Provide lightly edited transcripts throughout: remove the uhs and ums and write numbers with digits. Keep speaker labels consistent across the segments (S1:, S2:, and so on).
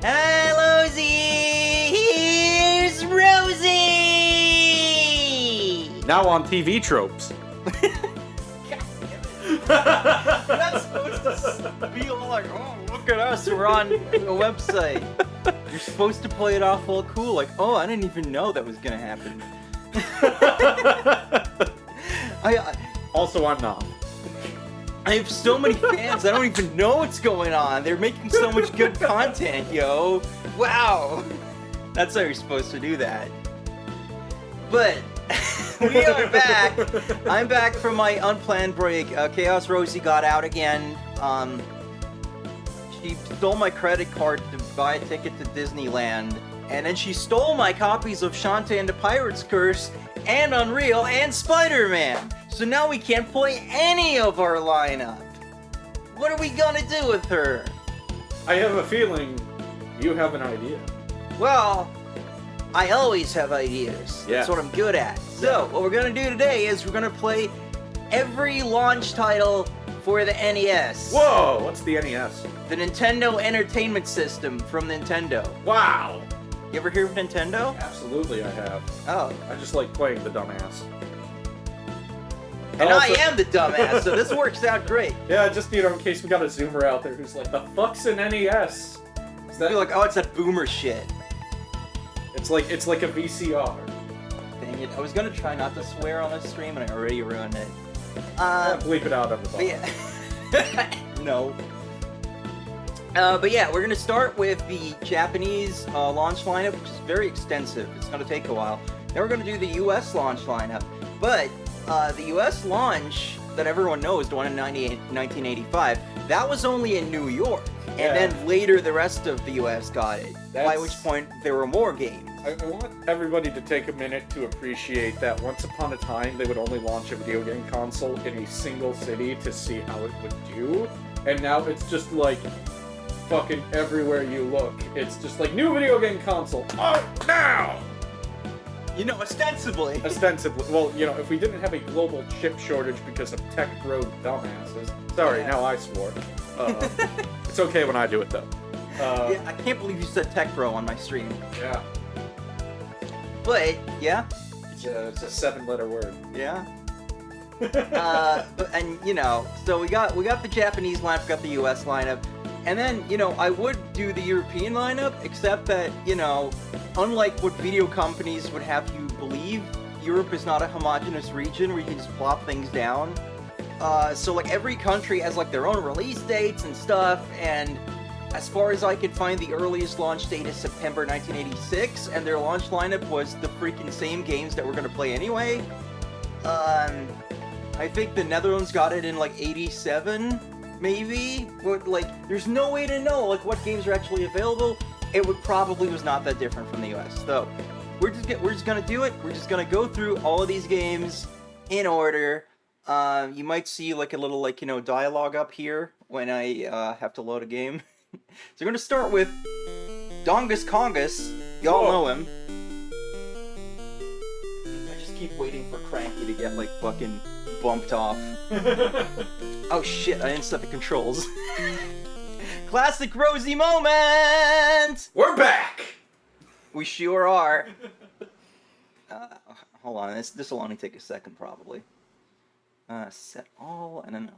S1: Hello, Z! Here's Rosie!
S2: Now on TV tropes.
S1: You're not supposed to be all like, oh, look at us, we're on a website. You're supposed to play it off all cool, like, oh, I didn't even know that was gonna happen.
S2: Also, I'm not.
S1: I have so many fans, I don't even know what's going on. They're making so much good content, yo. Wow. That's how you're supposed to do that. But we are back. I'm back from my unplanned break. Chaos Rosie got out again. She stole my credit card to buy a ticket to Disneyland. And then she stole my copies of Shantae and the Pirate's Curse and Unreal and Spider-Man. So now we can't play any of our lineup. What are we gonna do with her?
S2: I have a feeling you have an idea.
S1: Well, I always have ideas.
S2: Yeah.
S1: That's what I'm good at. So, what we're gonna do today is we're gonna play every launch title for the NES.
S2: Whoa, what's the NES?
S1: The Nintendo Entertainment System from Nintendo.
S2: Wow.
S1: You ever hear of Nintendo?
S2: Absolutely, I have.
S1: Oh.
S2: I just like playing the dumbass.
S1: And
S2: Also-
S1: I am the dumbass, so this works out great.
S2: Yeah, just, in case we got a zoomer out there who's like, the fuck's an NES? Is
S1: You're like, oh, it's that boomer shit.
S2: It's like a VCR.
S1: Dang it, I was gonna try not to swear on this stream and I already ruined it.
S2: Bleep it out on the bottom.
S1: Yeah. No. But yeah, we're gonna start with the Japanese launch lineup, which is very extensive. It's gonna take a while. Then we're gonna do the US launch lineup. But the US launch that everyone knows, the one in 1985, that was only in New York. And
S2: Yeah.
S1: then later the rest of the US got it. By
S2: That's-
S1: which point there were more games.
S2: I want everybody to take a minute to appreciate that once upon a time they would only launch a video game console in a single city to see how it would do. And now it's just like fucking everywhere you look. It's just like new video game console. Oh, now!
S1: You know, ostensibly.
S2: Ostensibly. Well, if we didn't have a global chip shortage because of tech bro dumbasses. Sorry,
S1: Yeah.
S2: now I swore. It's okay when I do it though.
S1: Yeah, I can't believe you said Tech Bro on my stream.
S2: Yeah.
S1: But, yeah.
S2: It's a 7-letter word.
S1: Yeah. So we got the Japanese lineup, we got the US lineup, and then, I would do the European lineup, except that, unlike what video companies would have you believe, Europe is not a homogeneous region where you can just plop things down. So like every country has like their own release dates and stuff, and as far as I could find, the earliest launch date is September 1986, and their launch lineup was the freaking same games that we're gonna play anyway. I think the Netherlands got it in like 87, maybe? But like, there's no way to know like what games are actually available. It probably was not that different from the US. So we're just gonna do it. We're just gonna go through all of these games in order. You might see like a little dialogue up here when I have to load a game. So we're gonna start with Dongus Kongus. Y'all know him. I just keep waiting for Cranky to get like fucking bumped off. Oh shit, I didn't set the controls. Classic Rosie moment!
S2: We're back!
S1: We sure are. Hold on, this will only take a second probably. Set all, and then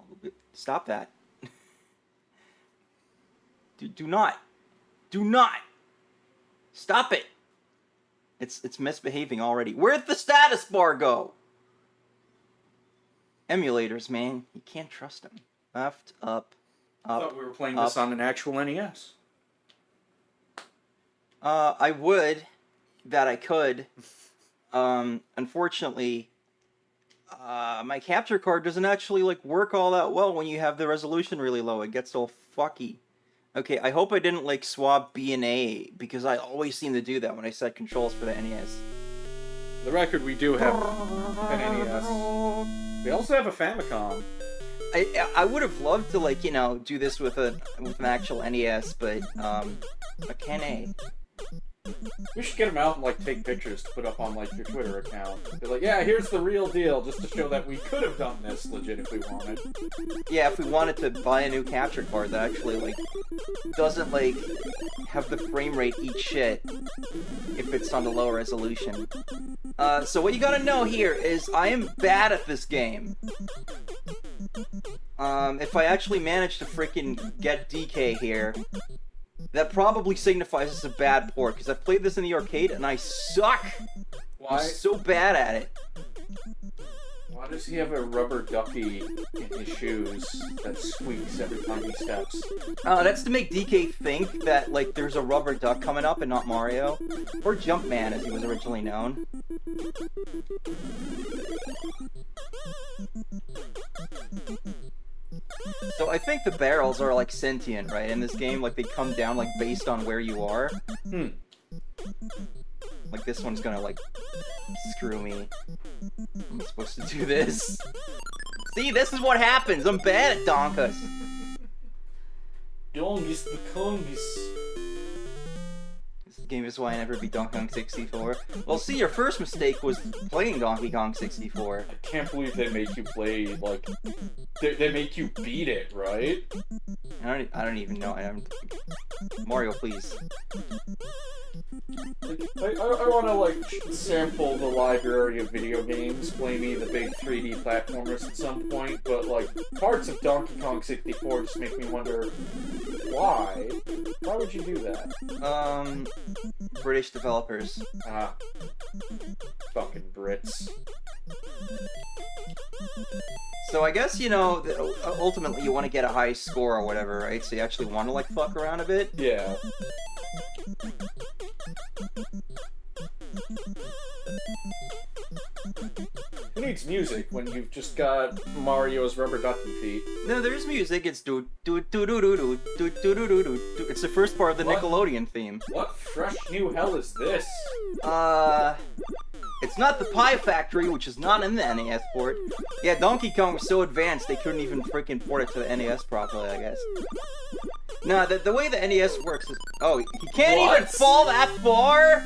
S1: stop that. Do not stop it. It's misbehaving already. Where'd the status bar go? Emulators, man, you can't trust them. Left, up,
S2: I thought we were playing
S1: up.
S2: this on an actual NES.
S1: I would, that I could. Unfortunately, my capture card doesn't actually work all that well when you have the resolution really low. It gets all fucky. Okay, I hope I didn't swap B and A, because I always seem to do that when I set controls for the NES.
S2: For the record, we do have an NES. We also have a Famicom.
S1: I would have loved to do this with an actual NES, but I can't.
S2: We should get them out and, like, take pictures to put up on, like, your Twitter account. Be like, yeah, here's the real deal, just to show that we could have done this legit if we wanted.
S1: Yeah, if we wanted to buy a new capture card that actually, like, doesn't, like, have the frame rate eat shit if it's on the low resolution. So what you gotta know here is I am bad at this game. If I actually manage to freaking get DK here, that probably signifies it's a bad port, because I've played this in the arcade and I suck!
S2: Why?
S1: I'm so bad at it.
S2: Why does he have a rubber ducky in his shoes that squeaks every time he steps?
S1: That's to make DK think that, like, there's a rubber duck coming up and not Mario. Or Jumpman, as he was originally known. So I think the barrels are, like, sentient, right? In this game, like, they come down, like, based on where you are. Like, this one's gonna, like, screw me. I'm supposed to do this. See, this is what happens! I'm bad at Donkus!
S2: Dongus the Congus.
S1: This game is why I never beat Donkey Kong 64. Well, see, your first mistake was playing Donkey Kong 64.
S2: I can't believe they make you play, like... They make you beat it, right?
S1: I don't even know. Mario, please.
S2: Like, I want to, like, sample the library of video games, play me the big 3D platformers at some point, but, like, parts of Donkey Kong 64 just make me wonder, why? Why would you do that?
S1: British developers.
S2: Fucking Brits.
S1: So I guess, you know, ultimately you want to get a high score or whatever, right? So you actually want to, like, fuck around a bit?
S2: Yeah. Who needs music when you've just got Mario's rubber ducky feet?
S1: No, there's music. It's do do do do do do do do do do do. It's the first part of the Nickelodeon theme.
S2: What fresh new hell is this?
S1: It's not the Pie Factory, which is not in the NES port. Yeah, Donkey Kong was so advanced they couldn't even freaking port it to the NES properly, I guess. No, the way the NES works is... Oh, he can't even fall that far?!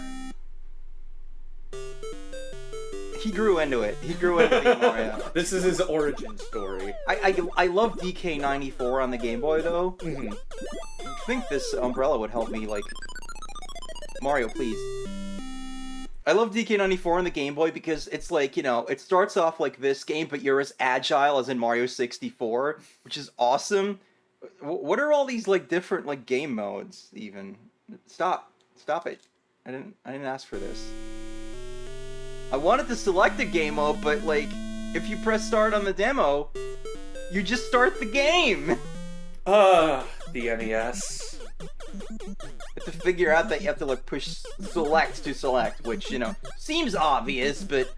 S1: He grew into it. He grew into the Mario.
S2: This is his origin story.
S1: I love DK94 on the Game Boy, though.
S2: Mm-hmm.
S1: I think this umbrella would help me, like... Mario, please. I love DK94 on the Game Boy because it's like, you know, it starts off like this game, but you're as agile as in Mario 64, which is awesome. What are all these, like, different, like, game modes, even? Stop it. I didn't ask for this. I wanted to select a game mode, but, like, if you press start on the demo, you just start the game!
S2: The NES.
S1: But to figure out that you have to, like, push select to select, which, you know, seems obvious, but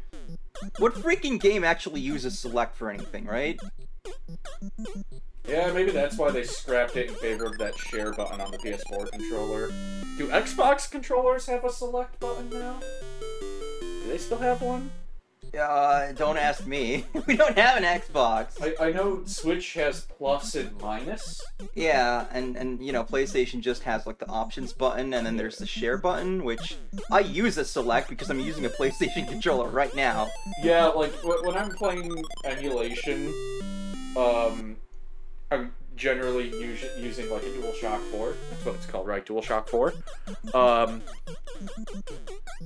S1: what freaking game actually uses select for anything, right?
S2: Yeah, maybe that's why they scrapped it in favor of that share button on the PS4 controller. Do Xbox controllers have a select button now? Do they still have one?
S1: Don't ask me. We don't have an Xbox.
S2: I know Switch has plus and minus.
S1: Yeah, and you know, PlayStation just has, like, the options button, and then there's the share button, which I use as select because I'm using a PlayStation controller right now.
S2: Yeah, like, when I'm playing emulation, I'm generally using, like, a DualShock 4. That's what it's called, right? DualShock 4.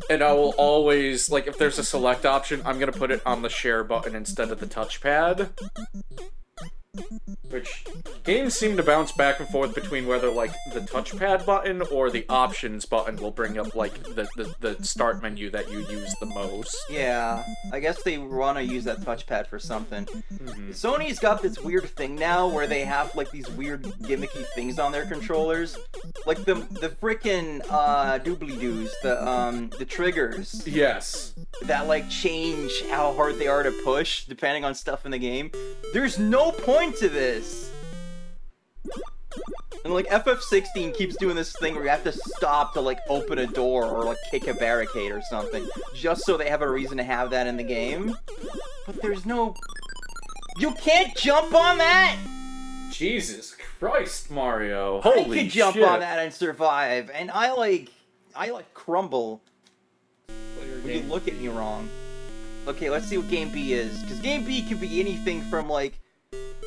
S2: And I will always, like, if there's a select option, I'm gonna put it on the share button instead of the touchpad. Which, games seem to bounce back and forth between whether, like, the touchpad button or the options button will bring up, like, the start menu that you use the most.
S1: Yeah, I guess they want to use that touchpad for something.
S2: Mm-hmm.
S1: Sony's got this weird thing now where they have, like, these weird gimmicky things on their controllers. Like, the frickin' doobly-doos, the triggers.
S2: Yes.
S1: That, like, change how hard they are to push, depending on stuff in the game. There's no point to this! And, like, FF16 keeps doing this thing where you have to stop to, like, open a door or, like, kick a barricade or something, just so they have a reason to have that in the game. But there's no... You can't jump on that!
S2: Jesus Christ, Mario. Holy
S1: I could jump
S2: shit.
S1: on that and survive, and I, like... I like crumble when you look at me wrong. Okay, let's see what Game B is. Because Game B could be anything from, like,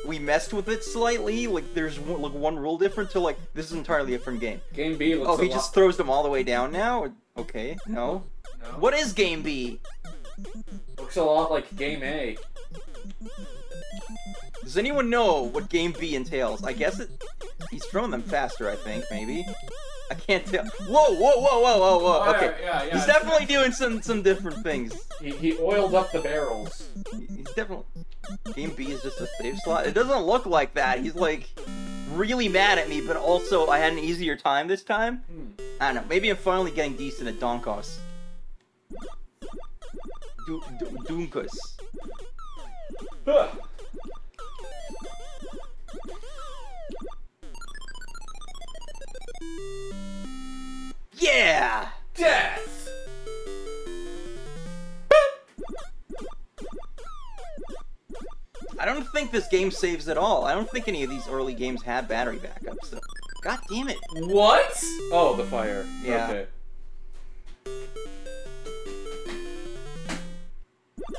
S1: we messed with it slightly, like, there's one rule different, to, like, this is entirely a different game.
S2: Game B looks
S1: Oh, he just throws them all the way down now? Okay, no. What is Game B?
S2: Looks a lot like Game A.
S1: Does anyone know what Game B entails? I guess he's throwing them faster, I think, maybe. I can't tell. Whoa, whoa, whoa, whoa, whoa, whoa. Okay,
S2: yeah,
S1: he's definitely doing some different things.
S2: He oiled up the barrels.
S1: He's definitely... Game B is just a save slot? It doesn't look like that. He's, like, really mad at me, but also I had an easier time this time. I don't know. Maybe I'm finally getting decent at Donkos. Doonkus. Yeah!
S2: Death!
S1: I don't think this game saves at all. I don't think any of these early games had battery backups. So. God damn it.
S2: What? Oh, the fire.
S1: Yeah.
S2: Okay.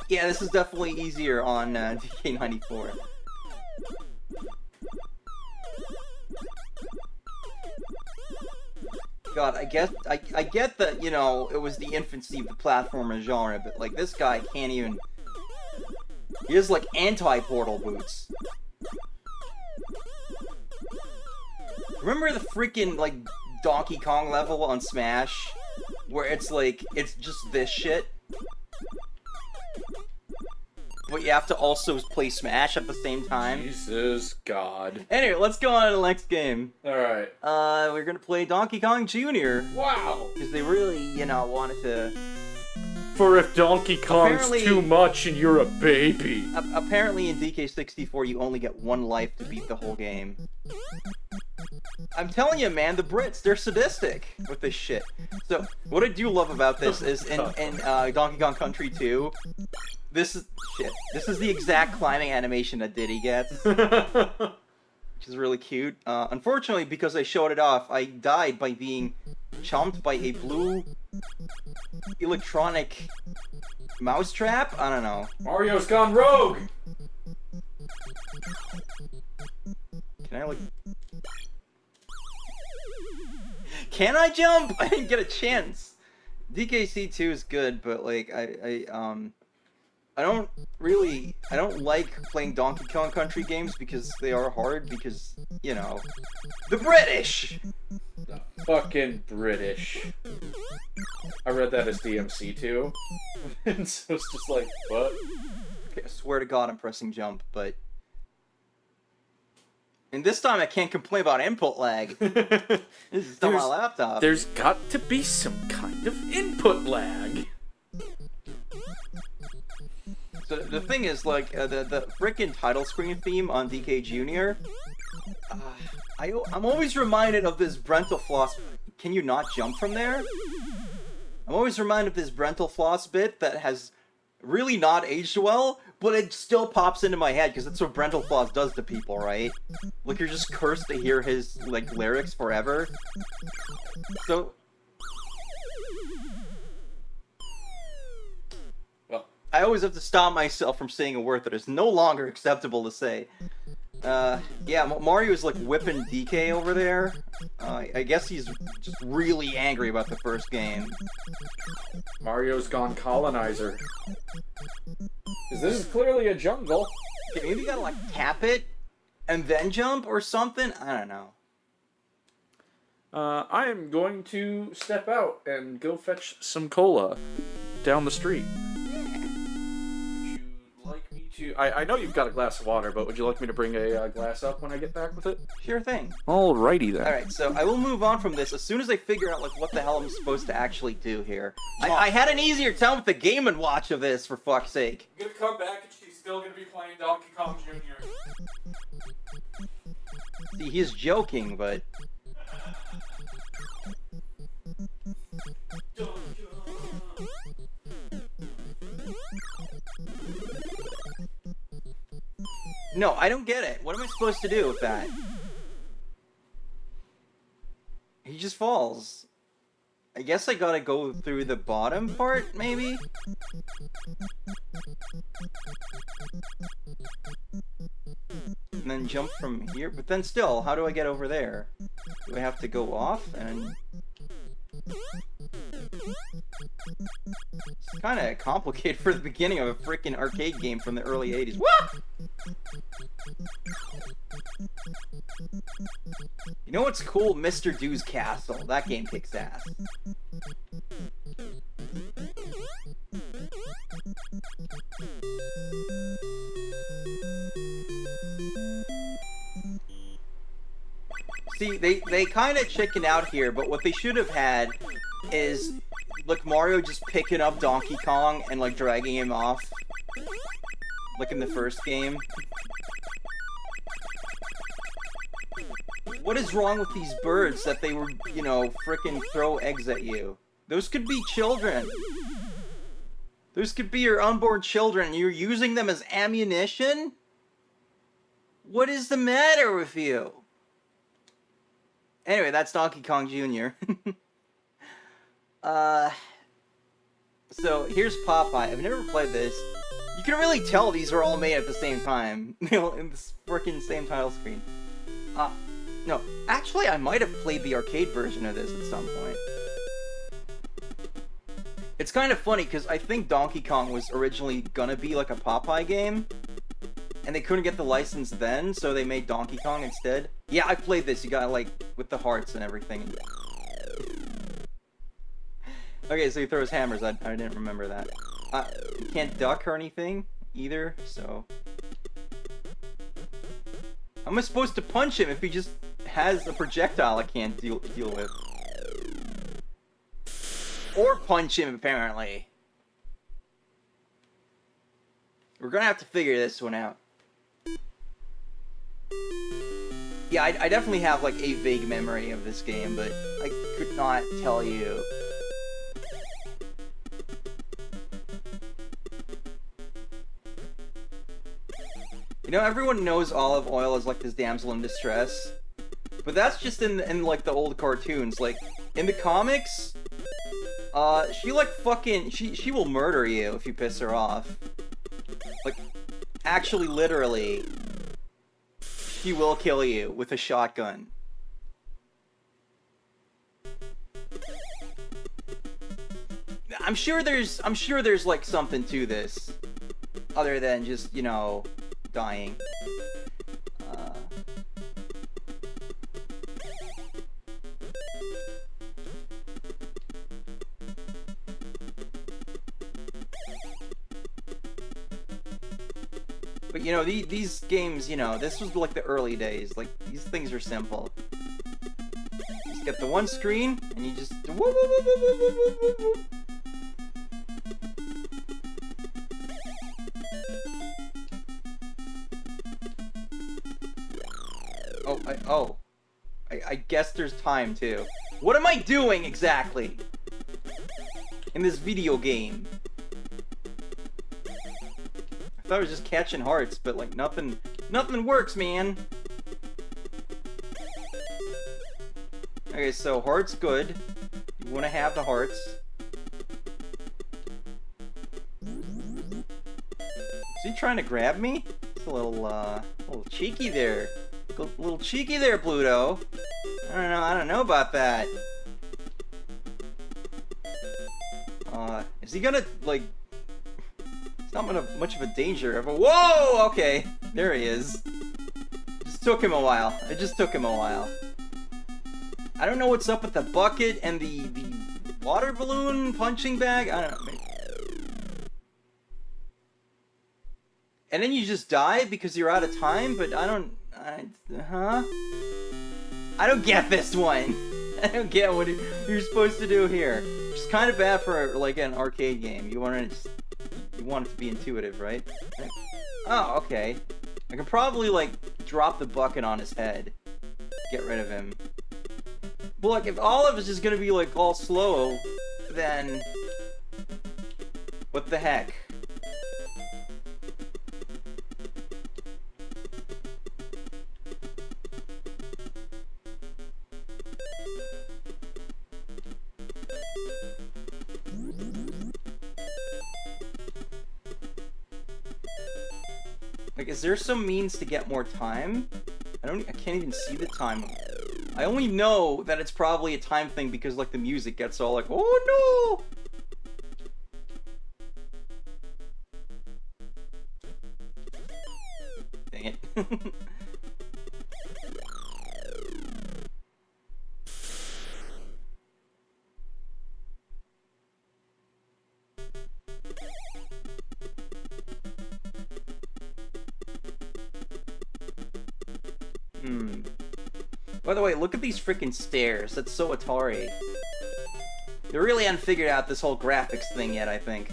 S1: Yeah, this is definitely easier on DK94. God, I get that, you know, it was the infancy of the platformer genre, but, like, this guy can't even... He has, like, anti-portal boots. Remember the freaking, like, Donkey Kong level on Smash? Where it's, like, it's just this shit? But you have to also play Smash at the same time?
S2: Jesus God.
S1: Anyway, let's go on to the next game.
S2: Alright.
S1: We're gonna play Donkey Kong Jr.
S2: Wow!
S1: Because they really, you know, wanted to...
S2: For if Donkey Kong's
S1: Apparently-
S2: too much and you're a baby.
S1: Apparently in DK64 you only get one life to beat the whole game. I'm telling you, man, the Brits, they're sadistic with this shit. So, what I do love about this is in Donkey Kong Country 2, this is the exact climbing animation that Diddy gets. Which is really cute. Unfortunately, because I showed it off, I died by being chomped by a blue electronic mousetrap? I don't know.
S2: Mario's gone rogue!
S1: Can I, like... Can I jump? I didn't get a chance. DKC2 is good, but, like, I don't like playing Donkey Kong Country games because they are hard because, you know, the British!
S2: The fucking British. I read that as DMC too. And so it's just like, what?
S1: Okay, I swear to God I'm pressing jump, but... And this time I can't complain about input lag. This is on my laptop.
S2: There's got to be some kind of input lag.
S1: So the thing is, like, the frickin' title screen theme on DK Jr., I'm always reminded of this Brental Floss... Can you not jump from there? I'm always reminded of this Brental Floss bit that has really not aged well, but it still pops into my head, because that's what Brental Floss does to people, right? Like, you're just cursed to hear his, like, lyrics forever. So... I always have to stop myself from saying a word that is no longer acceptable to say. Yeah, Mario's like whipping DK over there. I guess he's just really angry about the first game.
S2: Mario's gone colonizer. Because this is clearly a jungle.
S1: Okay, maybe you gotta like tap it and then jump or something? I don't know.
S2: I am going to step out and go fetch some cola down the street. I know you've got a glass of water, but would you like me to bring a glass up when I get back with it?
S1: Sure thing.
S2: Alrighty then.
S1: Alright, so I will move on from this as soon as I figure out like what the hell I'm supposed to actually do here. I had an easier time with the Game & Watch of this, for fuck's sake.
S2: I'm gonna come back and she's still gonna be playing Donkey Kong Jr.
S1: See, he's joking, but... No, I don't get it. What am I supposed to do with that? He just falls. I guess I gotta go through the bottom part, maybe? And then jump from here, but then still, how do I get over there? Do I have to go off and... It's kinda complicated for the beginning of a freaking arcade game from the early 80s. What? You know what's cool? Mr. Do's Castle. That game kicks ass. See, they kind of chicken out here, but what they should have had is, like, Mario just picking up Donkey Kong and, like, dragging him off. Like in the first game. What is wrong with these birds that they were, you know, frickin' throw eggs at you? Those could be children. Those could be your unborn children. You're using them as ammunition? What is the matter with you? Anyway, that's Donkey Kong Jr. So here's Popeye. I've never played this. You can really tell these are all made at the same time. You know, in this freaking same title screen. No, actually I might have played the arcade version of this at some point. It's kind of funny, because I think Donkey Kong was originally gonna be like a Popeye game. And they couldn't get the license then, so they made Donkey Kong instead. Yeah, I played this. You got, like, with the hearts and everything. Okay, so he throws hammers. I didn't remember that. You can't duck or anything, either, so... How am I supposed to punch him if he just has a projectile I can't deal with? Or punch him, apparently. We're gonna have to figure this one out. Yeah, I definitely have, like, a vague memory of this game, but I could not tell you. You know, everyone knows Olive Oil is, like, this damsel in distress. But that's just in like, the old cartoons. Like, in the comics, she, like, fucking... She will murder you if you piss her off. Like, actually, literally... She will kill you with a shotgun. I'm sure there's like something to this, other than just, you know, dying. But, you know, these games, you know, this was like the early days. Like, these things are simple. You just get the one screen, and you just... Woo, woo, woo, woo, woo, woo, woo, woo. I guess there's time, too. What am I doing, exactly? In this video game? I thought I was just catching hearts, but, like, nothing works, man. Okay, so hearts good. You want to have the hearts. Is he trying to grab me? It's a little cheeky there. A little cheeky there, Pluto. I don't know about that. Is he gonna, like... It's not much of a danger. Whoa! Okay. There he is. It just took him a while. I don't know what's up with the bucket and the water balloon punching bag. I don't know. And then you just die because you're out of time, but I don't get this one. I don't get what you're supposed to do here. It's kind of bad for, like, an arcade game. You want it to be intuitive, right? Oh, okay. I can probably, like, drop the bucket on his head. Get rid of him. But, like, if Olive is just gonna be, like, all slow, then... What the heck? Like, is there some means to get more time? I can't even see the time. I only know that it's probably a time thing because, like, the music gets all like, oh no! Dang it. By the way, look at these freaking stairs. That's so Atari. They really haven't figured out this whole graphics thing yet, I think.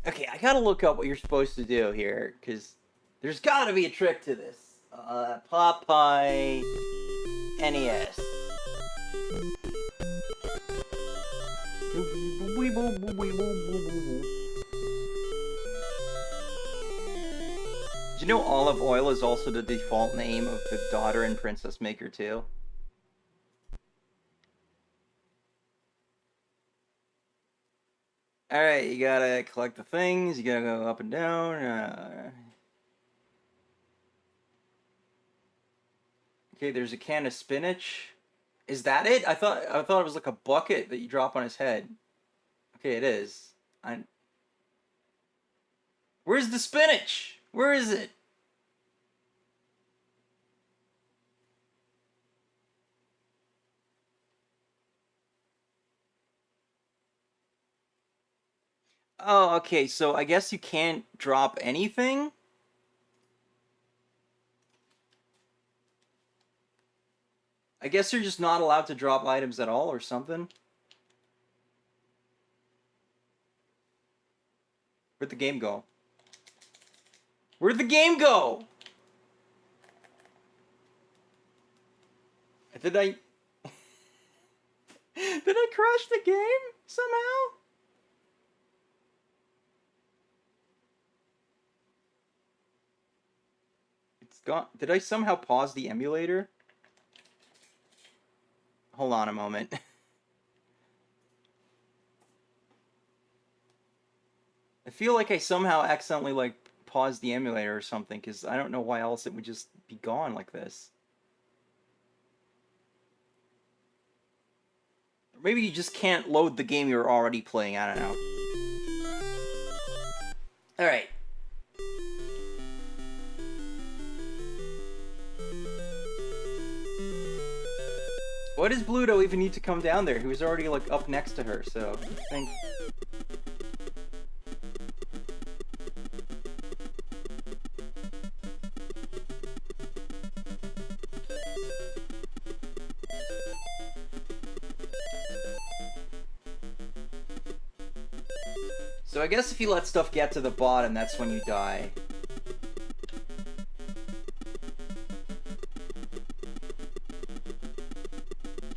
S1: Okay, I gotta look up what you're supposed to do here, because there's gotta be a trick to this. Popeye NES. Did you know Olive Oil is also the default name of the daughter in Princess Maker 2? Alright, you gotta collect the things, you gotta go up and down. Okay, there's a can of spinach. Is that it? I thought it was like a bucket that you drop on his head. Okay, it is. Where's the spinach? Where is it? Oh, okay, so I guess you can't drop anything? I guess you're just not allowed to drop items at all or something. Where'd the game go? Where'd the game go? Did I... Did I crash the game somehow? It's gone. Did I somehow pause the emulator? Hold on a moment. I feel like I somehow accidentally, like, paused the emulator or something, because I don't know why else it would just be gone like this. Maybe you just can't load the game you're already playing, I don't know. Alright. Why does Bluto even need to come down there? He was already, like, up next to her, so I think... So I guess if you let stuff get to the bottom, that's when you die.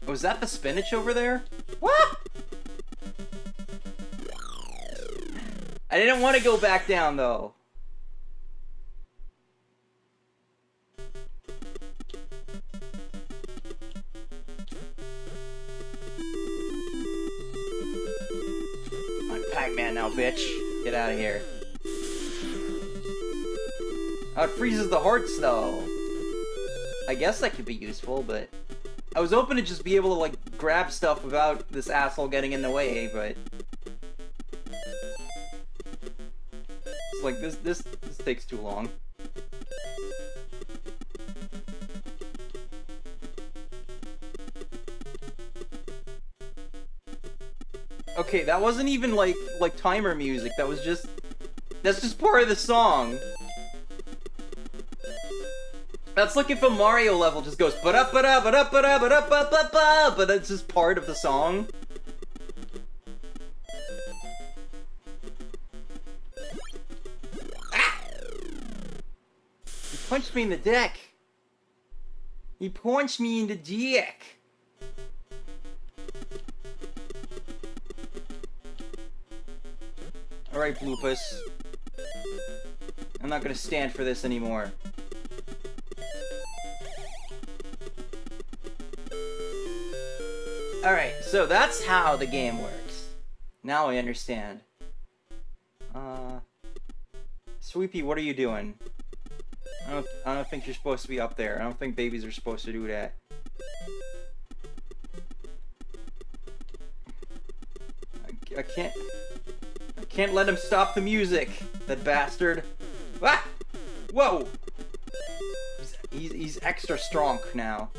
S1: Oh, is that the spinach over there? What? I didn't want to go back down, though. I'm Pac-Man now, bitch. Get out of here. Oh, it freezes the hearts, though. I guess that could be useful, but... I was hoping to just be able to, like, grab stuff without this asshole getting in the way, but... It's like, this takes too long. Okay, that wasn't even, like timer music, that was just... That's just part of the song. That's like if a Mario level just goes ba-da-ba-da-ba-da-ba-da-ba-da-ba-ba, but it's just part of the song. Ah! He punched me in the dick. He punched me in the dick. Alright, Bloopus. I'm not gonna stand for this anymore. Alright, so that's how the game works. Now I understand. Sweepy, what are you doing? I don't think you're supposed to be up there. I don't think babies are supposed to do that. I can't let him stop the music, that bastard. Ah! Whoa! He's extra strong now.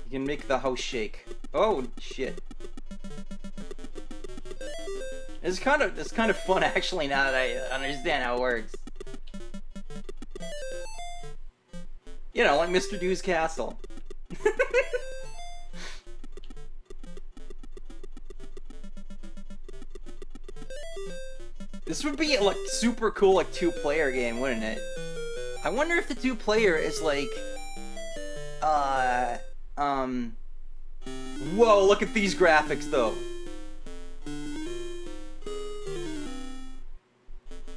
S1: He can make the house shake. Oh shit! It's kind of fun actually now that I understand how it works. You know, like Mr. Dew's Castle. This would be like super cool, like 2-player game, wouldn't it? I wonder if the 2-player is like, whoa! Look at these graphics, though.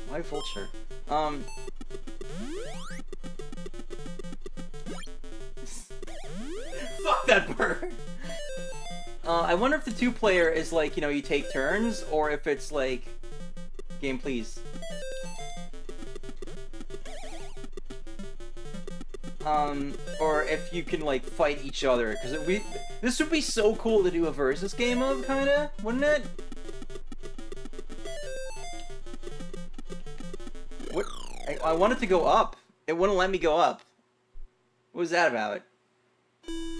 S1: Why Vulture? Fuck that bird! I wonder if the 2-player is like, you know, you take turns, or if it's like... Game, please. Or if you can, like, fight each other. Because this would be so cool to do a versus game of, kinda, wouldn't it? What? I wanted to go up. It wouldn't let me go up. What was that about?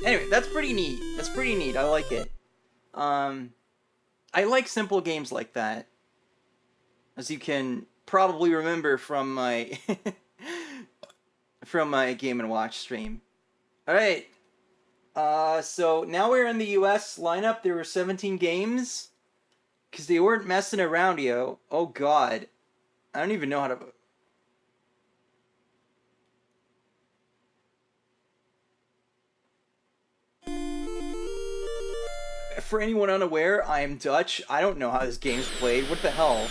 S1: Anyway, that's pretty neat. That's pretty neat. I like it. I like simple games like that. As you can probably remember from my from my Game & Watch stream. Alright. So now we're in the US lineup. There were 17 games. Because they weren't messing around, yo. Oh god. I don't even know how to... For anyone unaware, I am Dutch. I don't know how this game's played. What the hell?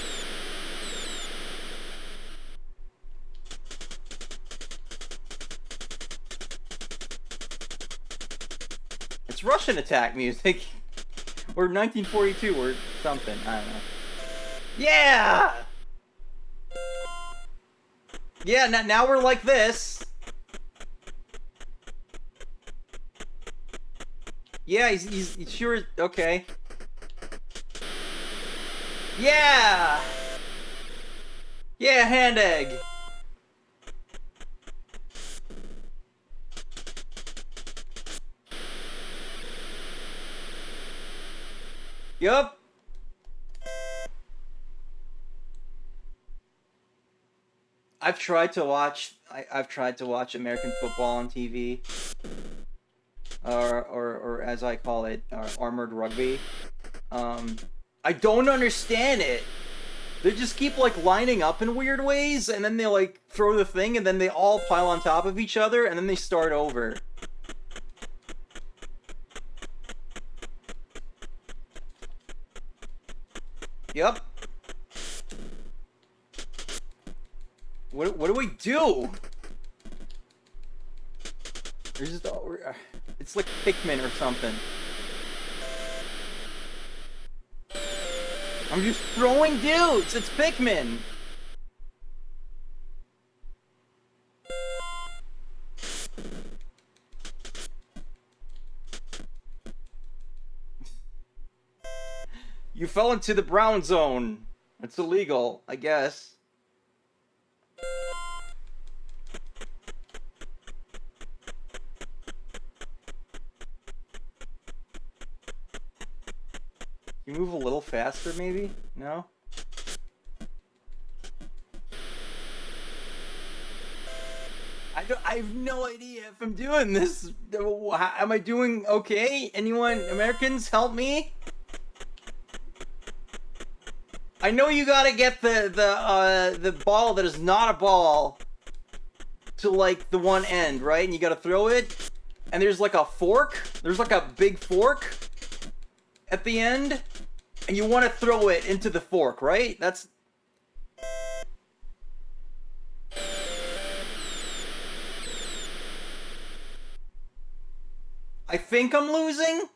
S1: It's Russian attack music. Or 1942 or something. I don't know. Yeah! Yeah, now we're like this. Yeah, he's sure... Okay. Yeah! Yeah, hand egg! Yup. I've tried to watch American football on TV. Or as I call it, armored rugby. I don't understand it. They just keep like lining up in weird ways, and then they like throw the thing, and then they all pile on top of each other, and then they start over. Yep. What do we do? There's just it's like Pikmin or something. I'm just throwing dudes. It's Pikmin. You fell into the brown zone. It's illegal, I guess. You move a little faster, maybe? No? I have no idea if I'm doing this. Am I doing okay? Anyone, Americans, help me? I know you gotta get the ball that is not a ball to like the one end, right? And you gotta throw it. And there's like a fork. There's like a big fork at the end. and you want to throw it into the fork, right? That's... I think I'm losing?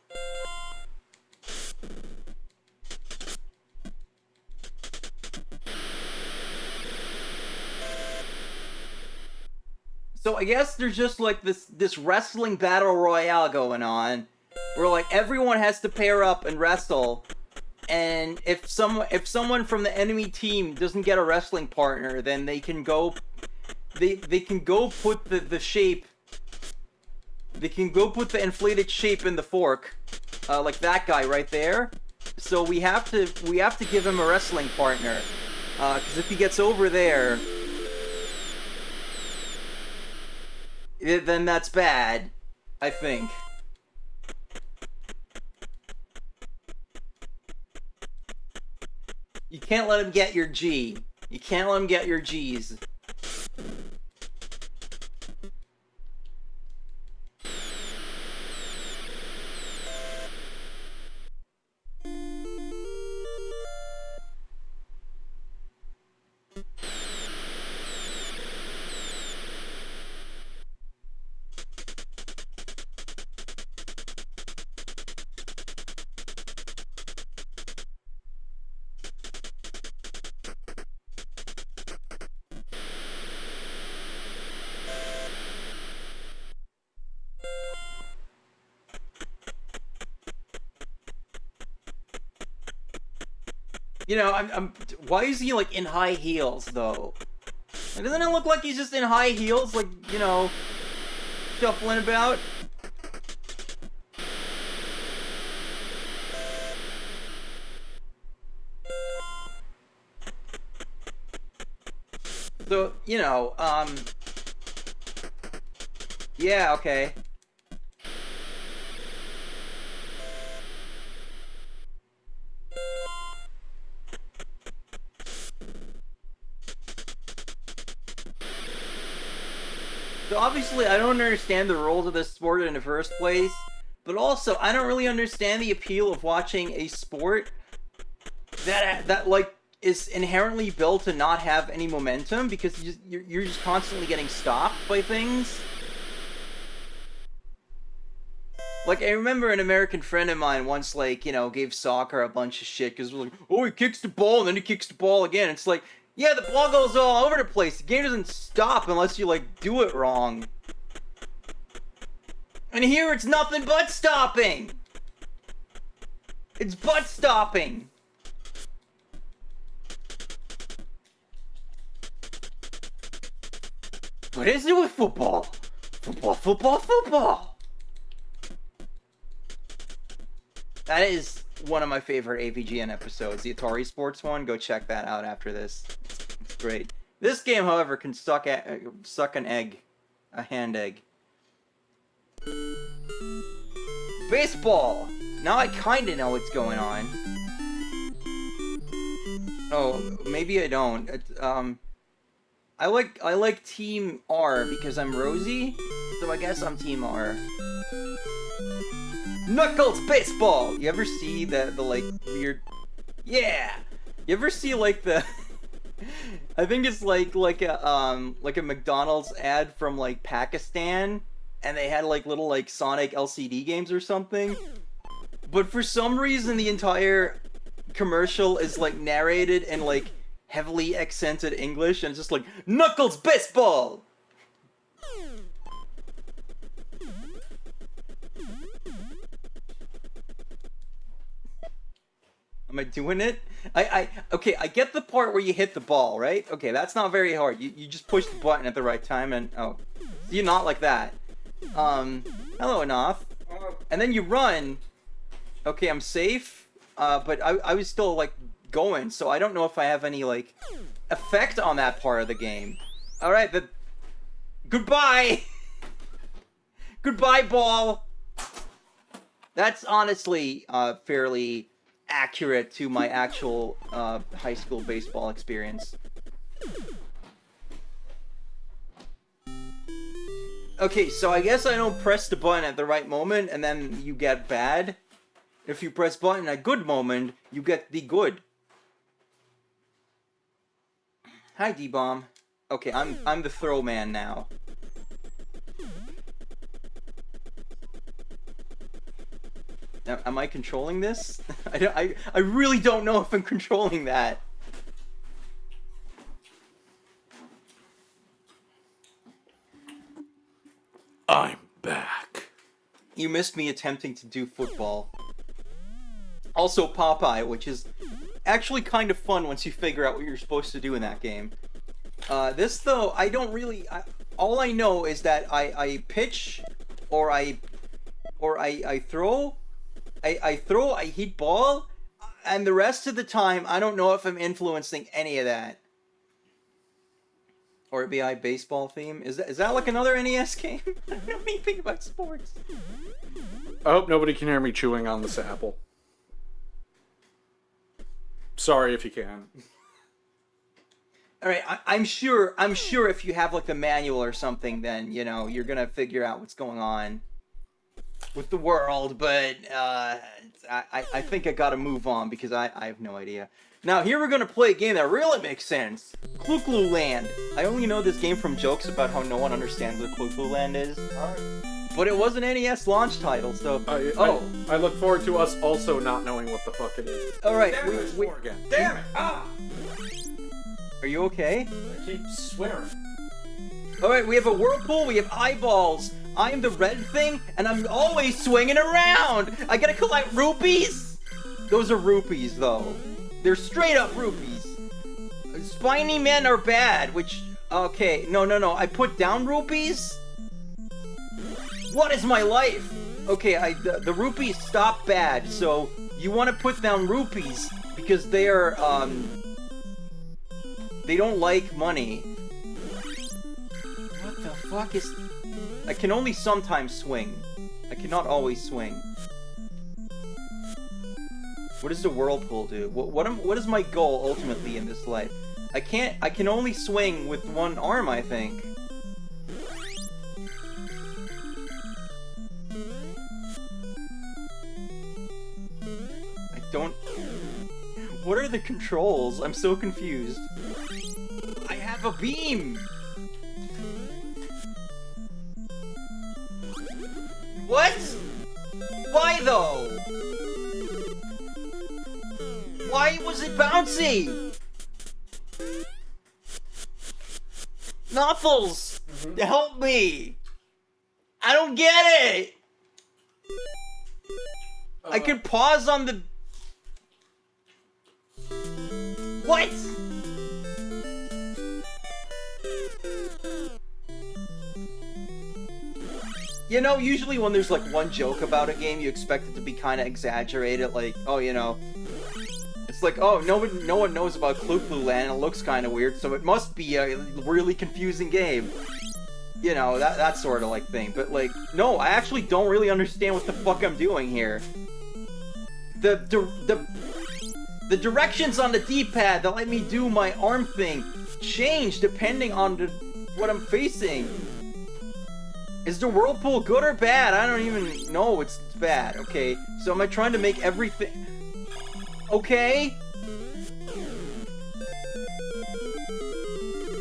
S1: So I guess there's just like this wrestling battle royale going on, where like everyone has to pair up and wrestle, and if someone from the enemy team doesn't get a wrestling partner, then they can go put the shape. They can go put the inflated shape in the fork, like that guy right there. So we have to give him a wrestling partner, because if he gets over there, then that's bad, I think. You can't let him get your G. You can't let him get your G's. You know, why is he, like, in high heels, though? Doesn't it look like he's just in high heels, like, you know, shuffling about? So, you know, yeah, okay. So obviously I don't understand the rules of this sport in the first place, but also I don't really understand the appeal of watching a sport that like is inherently built to not have any momentum, because you're just constantly getting stopped by things. Like, I remember an American friend of mine once, like, you know, gave soccer a bunch of shit because we're like, oh, he kicks the ball and then he kicks the ball again. It's like, yeah, the ball goes all over the place. The game doesn't stop unless you, like, do it wrong. And here it's nothing but stopping. It's butt stopping. What is it with football? Football, football, football. That is one of my favorite AVGN episodes, the Atari Sports one. Go check that out after this. It's great. This game, however, can suck an egg. A hand egg. Baseball! Now I kinda know what's going on. Oh, maybe I don't. I like Team R because I'm Rosie, so I guess I'm Team R. Knuckles baseball! You ever see the like weird... Yeah! You ever see like the... I think it's like a McDonald's ad from like Pakistan, and they had like little like Sonic LCD games or something. But for some reason the entire commercial is like narrated in like heavily accented English, and it's just like, Knuckles baseball! Am I doing it? Okay, I get the part where you hit the ball, right? Okay, that's not very hard. You just push the button at the right time and, oh. You're not like that. Hello, enough. And then you run. Okay, I'm safe. But I was still, like, going, so I don't know if I have any, like, effect on that part of the game. Alright, goodbye! Goodbye, ball! That's honestly, fairly accurate to my actual high school baseball experience. Okay, so I guess I don't press the button at the right moment and then you get bad. If you press button at good moment, you get the good. Hi, D-Bomb. Okay, I'm the throw man now. Am I controlling this? I really don't know if I'm controlling that.
S2: I'm back.
S1: You missed me attempting to do football. Also Popeye, which is actually kind of fun once you figure out what you're supposed to do in that game. This, though, I don't really... all I know is that I pitch, or I throw... I throw, I hit ball, and the rest of the time, I don't know if I'm influencing any of that. RBI baseball theme? Is that like another NES game? I don't know anything about sports.
S2: I hope nobody can hear me chewing on this apple. Sorry if you can.
S1: Alright, I'm sure if you have like the manual or something, then, you know, you're gonna figure out what's going on with the world, but I think I gotta move on because I have no idea. Now, here we're gonna play a game that really makes sense. Clu-Clu Land. I only know this game from jokes about how no one understands what Clu-Clu Land is. But it was an NES launch title, so...
S2: I look forward to us also not knowing what the fuck it is.
S1: Alright,
S2: Damn it! Ah!
S1: Are you okay?
S2: I keep swearing.
S1: Alright, we have a whirlpool, we have eyeballs. I'm the red thing, and I'm always swinging around! I gotta collect rupees? Those are rupees, though. They're straight up rupees. Spiny men are bad, which... Okay, no, I put down rupees? What is my life? Okay, the rupees stop bad, so you want to put down rupees because they are, they don't like money. What the fuck is... I can only sometimes swing. I cannot always swing. What does the whirlpool do? What is my goal ultimately in this life? I can only swing with one arm, I think. What are the controls? I'm so confused. I have a beam! What? Why though? Why was it bouncy? Knuckles! Help me! I don't get it! I can pause on the... What? You know, usually when there's like one joke about a game, you expect it to be kind of exaggerated, like, oh, you know, it's like, oh, no one knows about Clu-Clu Land, and it looks kind of weird, so it must be a really confusing game. You know, that sort of like thing. But like, no, I actually don't really understand what the fuck I'm doing here. The directions on the D-pad that let me do my arm thing change depending on what I'm facing. Is the whirlpool good or bad? I don't even know. It's bad. Okay, so am I trying to make everything... Okay?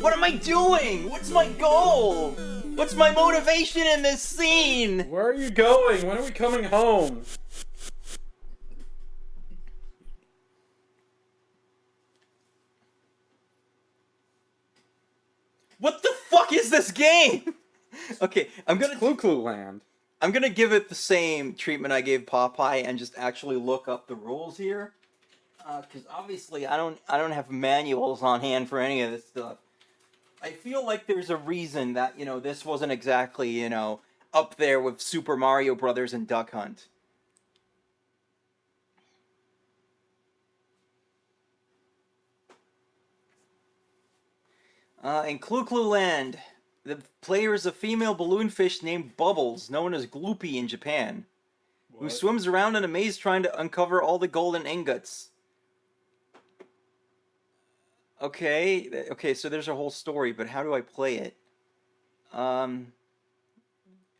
S1: What am I doing? What's my goal? What's my motivation in this scene?
S2: Where are you going? When are we coming home?
S1: What the fuck is this game? Okay, I'm gonna...
S2: Clu-Clu Land.
S1: I'm gonna give it the same treatment I gave Popeye and just actually look up the rules here. Because obviously I don't have manuals on hand for any of this stuff. I feel like there's a reason that, you know, this wasn't exactly, you know, up there with Super Mario Brothers and Duck Hunt. In Clu-Clu Land, the player is a female balloon fish named Bubbles, known as Gloopy in Japan, who swims around in a maze trying to uncover all the golden ingots. Okay, so there's a whole story, but how do I play it?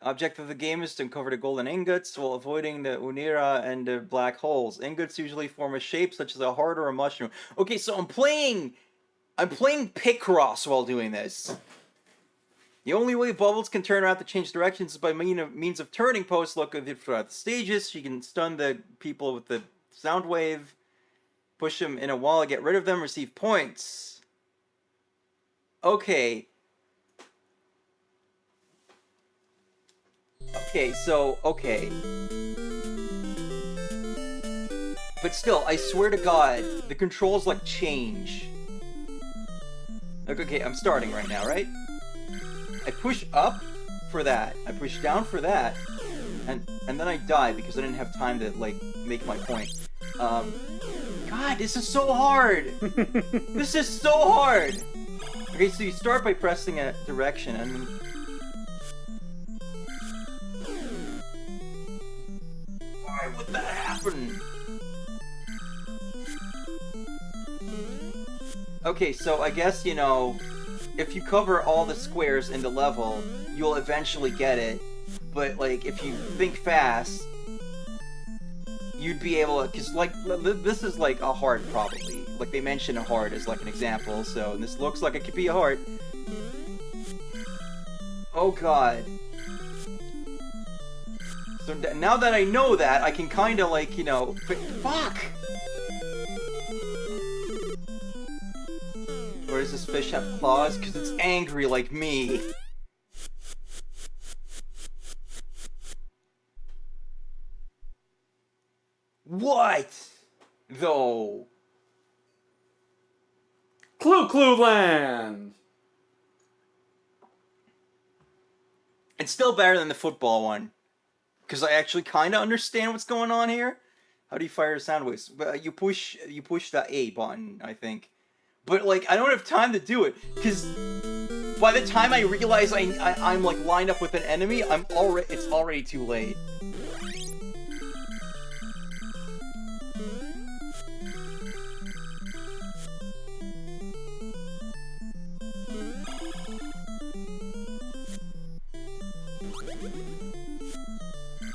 S1: Object of the game is to uncover the golden ingots while avoiding the Unira and the black holes. Ingots usually form a shape such as a heart or a mushroom. Okay, so I'm playing Picross while doing this. The only way bubbles can turn around to change directions is by means of turning posts. Look at it throughout the stages. She can stun the people with the sound wave, push them in a wall, get rid of them, receive points. Okay. Okay. But still, I swear to God, the controls, like, change. Like, okay, I'm starting right now, right? I push up for that. I push down for that. And then I die because I didn't have time to, like, make my point. God, this is so hard! This is so hard! Okay, so you start by pressing a direction, and then... Why would that happen? Okay, so I guess, you know, if you cover all the squares in the level, you'll eventually get it. But, like, if you think fast, you'd be able to... Because, like, this is, like, a heart, probably. Like, they mention a heart as, like, an example, so this looks like it could be a heart. Oh, God. So now that I know that, I can kind of, like, you know... Fuck! Or does this fish have claws? Because it's angry like me. What? Though.
S2: Clu-Clu Land!
S1: It's still better than the football one. Because I actually kind of understand what's going on here. How do you fire a sound waves? You push the A button, I think. But, like, I don't have time to do it, because by the time I realize I'm like, lined up with an enemy, it's already too late.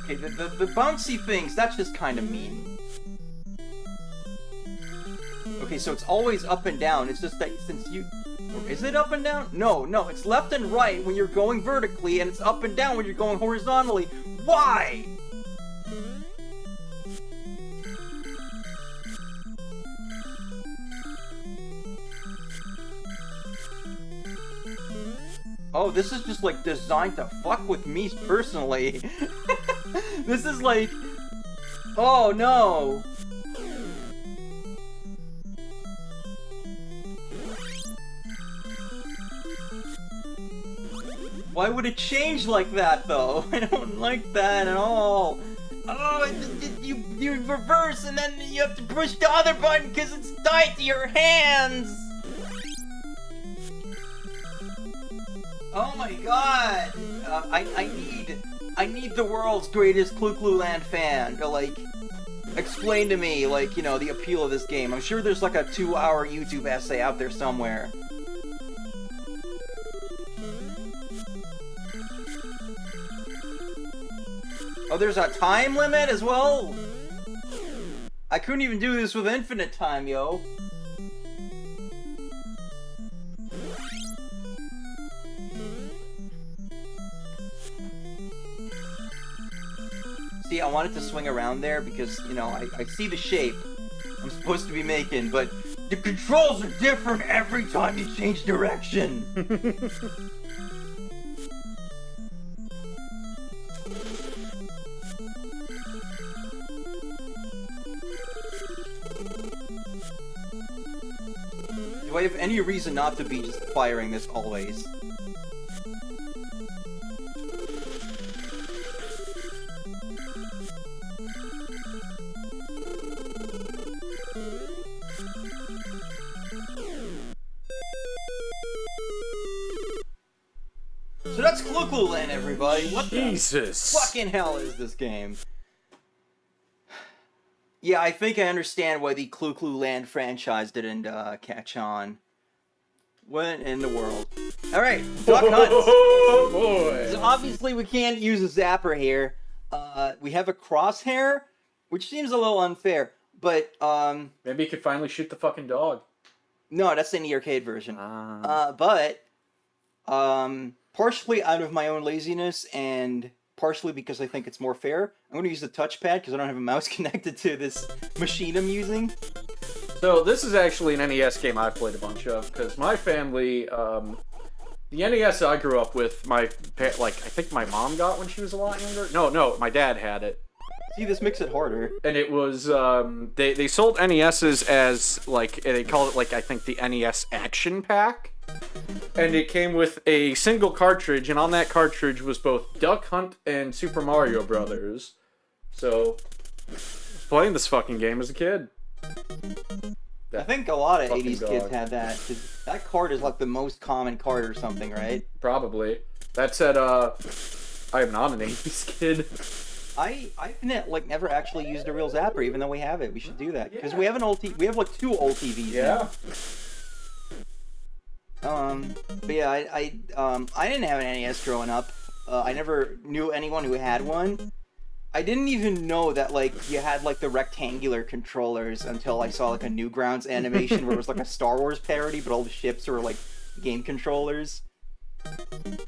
S1: Okay, the bouncy things, that's just kind of mean. Okay, so it's always up and down. It's just that since you... Or is it up and down? No, it's left and right when you're going vertically, and it's up and down when you're going horizontally. Why? Oh, this is just, like, designed to fuck with me personally. This is like... Oh, no. Why would it change like that, though? I don't like that at all. Oh, you reverse and then you have to push the other button because it's tied to your hands. Oh my God! I need the world's greatest Clu-Clu Land fan to, like, explain to me, like, you know, the appeal of this game. I'm sure there's like a 2-hour YouTube essay out there somewhere. Oh, there's a time limit as well? I couldn't even do this with infinite time, yo. See, I wanted to swing around there because, you know, I see the shape I'm supposed to be making, but the controls are different every time you change direction. Do I have any reason not to be just firing this always? So that's Clu-Clu Land, everybody. What
S2: Jesus.
S1: the fucking hell is this game? Yeah, I think I understand why the Clu-Clu Land franchise didn't catch on. What in the world? All right, duck hunts.
S2: Oh boy!
S1: So obviously we can't use a zapper here. We have a crosshair, which seems a little unfair, but
S2: maybe you could finally shoot the fucking dog.
S1: no, that's in the arcade version. But partially out of my own laziness and partially because I think it's more fair, I'm going to use the touchpad because I don't have a mouse connected to this machine I'm using.
S2: So this is actually an NES game I've played a bunch of, because my family, the NES I grew up with, I think my mom got when she was a lot younger. No, my dad had it.
S1: See, this makes it harder.
S2: And it was, they sold NESs as, like, they called it, like, I think the NES Action Pack. And it came with a single cartridge, and on that cartridge was both Duck Hunt and Super Mario Brothers. So, I was playing this fucking game as a kid.
S1: I think a lot of
S2: fucking
S1: 80s
S2: dog.
S1: kids had that. 'Cause that card is like the most common card or something, right?
S2: Probably. That said, I am not an 80s kid.
S1: I've never actually used a real zapper, even though we have it. We should do that because we have we have like 2 old TVs.
S2: Yeah.
S1: Now. But yeah, I didn't have an NES growing up. I never knew anyone who had one. I didn't even know that like you had like the rectangular controllers until I saw like a Newgrounds animation where it was like a Star Wars parody, but all the ships were like game controllers.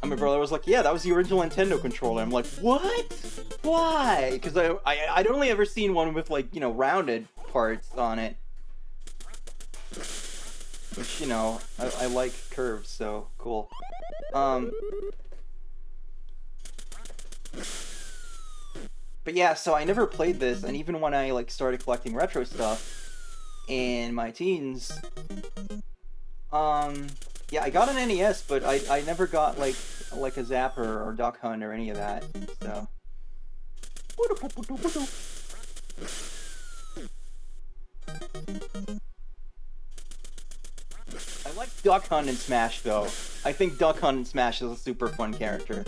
S1: And my brother was like, "Yeah, that was the original Nintendo controller." I'm like, "What? Why?" Because I'd only ever seen one with like rounded parts on it, which I like curves, so cool. But yeah, so I never played this, and even when I like started collecting retro stuff in my teens, yeah, I got an NES, but I never got like a zapper or duck hunt or any of that. So. I like Duck Hunt in Smash though. I think Duck Hunt in Smash is a super fun character.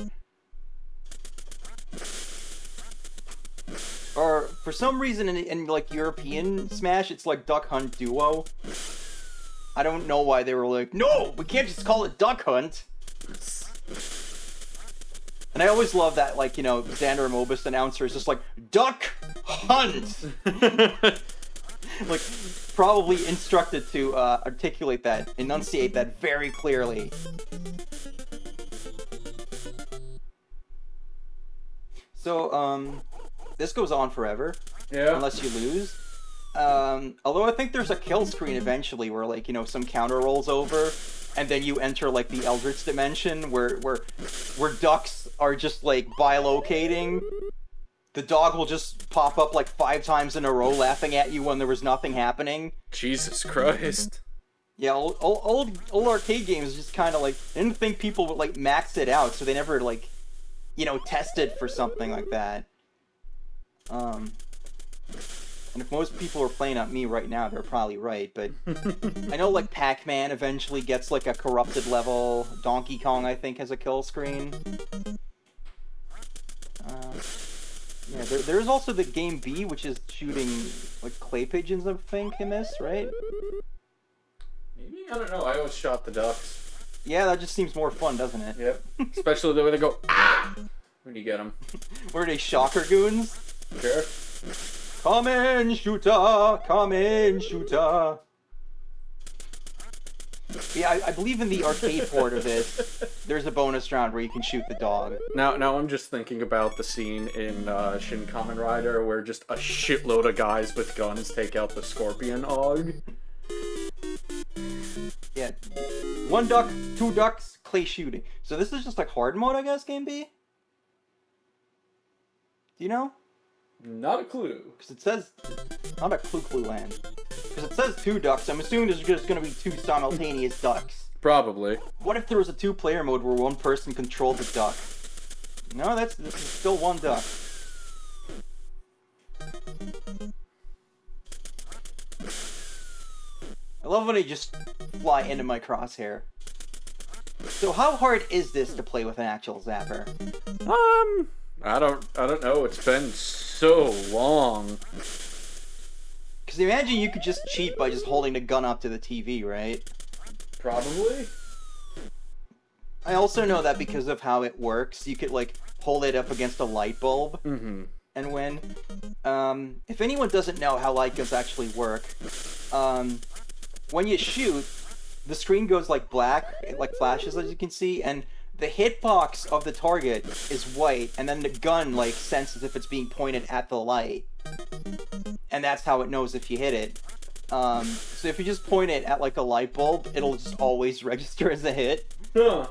S1: Or for some reason in like European Smash, it's like Duck Hunt Duo. I don't know why they were like, no, we can't just call it Duck Hunt. And I always love that, like, Xander Mobus announcer is just like, Duck Hunt! Like, probably instructed to articulate that, enunciate that very clearly. So, this goes on forever.
S2: Yeah.
S1: Unless you lose. Although I think there's a kill screen eventually where, like, some counter rolls over, and then you enter, like, the Eldritch dimension where ducks are just, like, bilocating. The dog will just pop up, like, 5 times in a row laughing at you when there was nothing happening.
S2: Jesus Christ.
S1: Yeah, old arcade games just kind of, like, I didn't think people would, like, max it out, so they never, like, tested for something like that. And if most people are playing at me right now, they're probably right, but I know, like, Pac-Man eventually gets, like, a corrupted level. Donkey Kong, I think, has a kill screen. Yeah, there's also the Game B, which is shooting, like, clay pigeons, I think, in this, right?
S2: Maybe? I don't know. I always shot the ducks.
S1: Yeah, that just seems more fun, doesn't it?
S2: Yep. Especially the way they go, ah! When you get them.
S1: What are they, shocker goons?
S2: Sure.
S1: Come in, shooter! Come in, shooter! Yeah, I believe in the arcade port of this, there's a bonus round where you can shoot the dog.
S2: Now I'm just thinking about the scene in Shin Kamen Rider where just a shitload of guys with guns take out the Scorpion Og.
S1: Yeah. 1 duck, 2 ducks, clay shooting. So this is just like hard mode, I guess, Game B? Do you know?
S2: Not a clue.
S1: Because it says, not a Clu-Clu Land. Because it says 2 ducks, I'm assuming there's just going to be 2 simultaneous ducks.
S2: Probably.
S1: What if there was a 2-player mode where one person controlled the duck? No, this is still 1 duck. I love when they just fly into my crosshair. So how hard is this to play with an actual zapper?
S2: I don't know. It's been so long.
S1: Because imagine you could just cheat by just holding the gun up to the TV, right?
S2: Probably.
S1: I also know that because of how it works, you could like hold it up against a light bulb and win. If anyone doesn't know how light guns actually work, when you shoot, the screen goes like black, it like flashes as you can see, and the hitbox of the target is white, and then the gun like senses if it's being pointed at the light, and that's how it knows if you hit it. So if you just point it at like a light bulb, it'll just always register as a hit.
S2: Huh.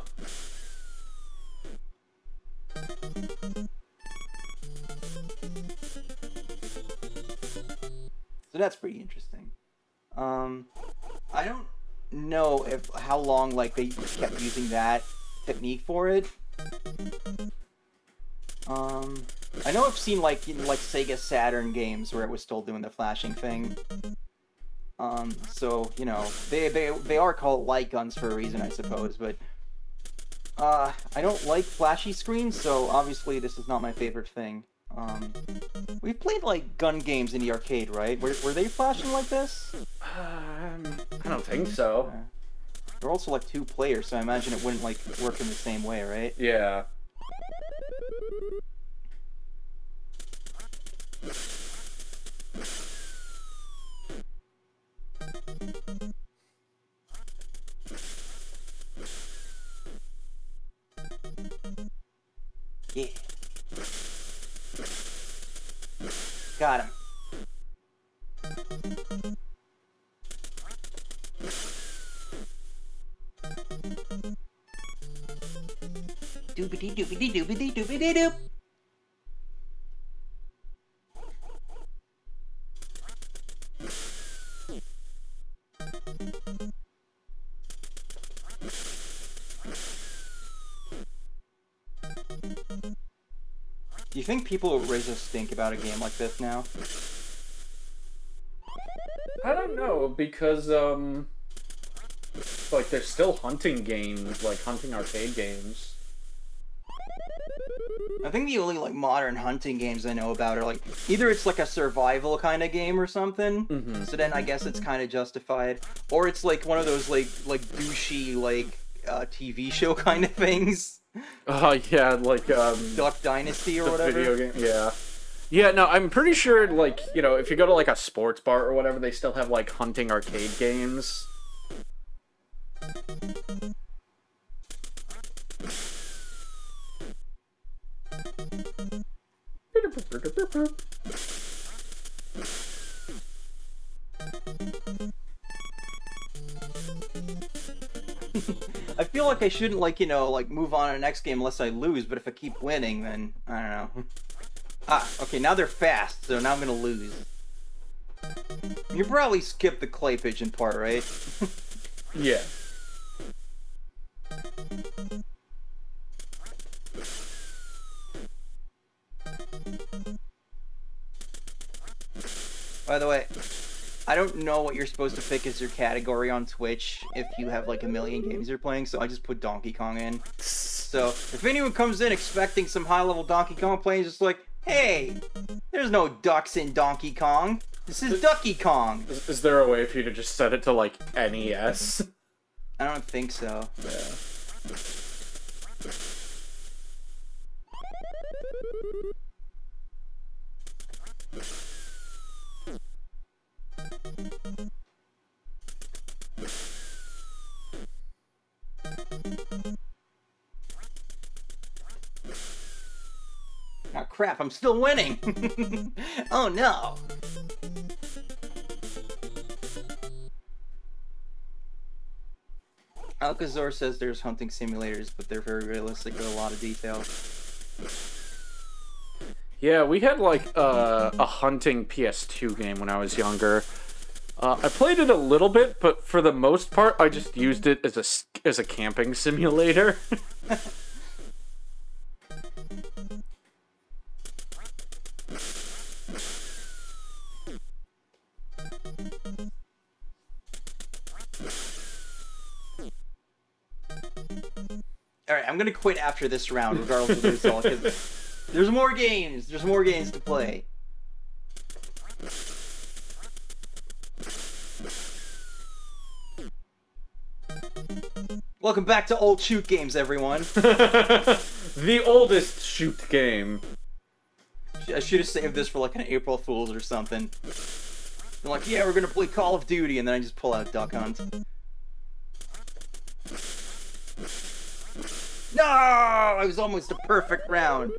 S1: So that's pretty interesting. I don't know how long like they kept using that technique for it. I know I've seen like Sega Saturn games where it was still doing the flashing thing. So you know they are called light guns for a reason, I suppose. But I don't like flashy screens, so obviously this is not my favorite thing. We played like gun games in the arcade, right? Were they flashing like this?
S2: I don't think so.
S1: They're also like 2 players, so I imagine it wouldn't like work in the same way, right?
S2: Yeah.
S1: Yeah. Got him. Doobity doobity doobity doobity doop. Do you think people will raise a stink about a game like this now?
S2: I don't know, because, like, there's still hunting games, like, hunting arcade games.
S1: I think the only, like, modern hunting games I know about are, like, either it's, like, a survival kind of game or something, so then I guess it's kind of justified, or it's, like, one of those, like douchey, like, TV show kind of things.
S2: Yeah, like,
S1: Duck Dynasty or whatever.
S2: Video game, yeah. Yeah, no, I'm pretty sure, like, you know, if you go to, like, a sports bar or whatever, they still have, like, hunting arcade games.
S1: I feel like I shouldn't, like, you know, like, move on to the next game unless I lose, but if I keep winning, then, I don't know. Okay, now they're fast, so now I'm gonna lose. You probably skipped the clay pigeon part, right?
S2: Yeah.
S1: By the way, I don't know what you're supposed to pick as your category on Twitch if you have like a million games you're playing, so I just put Donkey Kong in. So, if anyone comes in expecting some high-level Donkey Kong playing, just like, hey, there's no ducks in Donkey Kong. This is Ducky Kong.
S2: Is there a way for you to just set it to, like, NES?
S1: I don't think so.
S2: Yeah.
S1: Oh crap, I'm still winning! Oh no! Alcazar says there's hunting simulators, but they're very realistic with a lot of detail.
S2: Yeah, we had, like, a hunting PS2 game when I was younger. I played it a little bit, but for the most part, I just used it as a camping simulator.
S1: Alright, I'm gonna quit after this round, regardless of the result, because there's more games! There's more games to play. Welcome back to Old Shoot Games, everyone.
S2: The oldest shoot game.
S1: I should have saved this for like an April Fool's or something. I'm like, yeah, we're gonna play Call of Duty, and then I just pull out Duck Hunt. No! It was almost a perfect round.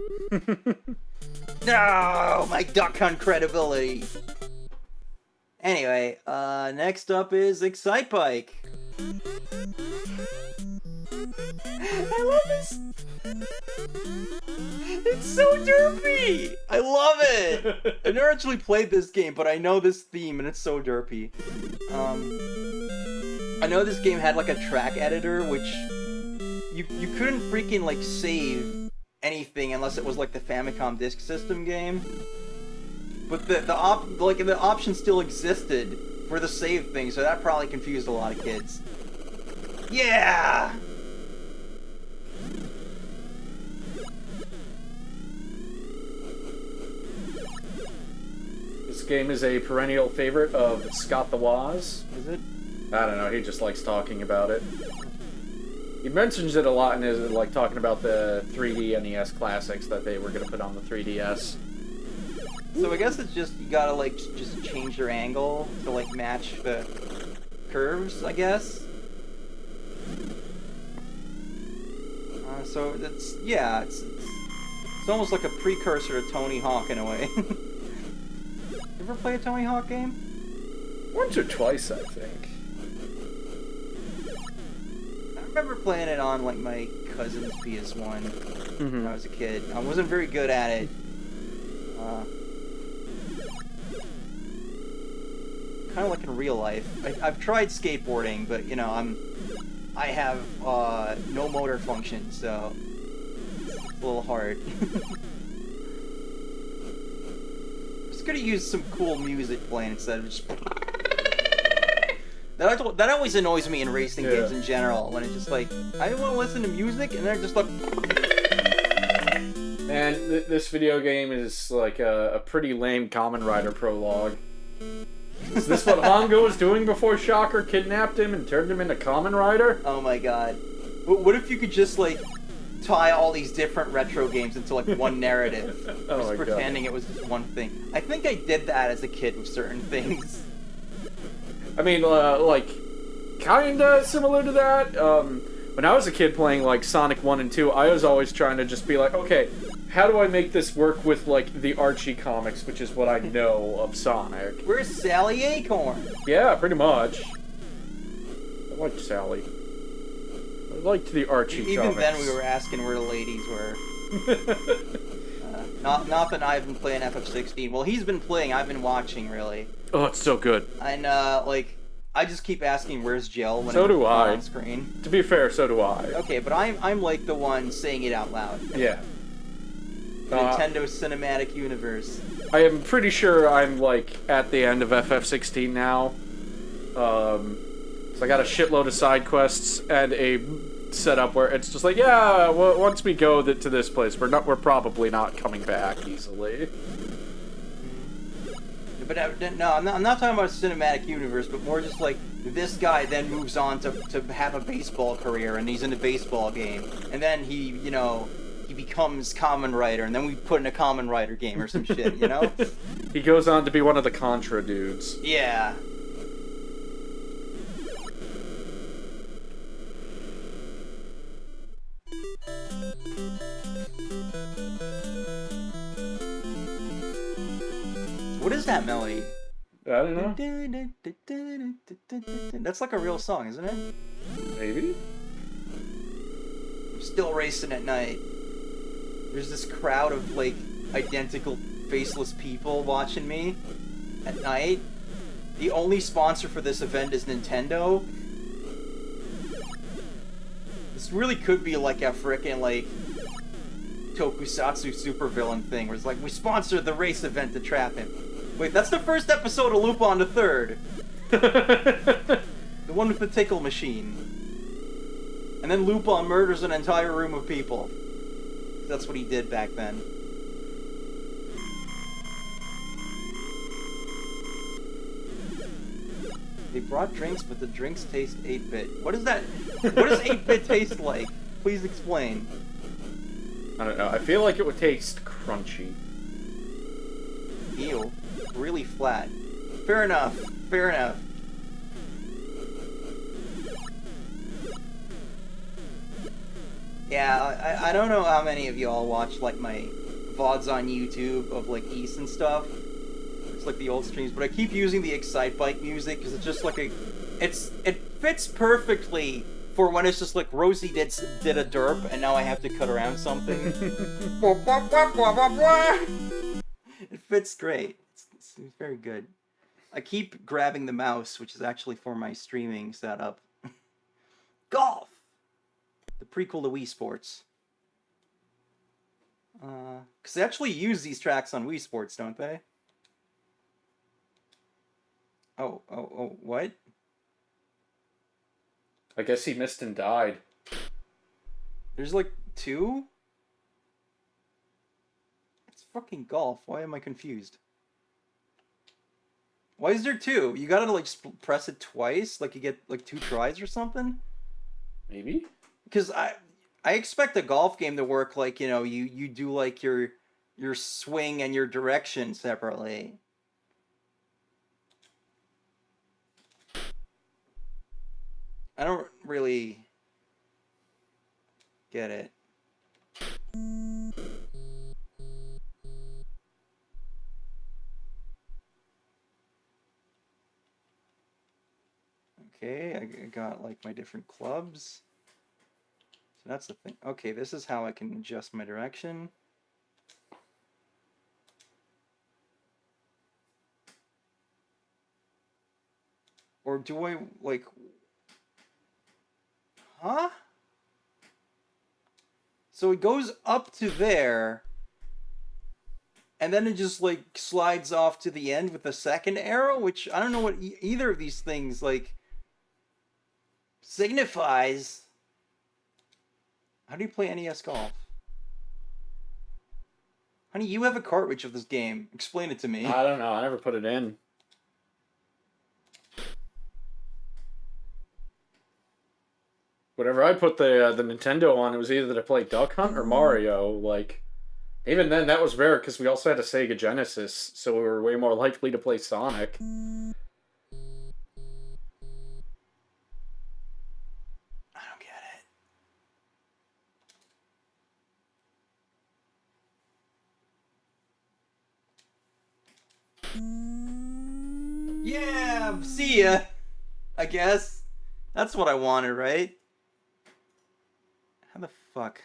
S1: No! My Duck Hunt credibility. Anyway, next up is Excitebike. I love this. It's so derpy. I love it. I've never actually played this game, but I know this theme, and it's so derpy. I know this game had like a track editor, which you couldn't freaking like save anything unless it was like the Famicom Disk System game. But the option still existed for the save thing, so that probably confused a lot of kids. Yeah.
S2: This game is a perennial favorite of Scott the Woz.
S1: Is it?
S2: I don't know, he just likes talking about it. He mentions it a lot in his, like, talking about the 3D NES classics that they were going to put on the 3DS.
S1: So I guess it's just, you gotta, like, just change your angle to, like, match the curves, I guess? So it's, yeah, it's almost like a precursor to Tony Hawk in a way. You ever play a Tony Hawk game?
S2: Once or twice, I think.
S1: I remember playing it on, like, my cousin's PS1 when I was a kid. I wasn't very good at it. Kind of like in real life. I've tried skateboarding, but, you know, I have no motor function, so it's a little hard. Just gotta use some cool music playing instead of just... That always annoys me in racing games in general, when it's just like, I want to listen to music, and they're just like...
S2: Man, this video game is like a pretty lame Kamen Rider prologue. Is this what Hongo was doing before Shocker kidnapped him and turned him into Kamen Rider?
S1: Oh my god. What if you could just, like, tie all these different retro games into, like, one narrative?
S2: Oh
S1: just
S2: my
S1: pretending it was just one thing. I think I did that as a kid with certain things.
S2: I mean, like, kinda similar to that. When I was a kid playing, like, Sonic 1 and 2, I was always trying to just be like, okay, how do I make this work with, like, the Archie comics, which is what I know of Sonic?
S1: Where's Sally Acorn?
S2: Yeah, pretty much. I liked Sally. I liked the Archie
S1: Even
S2: comics.
S1: then, we were asking where the ladies were. Not that I've been playing FF16. Well, he's been playing, I've been watching, really.
S2: Oh, it's so good.
S1: And, like, I just keep asking where's Jill when
S2: So do
S1: it's
S2: I.
S1: on screen.
S2: To be fair, so do I.
S1: Okay, but I'm like the one saying it out loud.
S2: Yeah.
S1: Nintendo Cinematic Universe.
S2: I am pretty sure I'm, like, at the end of FF16 now. So I got a shitload of side quests and a setup where it's just like, yeah, well, once we go to this place, we're probably not coming back easily.
S1: But no, I'm not talking about Cinematic Universe, but more just like this guy then moves on to have a baseball career, and he's in a baseball game, and then he, you know, he becomes Kamen Rider, and then we put in a Kamen Rider game or some shit, you know?
S2: He goes on to be one of the Contra dudes.
S1: Yeah. What is that melody?
S2: I don't know.
S1: That's like a real song, isn't it?
S2: Maybe?
S1: I'm still racing at night. There's this crowd of, like, identical faceless people watching me at night. The only sponsor for this event is Nintendo. This really could be like a frickin', like, tokusatsu supervillain thing, where it's like, we sponsored the race event to trap him. Wait, that's the first episode of Lupin the Third. The one with the tickle machine. And then Lupin murders an entire room of people. That's what he did back then. They brought drinks, but the drinks taste 8-bit. What is that? What does 8-bit taste like? Please explain.
S2: I don't know. I feel like it would taste crunchy.
S1: Ew. Really flat. Fair enough. Fair enough. Yeah, I don't know how many of y'all watch, like, my VODs on YouTube of, like, East and stuff. It's like the old streams, but I keep using the Excitebike music because it's just like it fits perfectly for when it's just like Rosie did a derp and now I have to cut around something. It fits great. It's very good. I keep grabbing the mouse, which is actually for my streaming setup. Golf! The prequel to Wii Sports. Because they actually use these tracks on Wii Sports, don't they? Oh, what?
S2: I guess he missed and died.
S1: There's like 2? It's fucking golf. Why am I confused? Why is there 2? You gotta like press it twice? Like you get like 2 tries or something?
S2: Maybe?
S1: Because I expect a golf game to work like, you know, you do like your swing and your direction separately. I don't really get it. Okay, I got like my different clubs. So that's the thing. Okay, this is how I can adjust my direction. Or do I like... Huh? So it goes up to there, and then it just, like, slides off to the end with the second arrow, which I don't know what either of these things, like, signifies. How do you play NES Golf? Honey, you have a cartridge of this game. Explain it to me.
S2: I don't know. I never put it in. Whenever I put the Nintendo on, it was either to play Duck Hunt or Mario. Like, even then, that was rare because we also had a Sega Genesis, so we were way more likely to play Sonic.
S1: I don't get it. Yeah, see ya. I guess. That's what I wanted, right? How the fuck?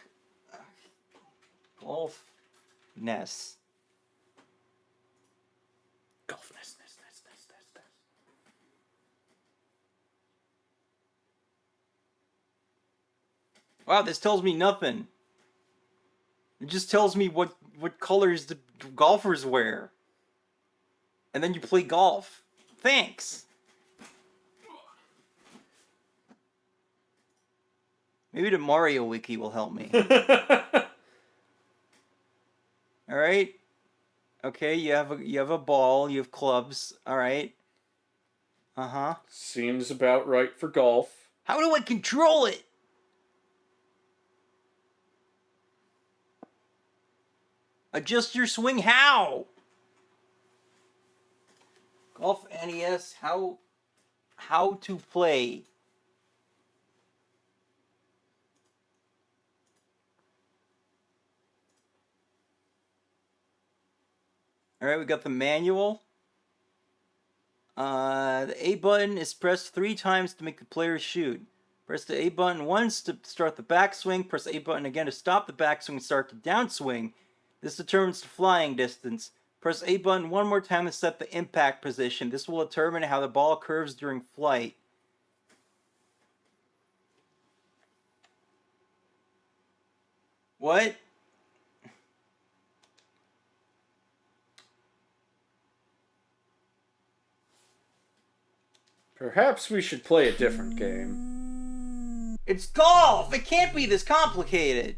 S1: Golf NES.
S2: Golf NES.
S1: Wow, this tells me nothing. It just tells me what colors the golfers wear. And then you play golf. Thanks. Maybe the Mario Wiki will help me. Alright. Okay, you have a ball, you have clubs, alright. Uh-huh.
S2: Seems about right for golf.
S1: How do I control it? Adjust your swing how? Golf NES, how to play. Alright, we got the manual. The A button is pressed 3 times to make the player shoot. Press the A button once to start the backswing. Press the A button again to stop the backswing and start the downswing. This determines the flying distance. Press A button one more time to set the impact position. This will determine how the ball curves during flight. What?
S2: Perhaps we should play a different game.
S1: It's golf! It can't be this complicated!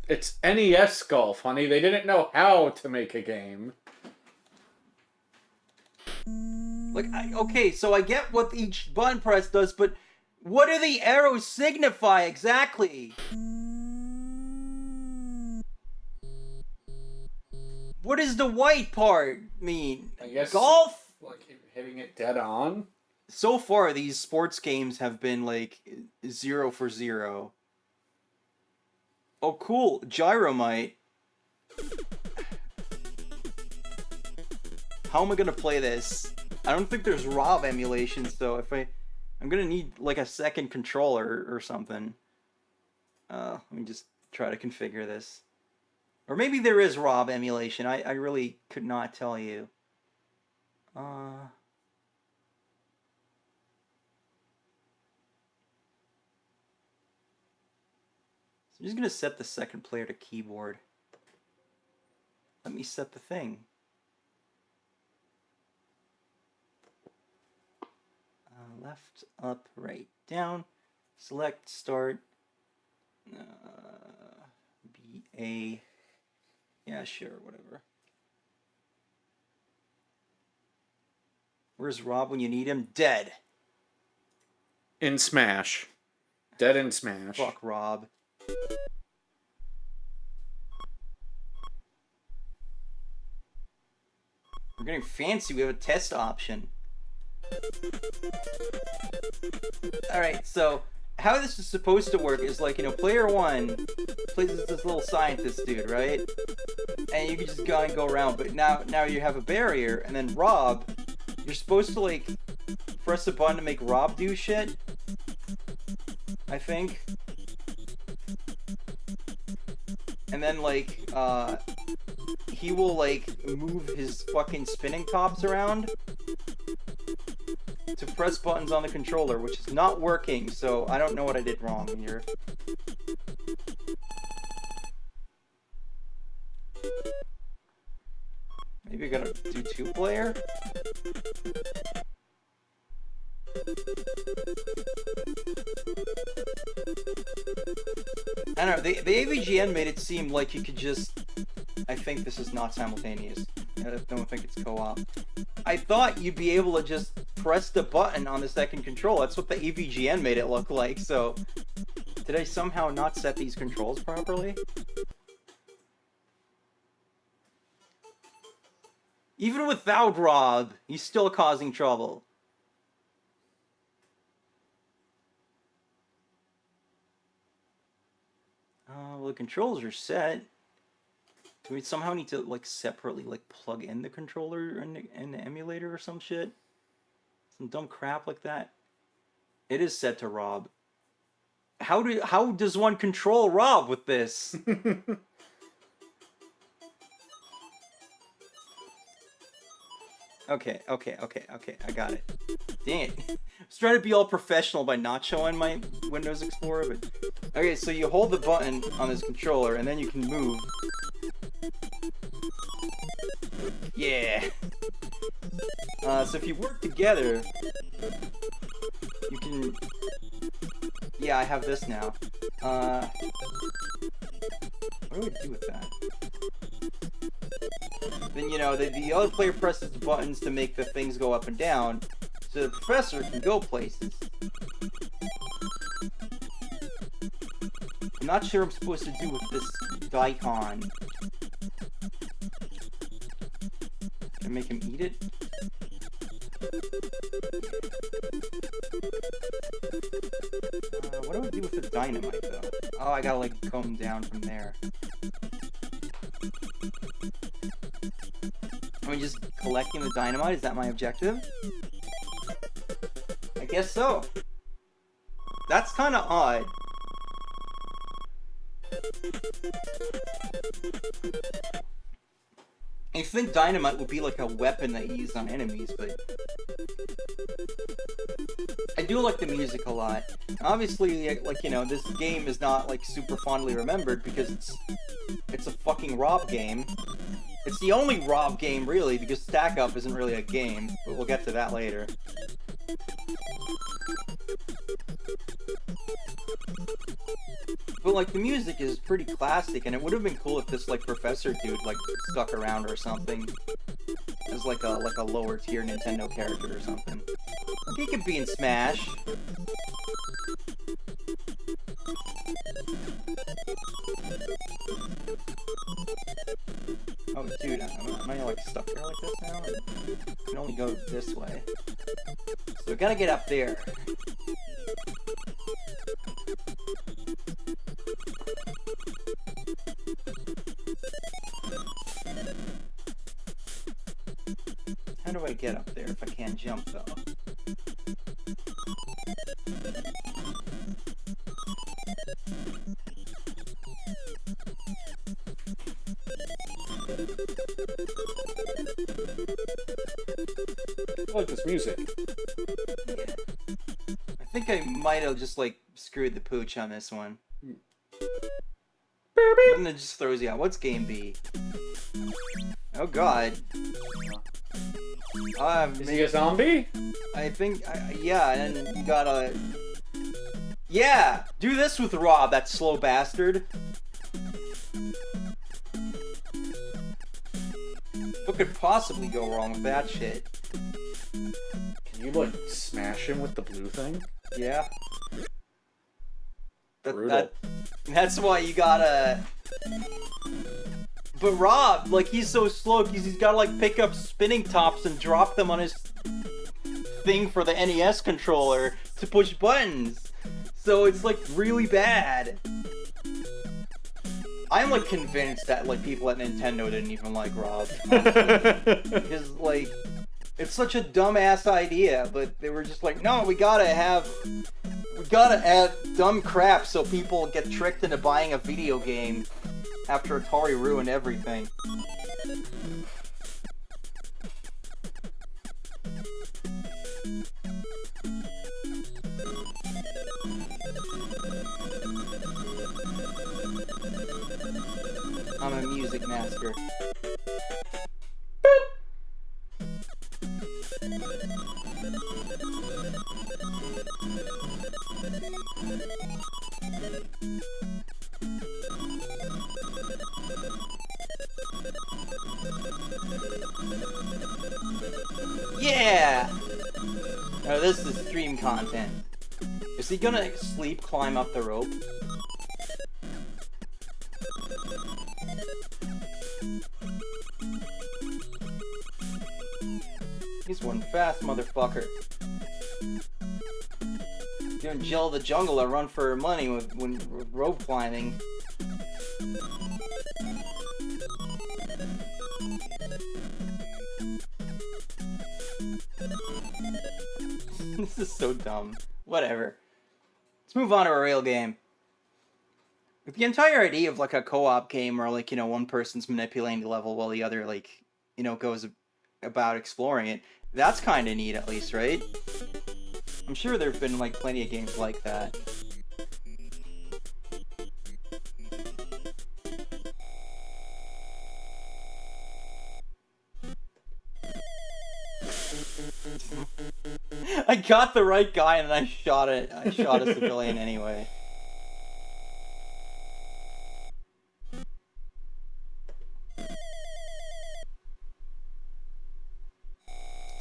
S2: It's NES Golf, honey. They didn't know how to make a game.
S1: Like, okay, so I get what each button press does, but what do the arrows signify exactly? What does the white part mean?
S2: I guess
S1: Golf?
S2: like hitting it dead on.
S1: So far, these sports games have been like 0 for 0. Oh, cool. Gyromite. How am I gonna play this? I don't think there's ROB emulations, though. I'm gonna need like a second controller or something. Let me just try to configure this. Or maybe there is ROB emulation. I really could not tell you. So I'm just gonna set the second player to keyboard. Let me set the thing. Left, up, right, down. Select, start. B, A. Yeah, sure, whatever. Where's Rob when you need him? Dead.
S2: In Smash. Dead in Smash.
S1: Fuck Rob. We're getting fancy. We have a test option. Alright, so how this is supposed to work is like, you know, player 1 plays as this little scientist dude, right? And you can just go around, but now you have a barrier, and then Rob, you're supposed to like press a button to make Rob do shit, I think. And then like, he will like move his fucking spinning tops around to press buttons on the controller, which is not working, so I don't know what I did wrong here. Maybe I gotta do 2-player? I don't know, the AVGN made it seem like you could just... I think this is not simultaneous. I don't think it's co-op. I thought you'd be able to just press the button on the second control. That's what the AVGN made it look like, so... Did I somehow not set these controls properly? Even without Rob, he's still causing trouble. Well, the controls are set. Do we somehow need to, like, separately, like, plug in the controller and the emulator or some shit? Some dumb crap like that? It is set to Rob. How does one control Rob with this? Okay, I got it. Dang it. I was trying to be all professional by not showing my Windows Explorer, but... Okay, so you hold the button on this controller, and then you can move. Yeah! So if you work together, you can... Yeah, I have this now. What do I do with that? Then, you know, the other player presses the buttons to make the things go up and down, so the professor can go places. I'm not sure what I'm supposed to do with this daikon. Can I make him eat it? What do I do with the dynamite, though? Oh, I gotta, like, come down from there. Am I just collecting the dynamite? Is that my objective? I guess so. That's kind of odd. I think dynamite would be like a weapon that you use on enemies, but... I do like the music a lot. Obviously, like, you know, this game is not, like, super fondly remembered because it's a fucking Rob game. It's the only Rob game, really, because Stack Up isn't really a game, but we'll get to that later. But, like, the music is pretty classic, and it would have been cool if this, like, professor dude, like, stuck around or something. as like a lower tier Nintendo character or something. Like, he could be in Smash. Oh, dude, am I like stuck there like this now? I can only go this way. So we gotta get up there. How do I get up there if I can't jump, though?
S2: I like this music.
S1: Yeah. I think I might have just, like, screwed the pooch on this one. And it just throws you out. What's game B? Oh, God.
S2: Is he a zombie?
S1: I think, yeah, and then you gotta... Yeah! Do this with Rob, that slow bastard. What could possibly go wrong with that shit?
S2: Can you, like, smash him with the blue thing?
S1: Yeah.
S2: Brutal.
S1: That's why you gotta... But Rob, like, he's so slow because he's gotta, like, pick up spinning tops and drop them on his thing for the NES controller to push buttons. So it's, like, really bad. I'm, like, convinced that, like, people at Nintendo didn't even like Rob. Because, like, it's such a dumbass idea, but they were just like, no, we gotta add dumb crap so people get tricked into buying a video game after Atari ruined everything. I'm a music master. Yeah! Oh, this is stream content. Is he gonna sleep climb up the rope? He's one fast motherfucker. Doing Jill the Jungle a run for her money with rope climbing. This is so dumb. Whatever. Let's move on to a real game. With the entire idea of like a co-op game where like, you know, one person's manipulating the level while the other like, you know, goes about exploring it, that's kind of neat at least, right? I'm sure there've been like plenty of games like that. I got the right guy and then I shot it. I shot a civilian anyway.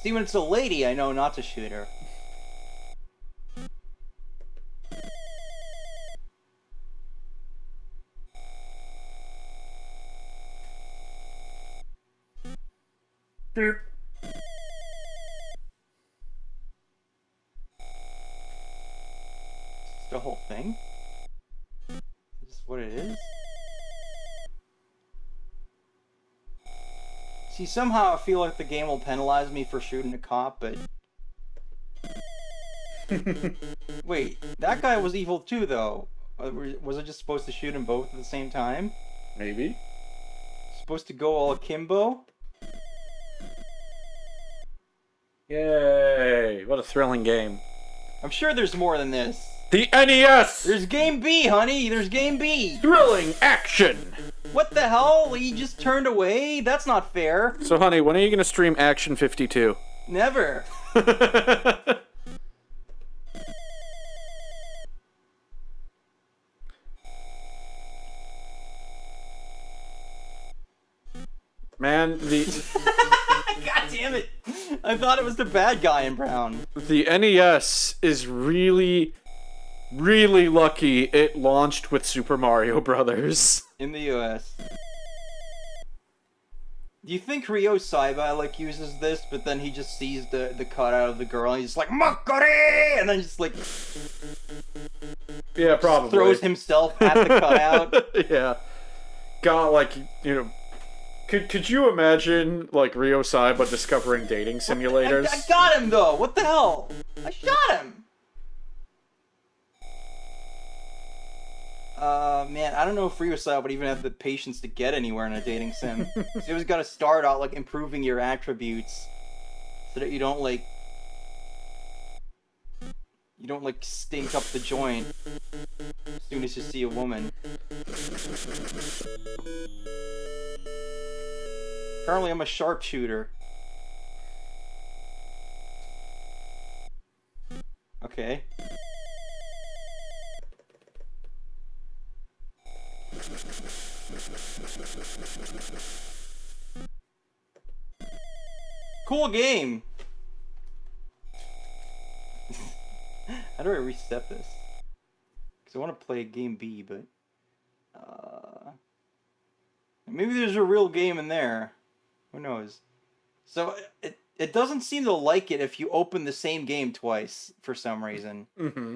S1: See, when it's a lady, I know not to shoot her.
S2: Beep.
S1: The whole thing? Is this what it is? See, somehow I feel like the game will penalize me for shooting a cop, but... Wait, that guy was evil too, though. Was I just supposed to shoot them both at the same time?
S2: Maybe.
S1: Supposed to go all akimbo?
S2: Yay! What a thrilling game.
S1: I'm sure there's more than this.
S2: The NES!
S1: There's Game B, honey! There's Game B!
S2: Thrilling action!
S1: What the hell? He just turned away? That's not fair.
S2: So, honey, when are you gonna stream Action 52?
S1: Never.
S2: Man, the...
S1: God I thought it was the bad guy in brown.
S2: The NES is really, really lucky it launched with Super Mario Brothers.
S1: In the US. Do you think Ryo Saiba, like, uses this, but then he just sees the cutout of the girl, and he's just like, Makari! And then just, like...
S2: Yeah, probably.
S1: Throws himself at the cutout.
S2: Yeah. God, like, you know... Could you imagine, like, Ryo Saiba discovering dating simulators?
S1: I got him, though! What the hell? I shot him! Man, I don't know if Ryo Saiba would even have the patience to get anywhere in a dating sim. So you always gotta start out, like, improving your attributes. So that you don't, like... You don't, like, stink up the joint as soon as you see a woman. Apparently I'm a sharpshooter. Okay. Cool game! How do I reset this? Because I want to play game B, but... maybe there's a real game in there. Who knows? So, it doesn't seem to like it if you open the same game twice, for some reason.
S2: Mm-hmm.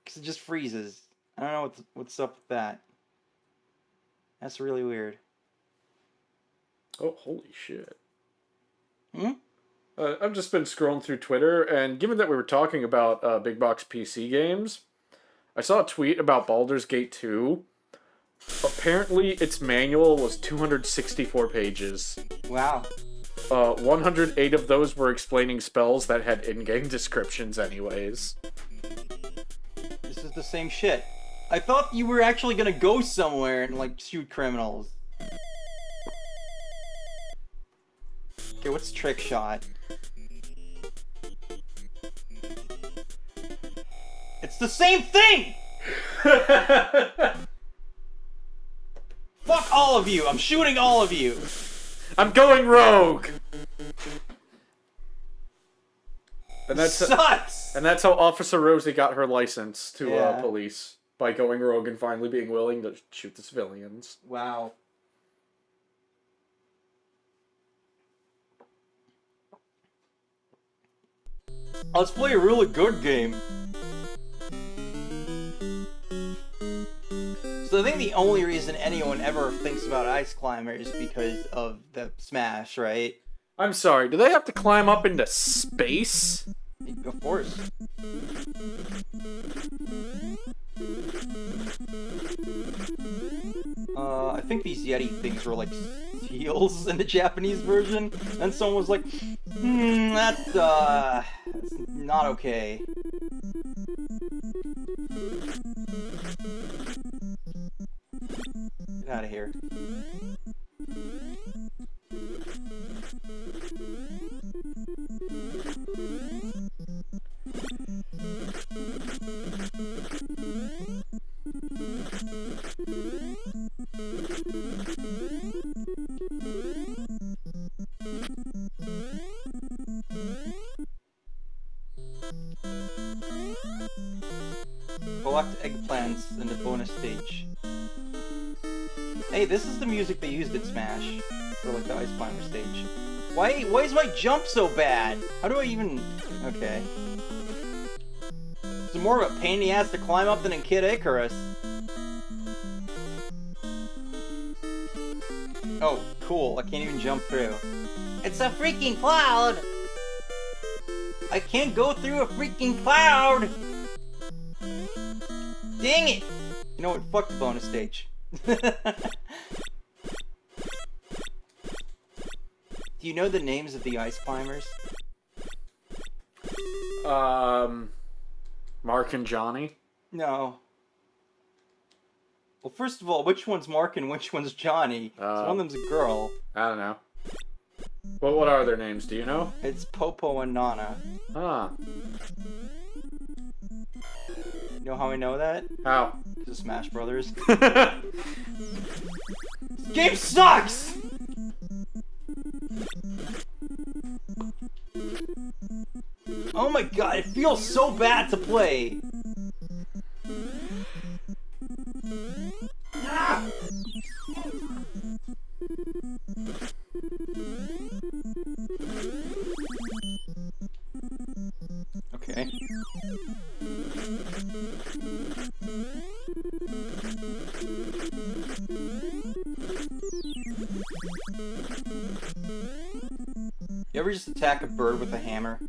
S1: Because it just freezes. I don't know what's up with that. That's really weird.
S2: Oh, holy shit.
S1: Hmm?
S2: I've just been scrolling through Twitter, and given that we were talking about big box PC games, I saw a tweet about Baldur's Gate 2. Apparently, its manual was 264 pages.
S1: Wow.
S2: 108 of those were explaining spells that had in-game descriptions anyways.
S1: This is the same shit. I thought you were actually gonna go somewhere and, like, shoot criminals. Okay, what's trick shot? It's the same thing! Fuck all of you! I'm shooting all of you!
S2: I'm going rogue! And that's
S1: sucks!
S2: And that's how Officer Rosie got her license to
S1: Yeah.
S2: police. By going rogue and finally being willing to shoot the civilians.
S1: Wow. Let's play a really good game. So I think the only reason anyone ever thinks about Ice Climber is because of the Smash, right?
S2: I'm sorry, do they have to climb up into space?
S1: Of course. I think these Yeti things were like seals in the Japanese version, and someone was like, that's not okay. Get out of here. Collect eggplants in the bonus stage. Hey, this is the music they used in Smash for like the Ice Climber stage. Why is my jump so bad? How do I even... Okay. It's more of a pain in the ass to climb up than in Kid Icarus. Oh, cool. I can't even jump through. It's a freaking cloud! I can't go through a freaking cloud! Dang it! You know what? Fuck the bonus stage. Do you know the names of the ice climbers?
S2: Mark and Johnny?
S1: No. Well, first of all, which one's Mark and which one's Johnny? So one of them's a girl.
S2: I don't know. Well, what are their names? Do you know?
S1: It's Popo and Nana.
S2: Ah.
S1: You know how I know that?
S2: How?
S1: Because of Smash Brothers. This game sucks! Oh my god, it feels so bad to play. Ah! Okay. You ever just attack a bird with a hammer?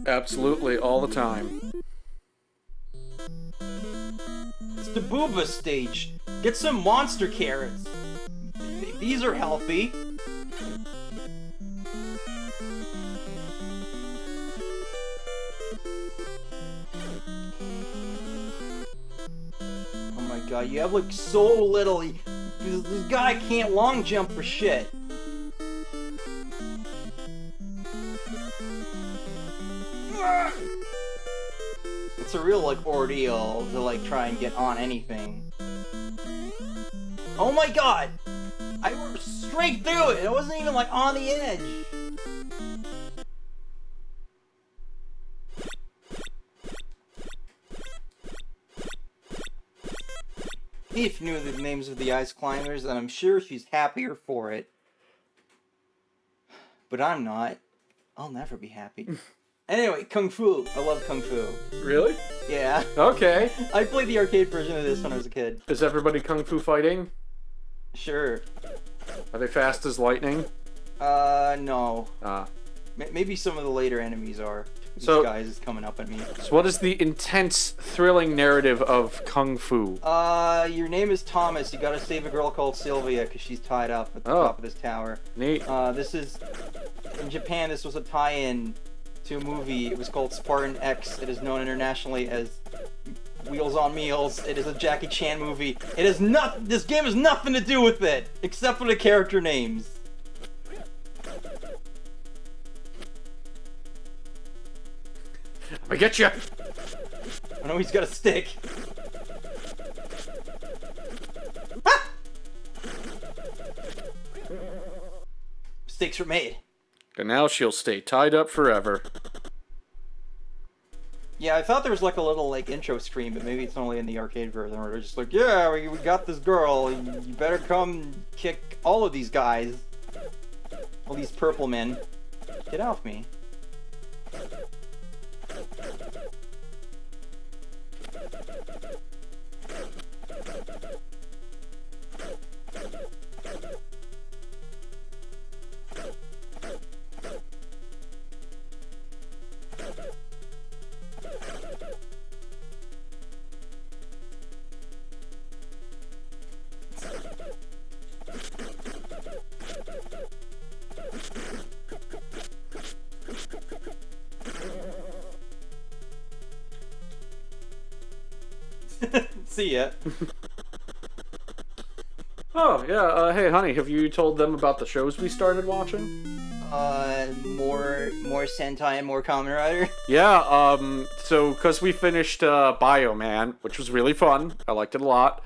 S2: Absolutely, all the time.
S1: It's the booba stage. Get some monster carrots. These are healthy. Oh my god, you have like so little. This guy can't long jump for shit. It's a real like ordeal to like try and get on anything. Oh my god! I worked straight through it! It wasn't even like on the edge! Eve knew the names of the ice climbers, and I'm sure she's happier for it. But I'm not. I'll never be happy. Anyway, Kung Fu. I love Kung Fu.
S2: Really?
S1: Yeah.
S2: Okay.
S1: I played the arcade version of this when I was a kid.
S2: Is everybody Kung Fu fighting?
S1: Sure.
S2: Are they fast as lightning?
S1: No.
S2: Ah.
S1: Maybe some of the later enemies are. This guy is coming up at me.
S2: So what is the intense, thrilling narrative of Kung Fu?
S1: Your name is Thomas. You gotta save a girl called Sylvia because she's tied up at the top of this tower.
S2: Neat.
S1: This is... In Japan, this was a tie-in to a movie. It was called Spartan X. It is known internationally as Wheels on Meals. It is a Jackie Chan movie. It is not. This game has nothing to do with it, except for the character names.
S2: I get you.
S1: I know he's got a stick. Ah! Mistakes were made.
S2: And now she'll stay tied up forever.
S1: Yeah, I thought there was like a little like intro screen, but maybe it's only in the arcade version where they're just like, yeah, we got this girl, you better come kick all of these guys. All these purple men. Get off me. See ya.
S2: Oh, yeah, hey, honey, have you told them about the shows we started watching?
S1: More Sentai and more Kamen Rider?
S2: Yeah, so, because we finished, Bioman, which was really fun. I liked it a lot.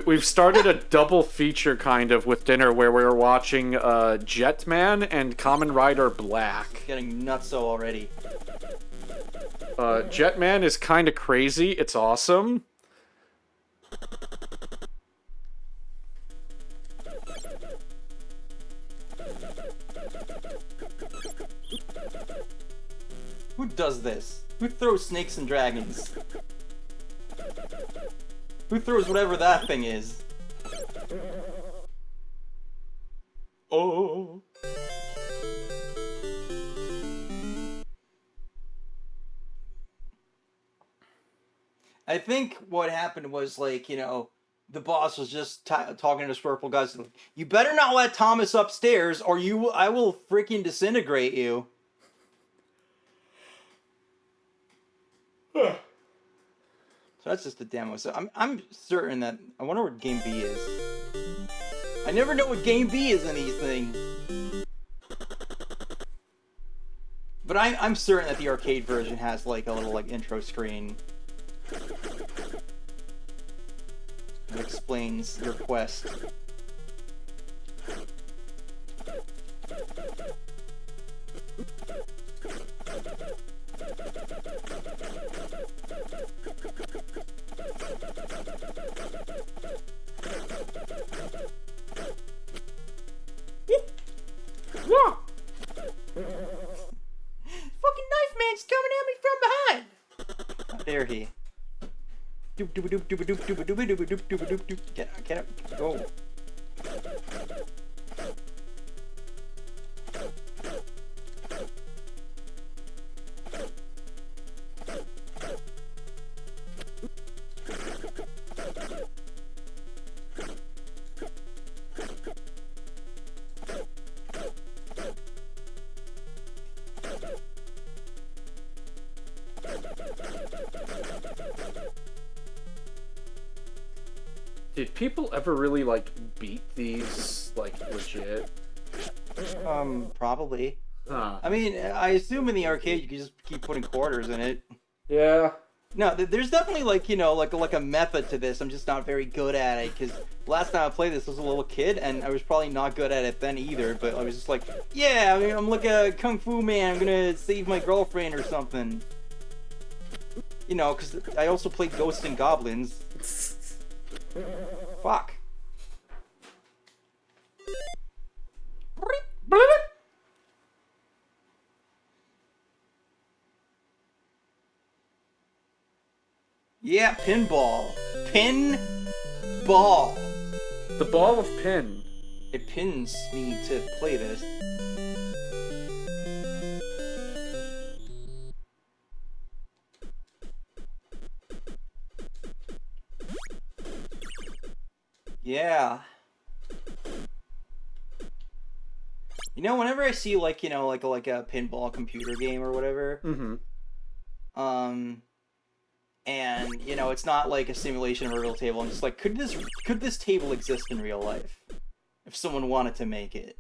S2: We've started a double feature, kind of, with dinner, where we were watching, Jetman and Kamen Rider Black.
S1: Getting nutso already.
S2: Jetman is kind of crazy. It's awesome.
S1: Who does this? Who throws snakes and dragons? Who throws whatever that thing is? Oh. I think what happened was, like, you know, the boss was just talking to this purple guy. Like, you better not let Thomas upstairs, or I will freaking disintegrate you. So that's just a demo. So I'm certain that I wonder what Game B is. I never know what Game B is in these things. But I'm certain that the arcade version has like a little like intro screen. It explains your quest. dare he? Doop doop doop doop doop doop doop doop doop doop doop doop. Get up. Go.
S2: Did people ever really, like, beat these, like, legit?
S1: Probably.
S2: Huh.
S1: I mean, I assume in the arcade you can just keep putting quarters in it.
S2: Yeah.
S1: No, there's definitely, like, you know, like a method to this. I'm just not very good at it, because last time I played this I was a little kid, and I was probably not good at it then either, but I was just like, yeah, I mean, I'm like a Kung Fu man, I'm gonna save my girlfriend or something. You know, because I also played Ghosts and Goblins. Fuck. Yeah, pinball. Pinball.
S2: The ball of pin.
S1: It pins me to play this. Yeah. You know, whenever I see, like, you know, like a pinball computer game or whatever, and, you know, it's not like a simulation of a real table, I'm just like, could this table exist in real life? If someone wanted to make it.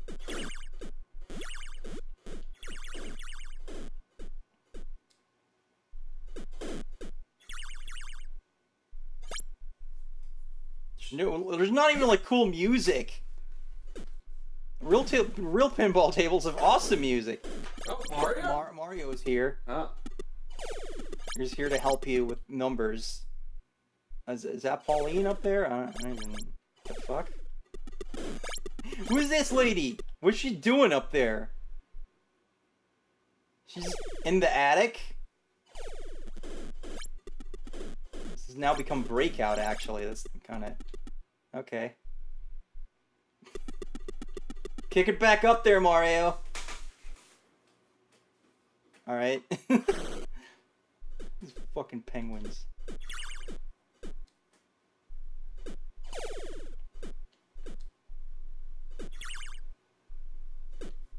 S1: There's not even, like, cool music. Real pinball tables have awesome music.
S2: Oh, Mario?
S1: Mario's here.
S2: Huh.
S1: He's here to help you with numbers. Is that Pauline up there? I don't even... The fuck? Who's this lady? What's she doing up there? She's in the attic? This has now become Breakout, actually. That's kind of... Okay. Kick it back up there, Mario. Alright. These fucking penguins.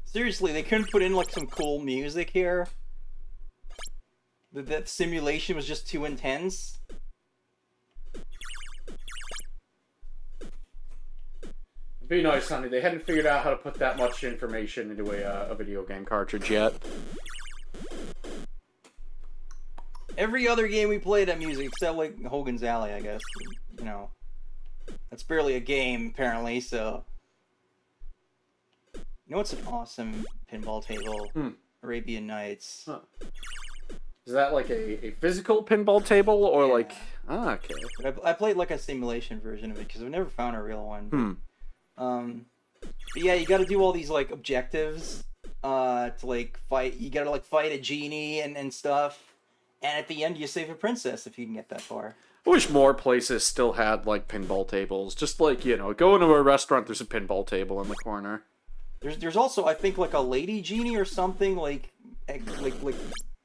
S1: Seriously, they couldn't put in, like, some cool music here? That simulation was just too intense?
S2: It'd be nice, honey. They hadn't figured out how to put that much information into a video game cartridge yet.
S1: Every other game we played had music, except, like, Hogan's Alley, I guess. You know. That's barely a game, apparently, so... You know what's an awesome pinball table? Arabian Nights.
S2: Huh. Is that like a physical pinball table, or like... Ah, okay.
S1: But I played, like, a simulation version of it, because I've never found a real one. But yeah, you gotta do all these, like, objectives, to, like, fight... You gotta, like, fight a genie and stuff. And at the end, you save a princess, if you can get that far.
S2: I wish more places still had, like, pinball tables. Just like, you know, go into a restaurant, there's a pinball table in the corner.
S1: There's also, I think, like, a lady genie or something, like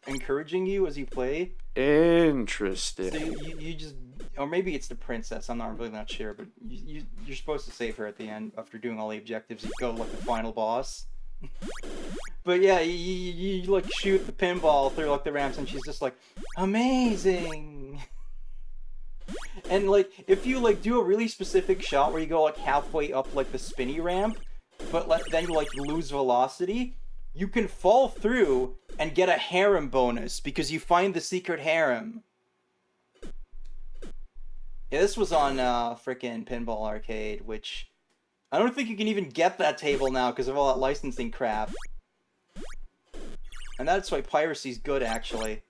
S1: encouraging you as you play.
S2: Interesting.
S1: So you just... Or maybe it's the princess, I'm really not sure, but you're supposed to save her at the end after doing all the objectives. You go, like, the final boss. But yeah, you like, shoot the pinball through, like, the ramps, and she's just like, amazing! And, like, if you, like, do a really specific shot where you go, like, halfway up, like, the spinny ramp, but then you, like, lose velocity, you can fall through and get a harem bonus, because you find the secret harem. Yeah, this was on, frickin' Pinball Arcade, which... I don't think you can even get that table now because of all that licensing crap. And that's why piracy's good, actually.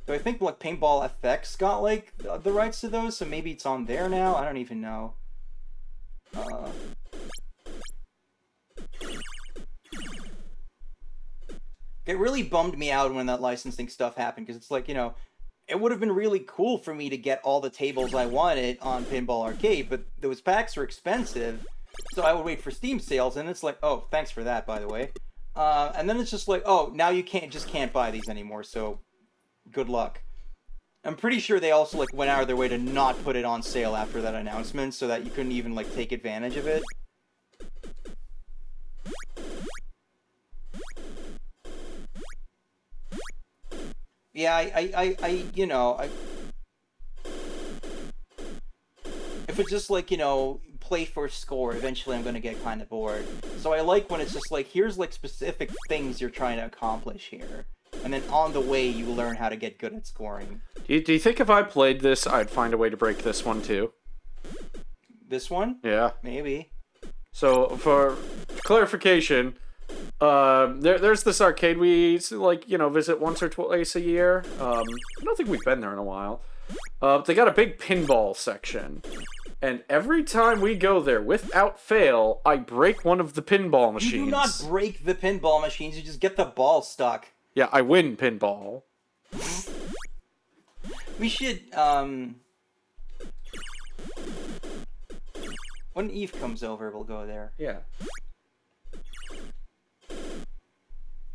S1: So I think, like, Paintball FX got, like, the rights to those, so maybe it's on there now? I don't even know. It really bummed me out when that licensing stuff happened, because it's like, you know, it would have been really cool for me to get all the tables I wanted on Pinball Arcade, but those packs are expensive, so I would wait for Steam sales, and it's like, oh, thanks for that, by the way. And then it's just like, oh, now you can't buy these anymore, so good luck. I'm pretty sure they also, like, went out of their way to not put it on sale after that announcement, so that you couldn't even, like, take advantage of it. Yeah, you know, if it's just like, you know, play for score, eventually I'm gonna get kind of bored. So I like when it's just like, here's like specific things you're trying to accomplish here, and then on the way you learn how to get good at scoring.
S2: Do you think if I played this, I'd find a way to break this one too?
S1: This one?
S2: Yeah.
S1: Maybe.
S2: So, for clarification, there's this arcade we, like, you know, visit once or twice a year. I don't think we've been there in a while. They got a big pinball section. And every time we go there, without fail, I break one of the pinball machines.
S1: You do not break the pinball machines, you just get the ball stuck.
S2: Yeah, I win pinball.
S1: We should, when Eve comes over, we'll go there.
S2: Yeah.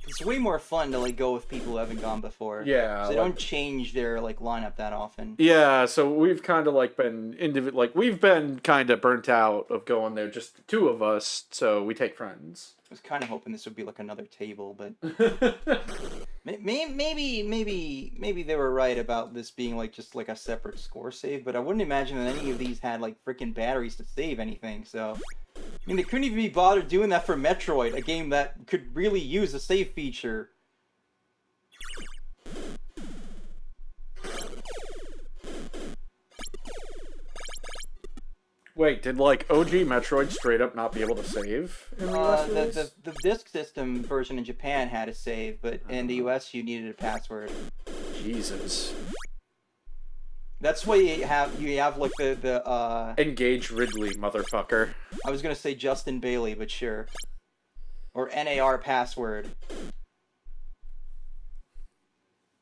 S1: It's way more fun to, like, go with people who haven't gone before.
S2: Yeah.
S1: So they don't change their, like, lineup that often.
S2: Yeah, so we've kind of, like, been we've been kind of burnt out of going there, just the two of us, so we take friends.
S1: I was kind of hoping this would be, like, another table, but... maybe they were right about this being, like, just, like, a separate score save, but I wouldn't imagine that any of these had, like, freaking batteries to save anything, so... I mean, they couldn't even be bothered doing that for Metroid, a game that could really use a save feature.
S2: Wait, did, like, OG Metroid straight up not be able to save in the US release?
S1: The disc system version in Japan had a save, but in the US you needed a password.
S2: Jesus.
S1: That's why you have like the
S2: Engage Ridley, motherfucker.
S1: I was gonna say Justin Bailey, but sure. Or NAR password.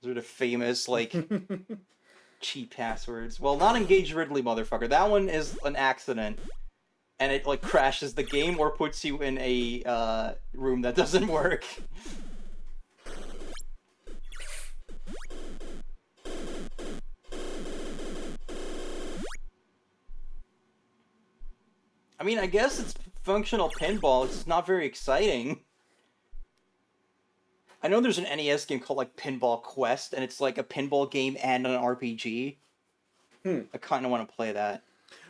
S1: Those are the famous, like, cheap passwords. Well, not Engage Ridley, motherfucker. That one is an accident. And it, like, crashes the game or puts you in a room that doesn't work. I mean, I guess it's functional pinball, it's just not very exciting. I know there's an NES game called, like, Pinball Quest, and it's like a pinball game and an RPG. I kind of want to play that.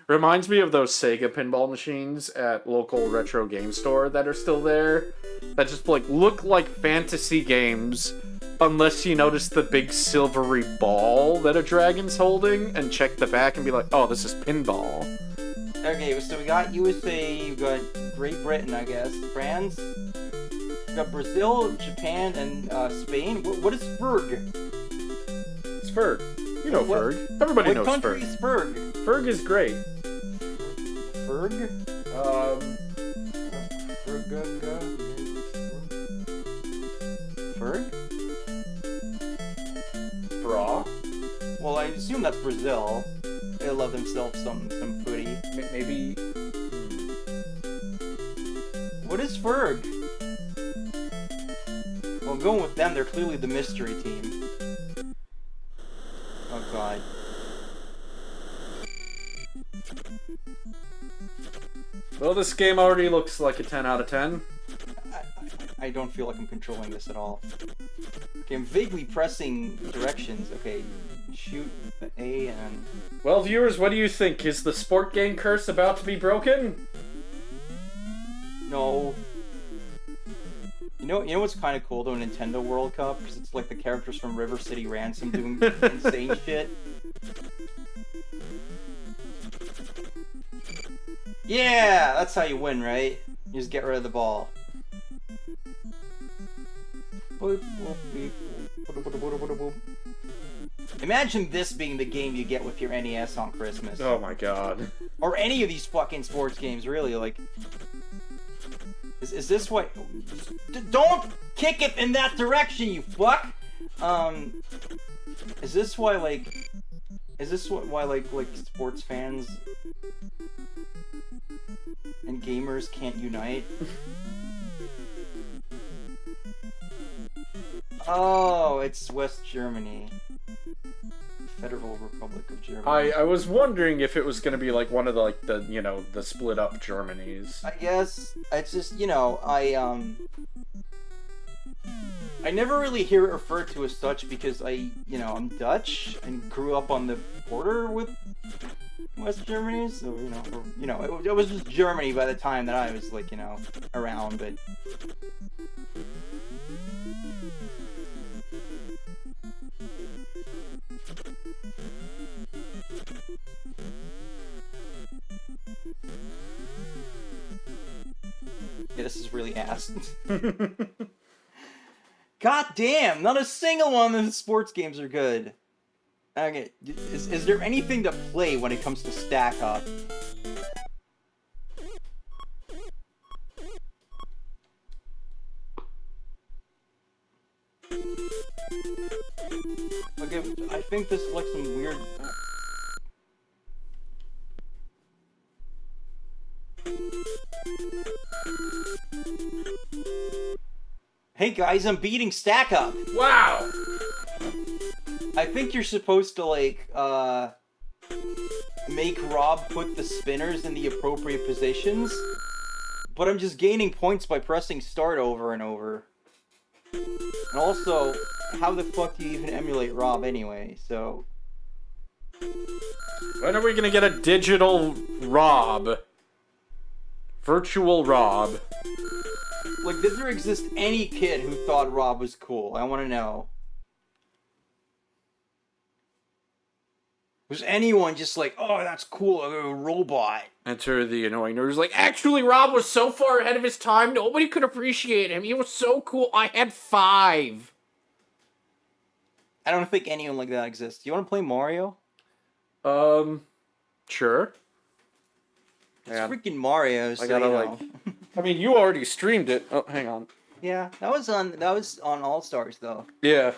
S2: Reminds me of those Sega pinball machines at local retro game store that are still there. That just, like, look like fantasy games, unless you notice the big silvery ball that a dragon's holding, and check the back and be like, oh, this is pinball.
S1: Okay, so we got USA, we got Great Britain, I guess, France, we got Brazil, Japan, and Spain. What is Ferg?
S2: It's Ferg. You know Ferg. Everybody knows Ferg.
S1: What country is Ferg?
S2: Ferg is great.
S1: Ferg? Ferg?
S2: Bra?
S1: Well, I assume that's Brazil. They love themselves some footy.
S2: Maybe...
S1: What is Ferg? Well, I'm going with them. They're clearly the mystery team. Oh, God.
S2: Well, this game already looks like a 10 out of 10.
S1: I don't feel like I'm controlling this at all. Okay, I'm vaguely pressing directions. Okay, shoot the A and...
S2: Well, viewers, what do you think? Is the sport game curse about to be broken?
S1: No. You know what's kind of cool though, Nintendo World Cup? Because it's like the characters from River City Ransom doing insane shit. Yeah! That's how you win, right? You just get rid of the ball. Imagine this being the game you get with your NES on Christmas.
S2: Oh my god.
S1: Or any of these fucking sports games, really, like... Is this what? Don't kick it in that direction, you fuck. Is this why like? Is this why like sports fans and gamers can't unite? Oh, it's West Germany. Federal Republic of Germany.
S2: I was wondering if it was gonna be like one of the like the you know the split up Germanys.
S1: I guess it's just I never really hear it referred to as such because I'm Dutch and grew up on the border with West Germany, so it was just Germany by the time that I was like around, but. Yeah, this is really ass. God damn, not a single one of the sports games are good. Okay, is there anything to play when it comes to stack up? Okay, I think this is like some weird... Hey guys, I'm beating Stack Up!
S2: Wow!
S1: I think you're supposed to, like, make Rob put the spinners in the appropriate positions, but I'm just gaining points by pressing start over and over. And also, how the fuck do you even emulate Rob anyway, so...
S2: When are we gonna get a digital Rob? Virtual Rob.
S1: Like, did there exist any kid who thought Rob was cool? I want to know. Was anyone just like, oh, that's cool, a robot?
S2: Enter the annoying nerd who's like, actually, Rob was so far ahead of his time, nobody could appreciate him. He was so cool, I had 5.
S1: I don't think anyone like that exists. You want to play Mario?
S2: Sure.
S1: It's freaking Mario, so
S2: I gotta, like... I mean, you already streamed it. Oh, hang on.
S1: Yeah, that was on All Stars, though.
S2: Yeah.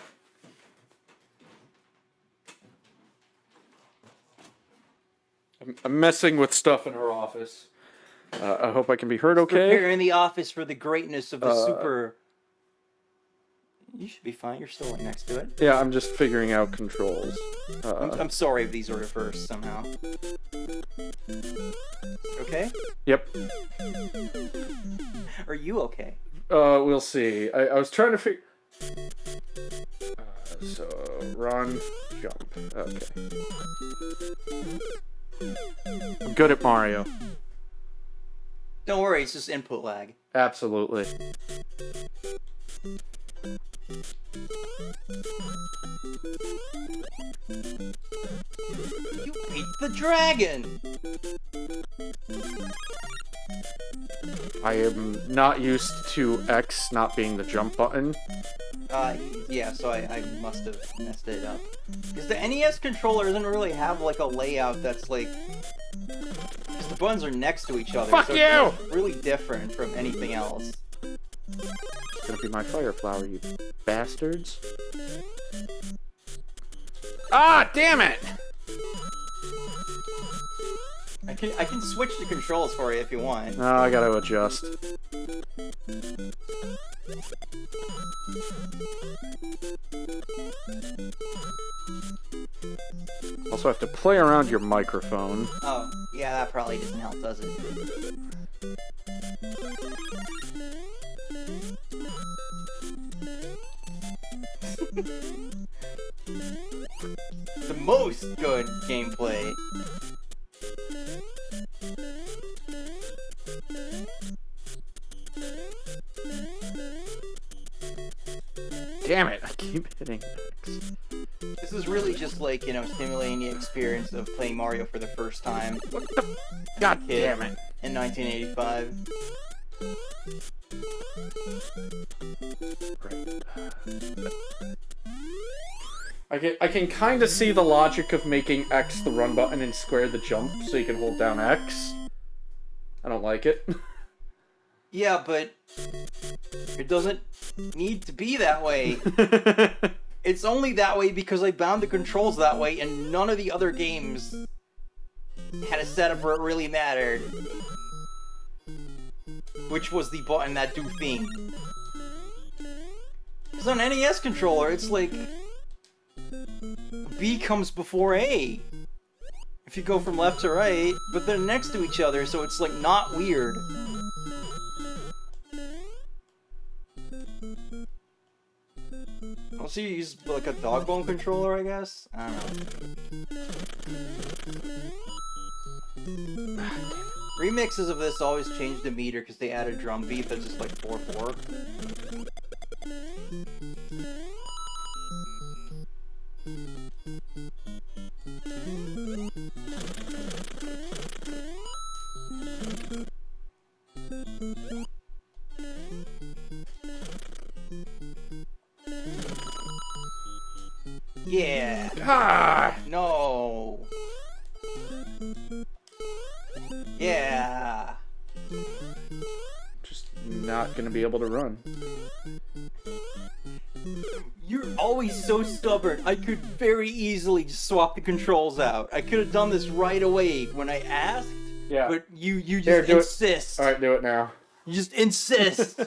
S2: I'm messing with stuff in her office. I hope I can be heard okay.
S1: Preparing the office for the greatness of the super... You should be fine. You're still right next to it.
S2: Yeah, I'm just figuring out controls.
S1: I'm sorry if these are reversed somehow. Okay?
S2: Yep.
S1: Are you okay?
S2: We'll see. I was trying to figure... so, run, jump. Okay. I'm good at Mario.
S1: Don't worry, it's just input lag.
S2: Absolutely.
S1: You beat the dragon!
S2: I am not used to X not being the jump button.
S1: Yeah, so I must have messed it up. Because the NES controller doesn't really have, like, a layout that's, like... Because the buttons are next to each other,
S2: Fuck
S1: so
S2: you!
S1: It's really different from anything else.
S2: It's gonna be my fire flower, you bastards. Ah, damn it!
S1: I can switch the controls for you if you want.
S2: No, I gotta adjust. Also have to play around your microphone.
S1: Oh, yeah, that probably doesn't help, does it? The most good gameplay.
S2: Damn it, I keep hitting X.
S1: This is really just like, stimulating the experience of playing Mario for the first time.
S2: What the? God damn it.
S1: In 1985.
S2: Right. I can kind of see the logic of making X the run button and square the jump so you can hold down X. I don't like it.
S1: Yeah, but it doesn't need to be that way. It's only that way because I bound the controls that way, and none of the other games had a setup where it really mattered. Which was the button that do thing. Because on NES controller, it's like B comes before A. If you go from left to right, but they're next to each other, so it's like not weird. I'll see you use like a dog bone controller, I guess? I don't know. Remixes of this always change the meter because they add a drum beat that's just like 4/4. Yeah.
S2: Ah!
S1: No. Yeah.
S2: Just not gonna be able to run.
S1: You're always so stubborn. I could very easily just swap the controls out. I could have done this right away when I asked.
S2: Yeah.
S1: But you just
S2: Here, do
S1: insist.
S2: It. All right, do it now.
S1: You just insist.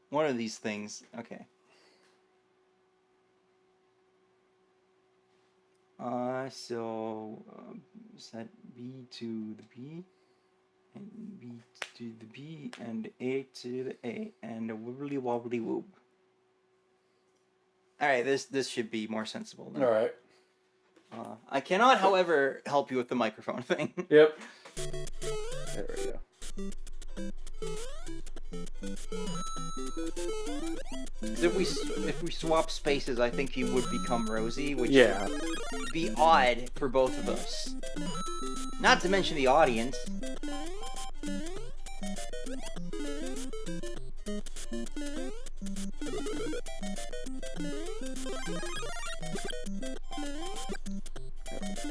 S1: One of these things. Okay. Set B to the B, and B to the B, and A to the A, and a wibbly wobbly whoop. Alright, this should be more sensible then.
S2: Alright.
S1: I cannot, however, help you with the microphone thing.
S2: Yep. There we go.
S1: If we swap spaces, I think you would become Rosie, which
S2: Yeah.
S1: would be odd for both of us. Not to mention the audience.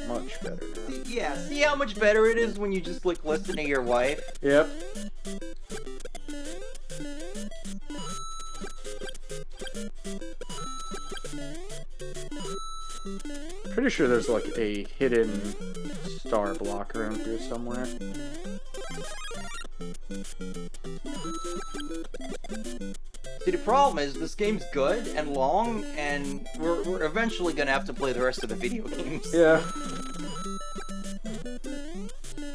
S2: Much better now.
S1: Yeah, see how much better it is when you just like listen to your wife?
S2: Yep. Pretty sure there's like a hidden star block around here somewhere.
S1: See, the problem is this game's good and long, and we're eventually gonna have to play the rest of the video games.
S2: Yeah.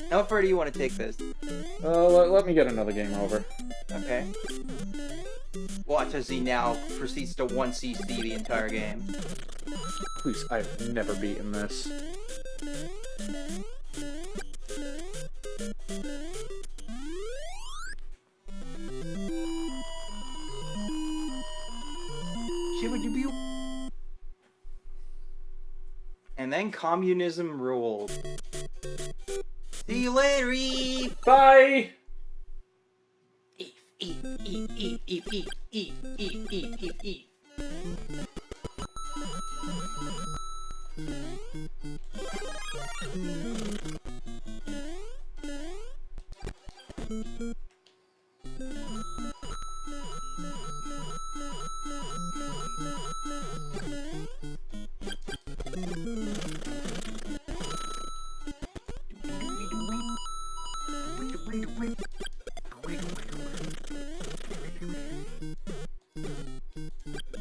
S1: How far do you want to take this?
S2: Let me get another game over.
S1: Okay. Watch as he now proceeds to 1cc the entire game.
S2: Please, I've never beaten this.
S1: And then communism ruled. See you later, Eve!
S2: Bye!
S1: Eve, Eve, Eve, Eve, Eve, Eve, Eve, Eve, Eve, Eve, Eve.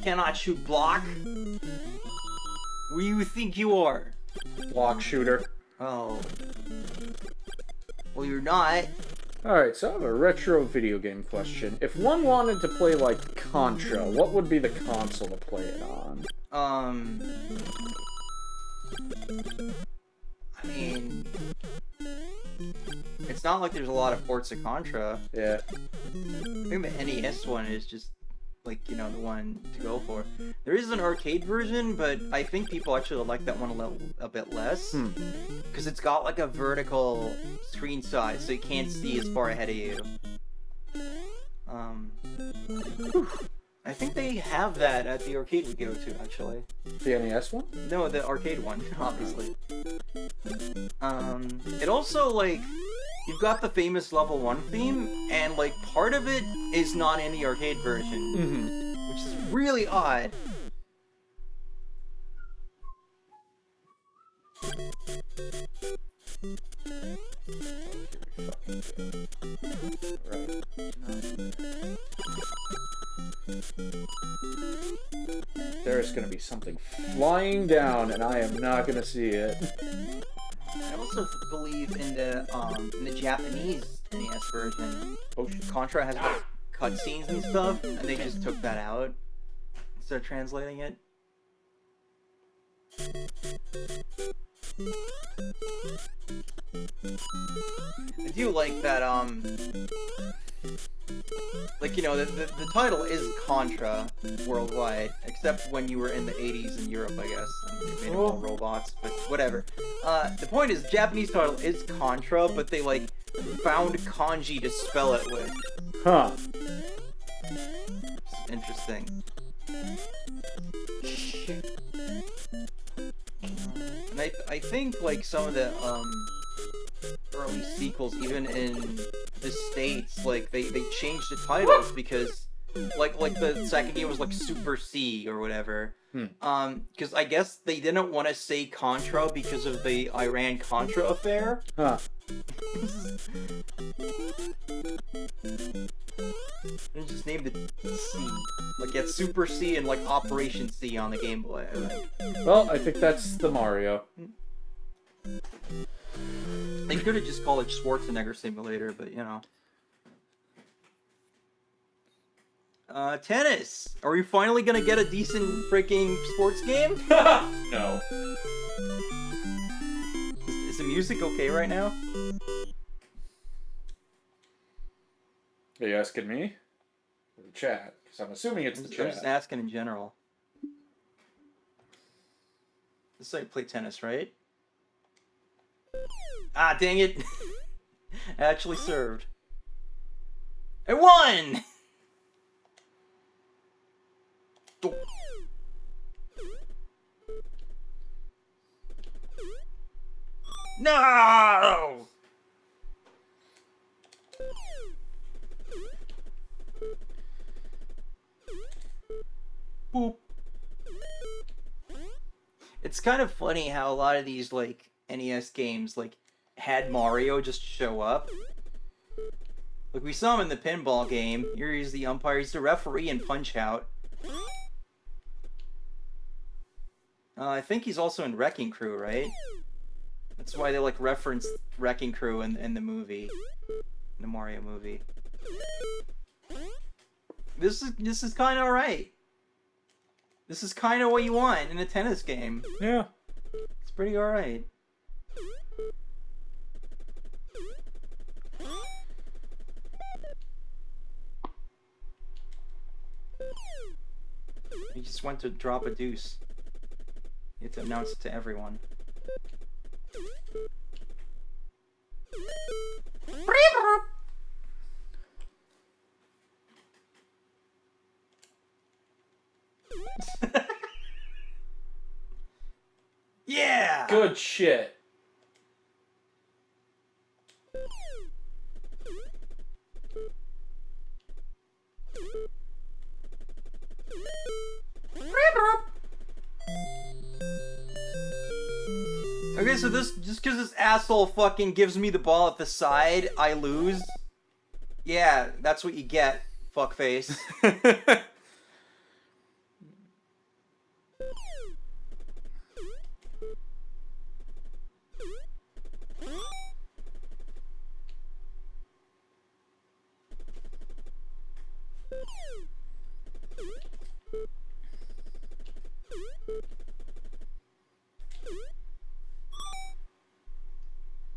S1: Cannot shoot block? Who do you think you are?
S2: Block shooter.
S1: Oh. Well, you're not.
S2: Alright, so I have a retro video game question. If one wanted to play, like, Contra, what would be the console to play it on?
S1: I mean... It's not like there's a lot of ports of Contra.
S2: Yeah.
S1: I think the NES one is just, like, you know, the one to go for. There is an arcade version, but I think people actually like that one a bit less. Because it's got, like, a vertical screen size, so you can't see as far ahead of you. I think they have that at the arcade we go to, actually.
S2: The NES one?
S1: No, the arcade one, obviously. It also, like, you've got the famous level 1 theme, and like part of it is not in the arcade version, which is really odd.
S2: Right. There's gonna be something flying down, and I am not gonna see it.
S1: I also believe in the Japanese NES version, Contra has like cutscenes and stuff, and they just took that out instead of translating it. I do like that, like, you know, the title is Contra worldwide, except when you were in the 80s in Europe, I guess, and they made it all robots, but whatever. The point is, Japanese title is Contra, but they, like, found kanji to spell it with.
S2: Huh.
S1: It's interesting. And I think, like, some of the, early sequels, even in the States, like, they changed the titles because, like the second game was, like, Super C or whatever. Because I guess they didn't want to say Contra because of the Iran-Contra affair.
S2: Huh.
S1: And just named it C. Like, it's Super C and, like, Operation C on the Game Boy, I think.
S2: Well, I think that's the Mario.
S1: They could have just called it Schwarzenegger Simulator, but, you know. Tennis! Are we finally gonna get a decent freaking sports game?
S2: No.
S1: Is the music okay right now?
S2: Are you asking me? Or the chat? Because I'm assuming it's the
S1: I'm
S2: chat.
S1: just asking in general. This is how you play tennis, right? Ah, dang it! I actually served. I won! No! Boop. It's kind of funny how a lot of these, like, NES games, like, had Mario just show up. Like, we saw him in the Pinball game. Here he's the umpire. He's the referee in Punch-Out. I think he's also in Wrecking Crew, right? That's why they, like, reference Wrecking Crew in the movie. In the Mario movie. This is kind of alright. This is kind of what you want in a tennis game.
S2: Yeah.
S1: It's pretty alright. He just went to drop a deuce. You have to announce it to everyone. Yeah!
S2: Good shit.
S1: Okay, so this, just because this asshole fucking gives me the ball at the side, I lose? Yeah, that's what you get, fuckface.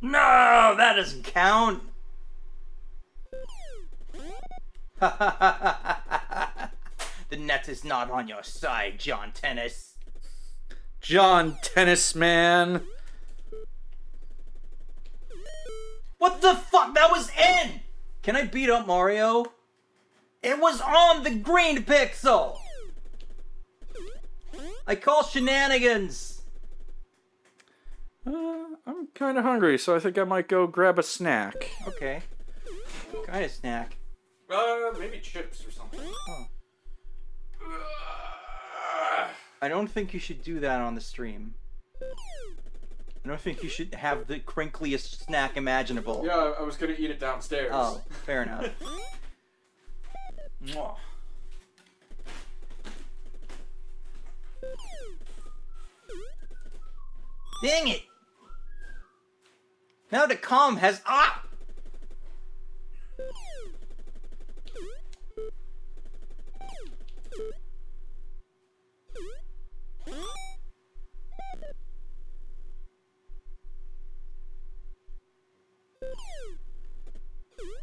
S1: No, that doesn't count. The net is not on your side, John Tennis.
S2: John Tennis Man.
S1: What the fuck? That was in! Can I beat up Mario? It was on the green pixel! I call shenanigans!
S2: I'm kind of hungry, so I think I might go grab a snack.
S1: Okay. What kind of snack?
S2: Maybe chips or something.
S1: Oh. I don't think you should do that on the stream. I don't think you should have the crinkliest snack imaginable.
S2: Yeah, I was gonna eat it downstairs.
S1: Oh, fair enough. Mwah. Dang it! Now the comm has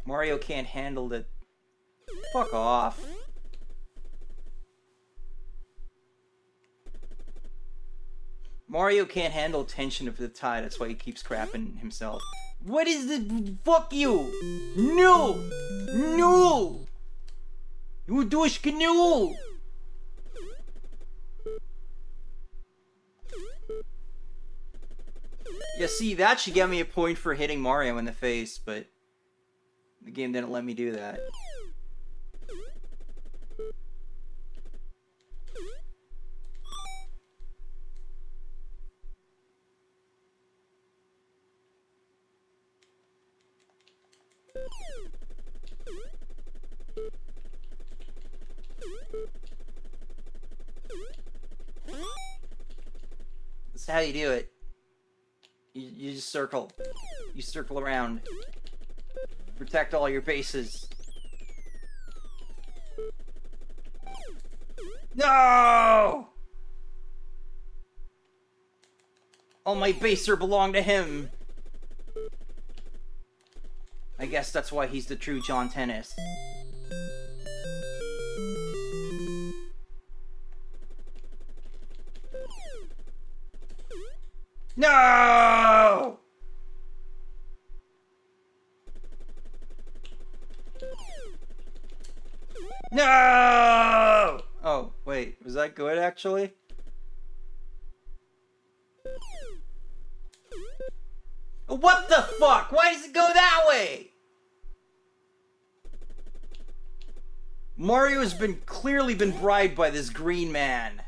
S1: Mario can't handle it. Fuck off. Mario can't handle tension of the tie, that's why he keeps crapping himself. What is the... Fuck you! No! No! You douche canoe! Yeah, see, that should get me a point for hitting Mario in the face, but the game didn't let me do that. That's how you do it. You just circle. You circle around. Protect all your bases. No! All my baser belong to him. I guess that's why he's the true John Tennis. No! No! Oh, wait. Was that good, actually? What the fuck? Why does it go that way? Mario's clearly been bribed by this green man.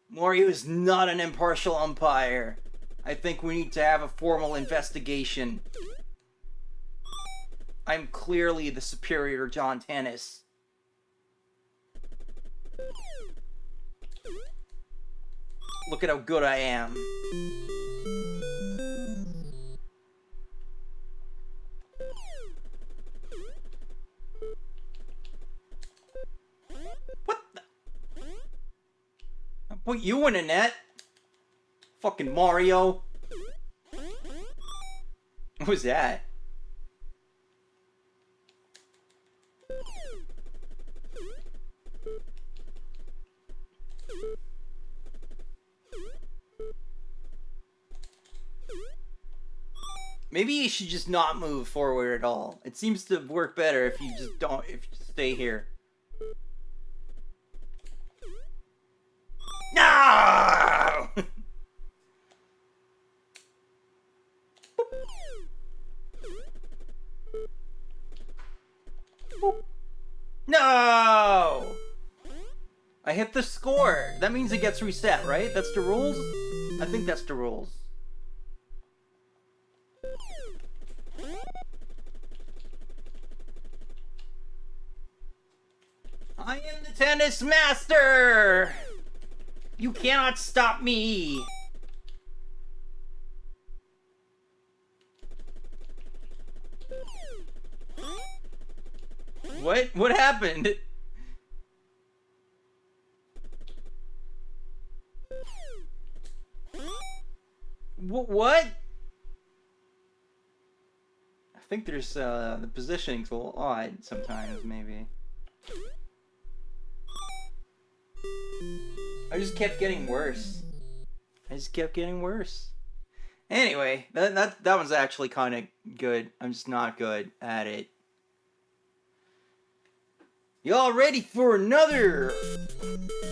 S1: Mario is not an impartial umpire. I think we need to have a formal investigation. I'm clearly the superior John Tennis. Look at how good I am. What the? I'll put you in a net. Fucking Mario. What was that? Maybe you should just not move forward at all. It seems to work better if you just don't, if you just stay here. No! No! I hit the score. That means it gets reset, right? That's the rules? I think that's the rules. I am the tennis master! You cannot stop me! What? What happened? What? I think there's, the positioning's a little odd sometimes, maybe. I just kept getting worse. Anyway, that one's actually kind of good. I'm just not good at it. Y'all ready for another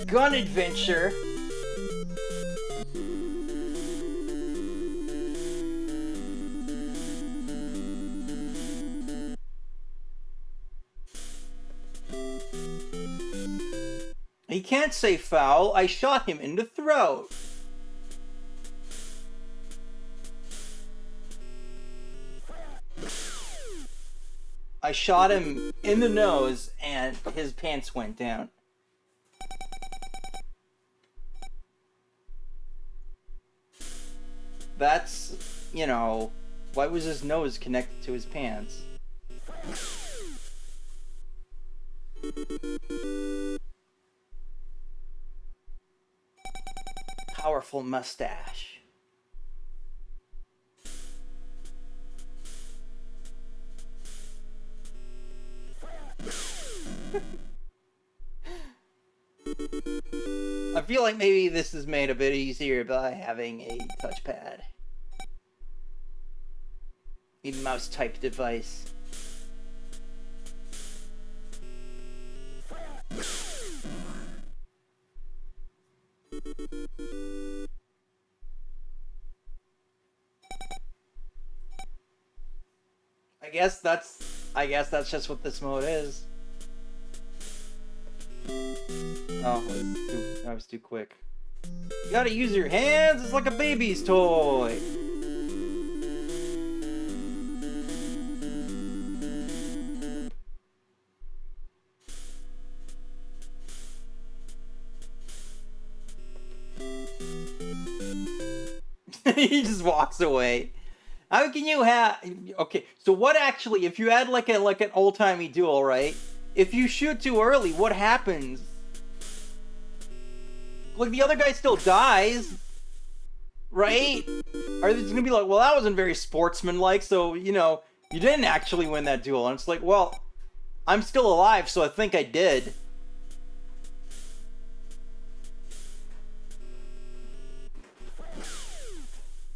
S1: gun adventure? He can't say foul. I shot him in the throat. I shot him in the nose and his pants went down. That's, you know, why was his nose connected to his pants? Powerful mustache. I feel like maybe this is made a bit easier by having a touchpad. A mouse type device. I guess that's just what this mode is. Oh, I was too quick. You gotta use your hands, it's like a baby's toy! He just walks away. How can you have... Okay, so what actually, if you had like an old-timey duel, right? If you shoot too early, what happens? Like, the other guy still dies, right? Are they just gonna be like, well, that wasn't very sportsmanlike, so, you know, you didn't actually win that duel. And it's like, well, I'm still alive, so I think I did.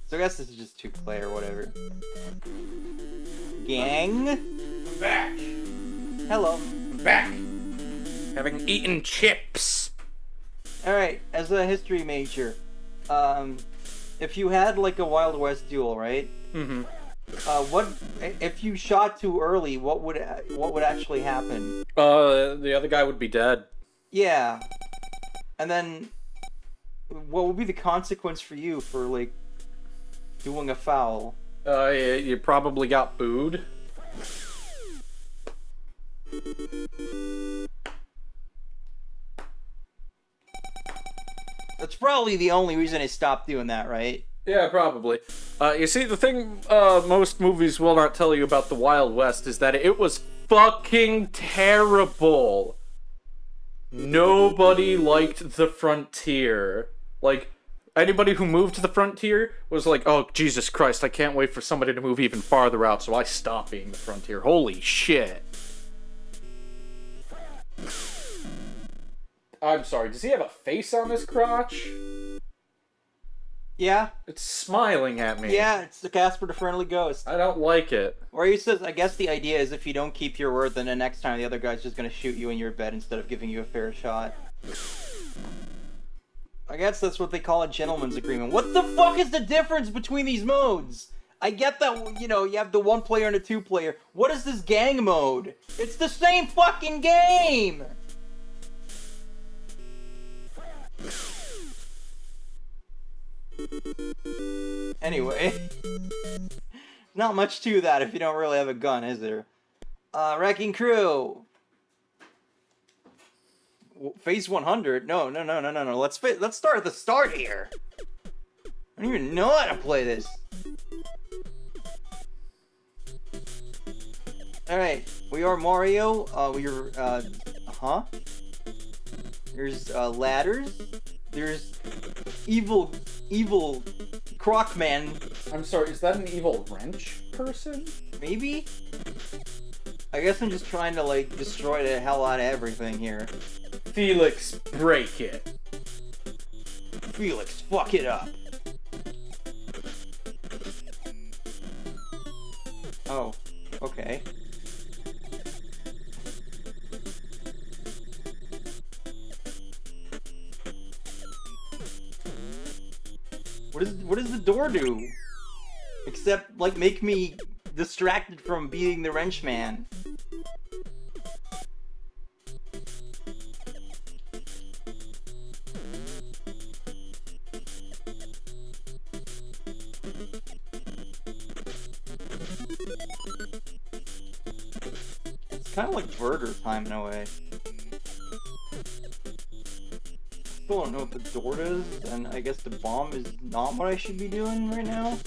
S1: So I guess this is just 2-player, whatever. Gang?
S2: I'm back.
S1: Hello.
S2: I'm back. Having eaten chips.
S1: Alright, as a history major, if you had like a Wild West duel, right?
S2: Mm-hmm.
S1: What if you shot too early? What would actually happen?
S2: The other guy would be dead.
S1: Yeah, and then what would be the consequence for you for like doing a foul?
S2: You probably got booed.
S1: That's probably the only reason I stopped doing that, right?
S2: Yeah, probably. You see, the thing most movies will not tell you about the Wild West is that it was fucking terrible. Nobody liked the frontier. Like, anybody who moved to the frontier was like, oh, Jesus Christ, I can't wait for somebody to move even farther out, so I stopped being the frontier. Holy shit. I'm sorry, does he have a face on his crotch?
S1: Yeah.
S2: It's smiling at me.
S1: Yeah, it's the Casper the Friendly Ghost.
S2: I don't like it.
S1: Or he says, I guess the idea is if you don't keep your word, then the next time the other guy's just gonna shoot you in your bed instead of giving you a fair shot. I guess that's what they call a gentleman's agreement. What the fuck is the difference between these modes? I get that, you know, you have the 1-player and a 2-player. What is this gang mode? It's the same fucking game! Anyway, not much to that if you don't really have a gun, is there? Wrecking Crew. Phase 100? No. Let's start at the start here. I don't even know how to play this. Alright, we are Mario. There's ladders. There's evil Crocman.
S2: I'm sorry, is that an evil wrench person?
S1: Maybe? I guess I'm just trying to, like, destroy the hell out of everything here.
S2: Felix, break it.
S1: Felix, fuck it up. Oh, okay. What does the door do? Except, like, make me distracted from being the wrench man. kind of like burger time in a way. Still don't know what the door does, and I guess the bomb is not what I should be doing right now.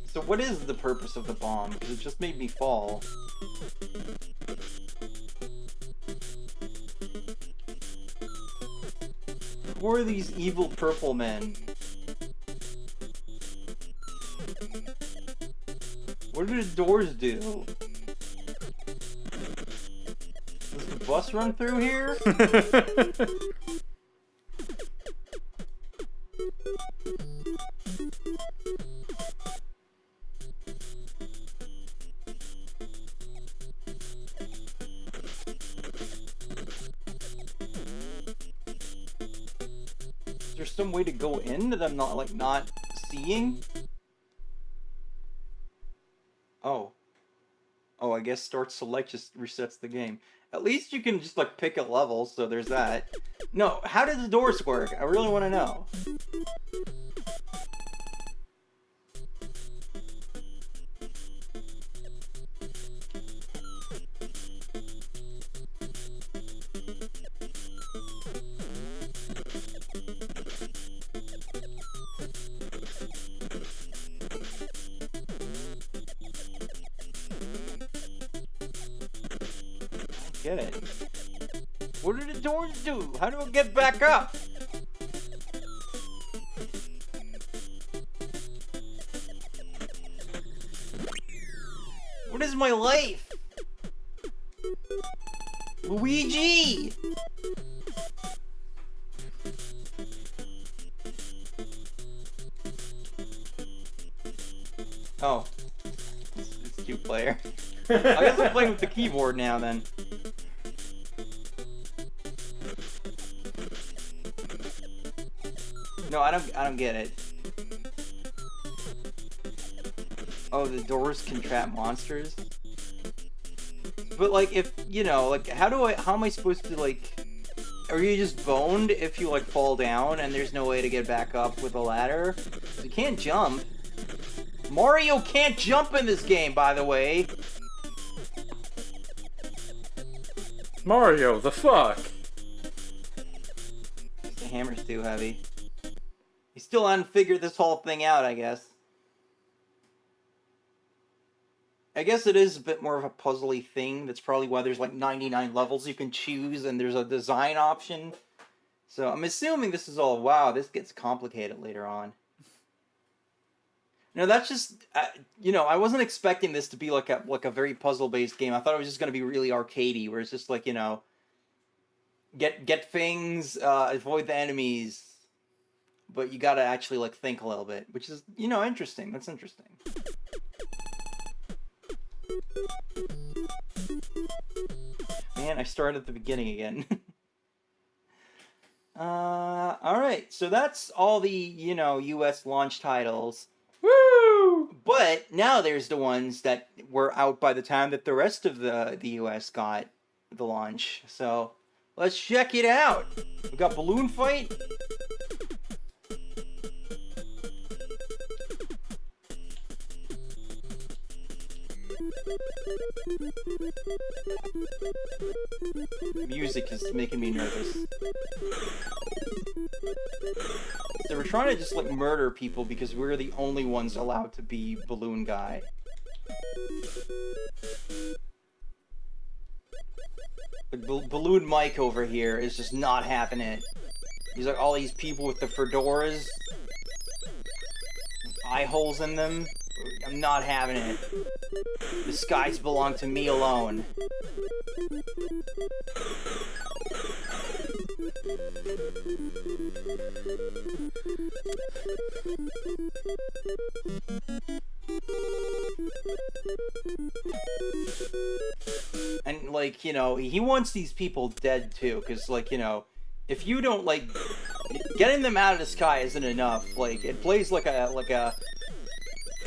S1: So what is the purpose of the bomb? Because it just made me fall. Who are these evil purple men? What do the doors do? Does the bus run through here? Is there some way to go in that I'm not seeing? Oh. Oh, I guess start select just resets the game. At least you can just like pick a level, so there's that. No, how did the doors work? I really want to know. Get it. What do the doors do? How do I get back up? What is my life? Luigi! Oh. It's two-player. I guess I'm playing with the keyboard now then. No, I don't get it. Oh, the doors can trap monsters? But like, if, you know, like, how am I supposed to, like, are you just boned if you, like, fall down and there's no way to get back up with a ladder? You can't jump. Mario can't jump in this game, by the way.
S2: Mario, the fuck?
S1: The hammer's too heavy. He still hadn't figured this whole thing out, I guess. I guess it is a bit more of a puzzly thing. That's probably why there's like 99 levels you can choose and there's a design option. So I'm assuming this is all, wow, this gets complicated later on. No, that's just, you know, I wasn't expecting this to be like a very puzzle-based game. I thought it was just going to be really arcadey, where it's just like, you know, get things, avoid the enemies, but you gotta actually, like, think a little bit, which is, you know, interesting. That's interesting. Man, I started at the beginning again. Alright, so that's all the, you know, US launch titles.
S2: Woo!
S1: But now there's the ones that were out by the time that the rest of the US got the launch. So, let's check it out. We got Balloon Fight. Music is making me nervous. They were trying to just like murder people because we're the only ones allowed to be Balloon Guy. But Balloon Mike over here is just not having it. He's like all these people with the fedoras, eye holes in them. I'm not having it. The skies belong to me alone. And, like, you know, he wants these people dead, too, because, like, you know, if you don't, like, getting them out of the sky isn't enough. Like, it plays like a,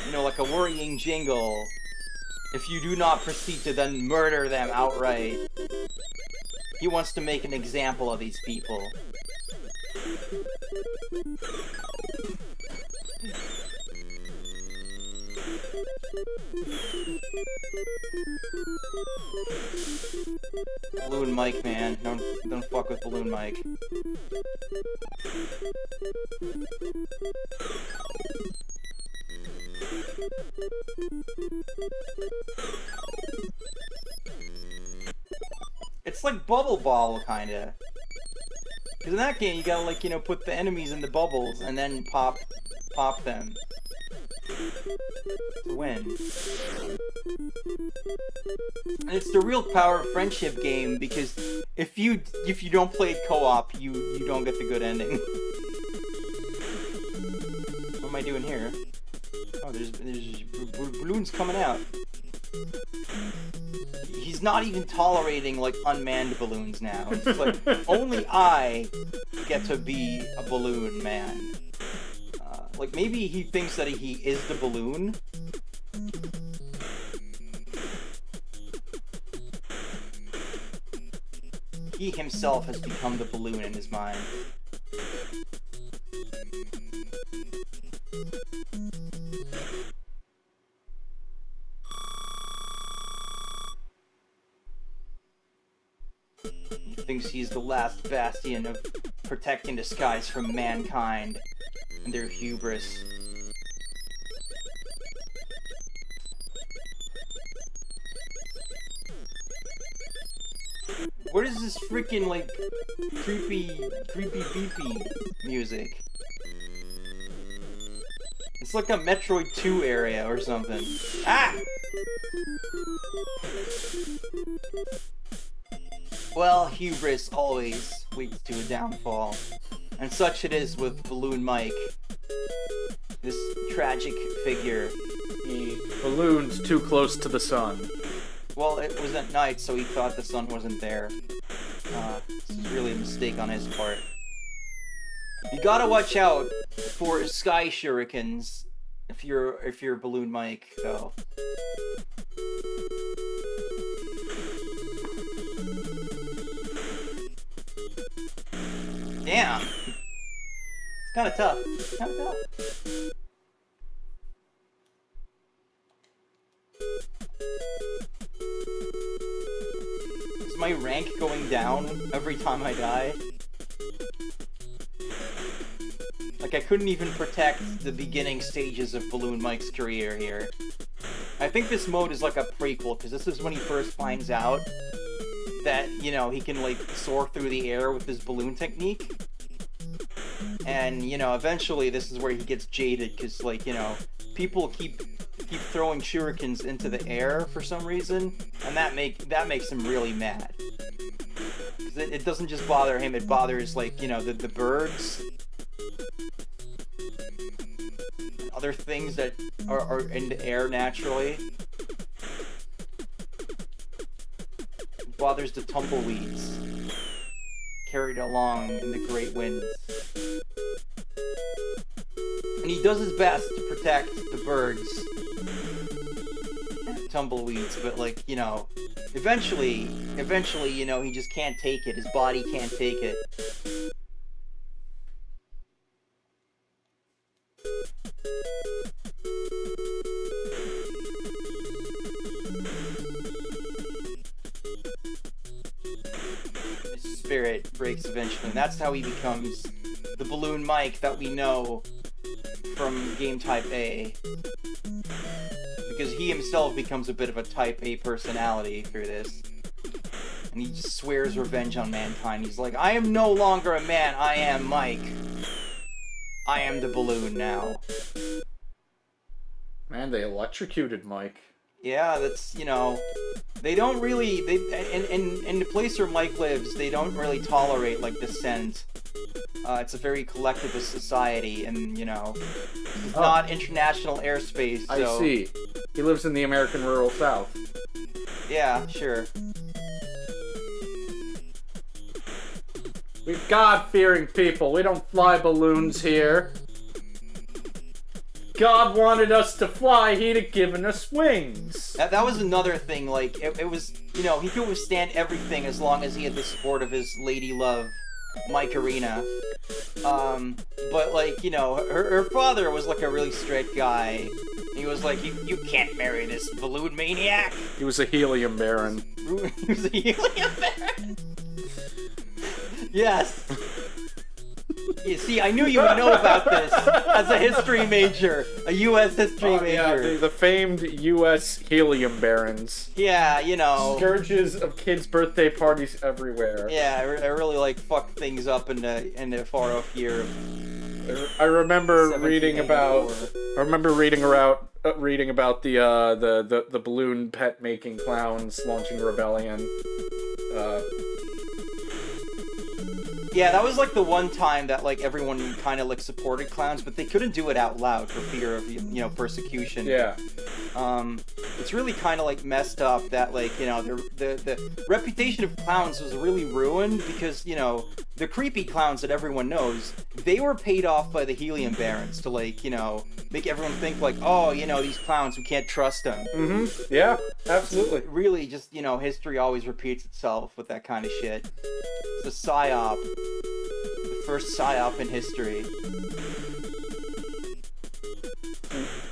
S1: you know, like a worrying jingle if you do not proceed to then murder them outright. He wants to make an example of these people. Balloon Mike, man. Don't fuck with Balloon Mike. It's like Bubble Ball, kinda. Because in that game, you gotta, like, you know, put the enemies in the bubbles and then pop them to win. And it's the real power of friendship game, because if you don't play co-op, you don't get the good ending. What am I doing here? Oh, there's balloons coming out. He's not even tolerating, like, unmanned balloons now. It's like, only I get to be a balloon man. Like, maybe he thinks that he is the balloon. He himself has become the balloon in his mind. He thinks he's the last bastion of protecting the skies from mankind and their hubris. What is this freaking, like, creepy beefy music? It's like a Metroid 2 area or something. Ah! Well, hubris always leads to a downfall. And such it is with Balloon Mike. This tragic figure.
S2: He ballooned too close to the sun.
S1: Well, it was at night, so he thought the sun wasn't there. This is really a mistake on his part. You gotta watch out for sky shurikens if you're Balloon Mike, though. Damn. It's kind of tough. It's kind of tough. Is my rank going down every time I die? Like, I couldn't even protect the beginning stages of Balloon Mike's career here. I think this mode is like a prequel, because this is when he first finds out that, you know, he can, like, soar through the air with his balloon technique. And, you know, eventually this is where he gets jaded, because, like, you know, people keep throwing shurikens into the air for some reason, and that makes him really mad. 'Cause it doesn't just bother him, it bothers, like, you know, the birds. Other things that are in the air naturally. It bothers the tumbleweeds carried along in the great winds. And he does his best to protect the birds and tumbleweeds, but, like, you know, eventually, you know, he just can't take it. His body can't take it. His spirit breaks eventually, and that's how he becomes the Balloon Mike that we know from game Type A. Because he himself becomes a bit of a Type A personality through this. And he just swears revenge on mankind. He's like, I am no longer a man, I am Mike. I am the balloon now.
S2: Man, they electrocuted Mike.
S1: Yeah, that's, they don't really, in the place where Mike lives, they don't really tolerate, like, dissent. It's a very collectivist society, and, it's not international airspace, so...
S2: I see. He lives in the American rural South.
S1: Yeah, sure.
S2: We're God-fearing people. We don't fly balloons here. God wanted us to fly, he'd have given us wings.
S1: That was another thing, like, it was, he could withstand everything as long as he had the support of his lady love, Mike Arena. But, like, her father was, like, a really strict guy. He was like, you can't marry this balloon maniac.
S2: He was a helium baron.
S1: He was a helium baron? Yes. You see, I knew you would know about this as a history major, a U.S. history major.
S2: Yeah, the famed U.S. helium barons.
S1: Yeah,
S2: Scourges of kids' birthday parties everywhere.
S1: Yeah, I really like fuck things up in the far off year.
S2: I remember reading about. I remember reading about the balloon pet making clowns launching rebellion.
S1: Yeah, that was like the one time that like everyone kind of like supported clowns, but they couldn't do it out loud for fear of persecution.
S2: Yeah.
S1: It's really kind of like messed up that like the reputation of clowns was really ruined because the creepy clowns that everyone knows, they were paid off by the helium barons to like make everyone think like, oh, these clowns, we can't trust them.
S2: Mm-hmm. Yeah, absolutely.
S1: Really, just history always repeats itself with that kind of shit. It's a psyop. The first psyop in history.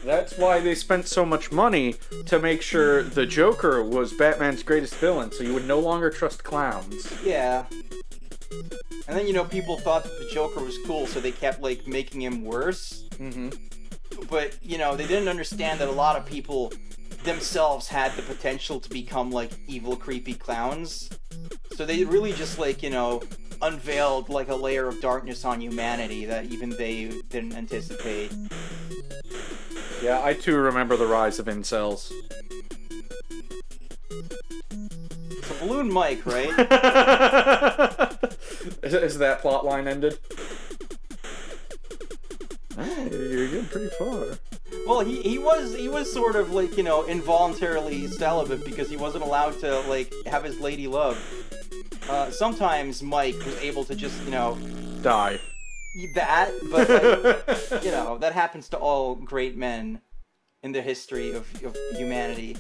S2: That's why they spent so much money to make sure the Joker was Batman's greatest villain, so you would no longer trust clowns.
S1: Yeah. And then, people thought that the Joker was cool, so they kept, like, making him worse.
S2: Mm-hmm.
S1: But, they didn't understand that a lot of people themselves had the potential to become, like, evil, creepy clowns. So they really just, like, unveiled, like, a layer of darkness on humanity that even they didn't anticipate.
S2: Yeah, I too remember the rise of incels.
S1: So Balloon Mike, right?
S2: Is that plot line ended? Hey, you're getting pretty far.
S1: Well, he was sort of like, involuntarily celibate because he wasn't allowed to, like, have his lady love. Sometimes Mike was able to just,
S2: die.
S1: That, but, like, that happens to all great men in the history of humanity.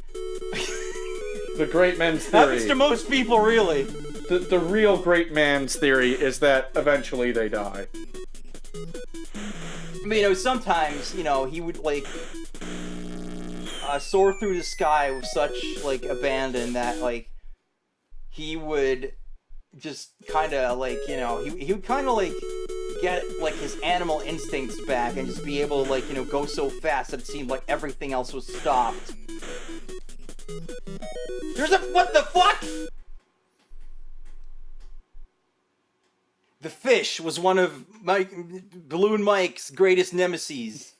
S2: The great man's theory.
S1: Happens to most people, really.
S2: The real great man's theory is that eventually they die.
S1: But, sometimes, he would, like, soar through the sky with such, like, abandon that, like, he would just kind of, like, he would kind of, like, get, like, his animal instincts back and just be able to, like, go so fast that it seemed like everything else was stopped. What the fuck? The fish was one of Balloon Mike's greatest nemeses.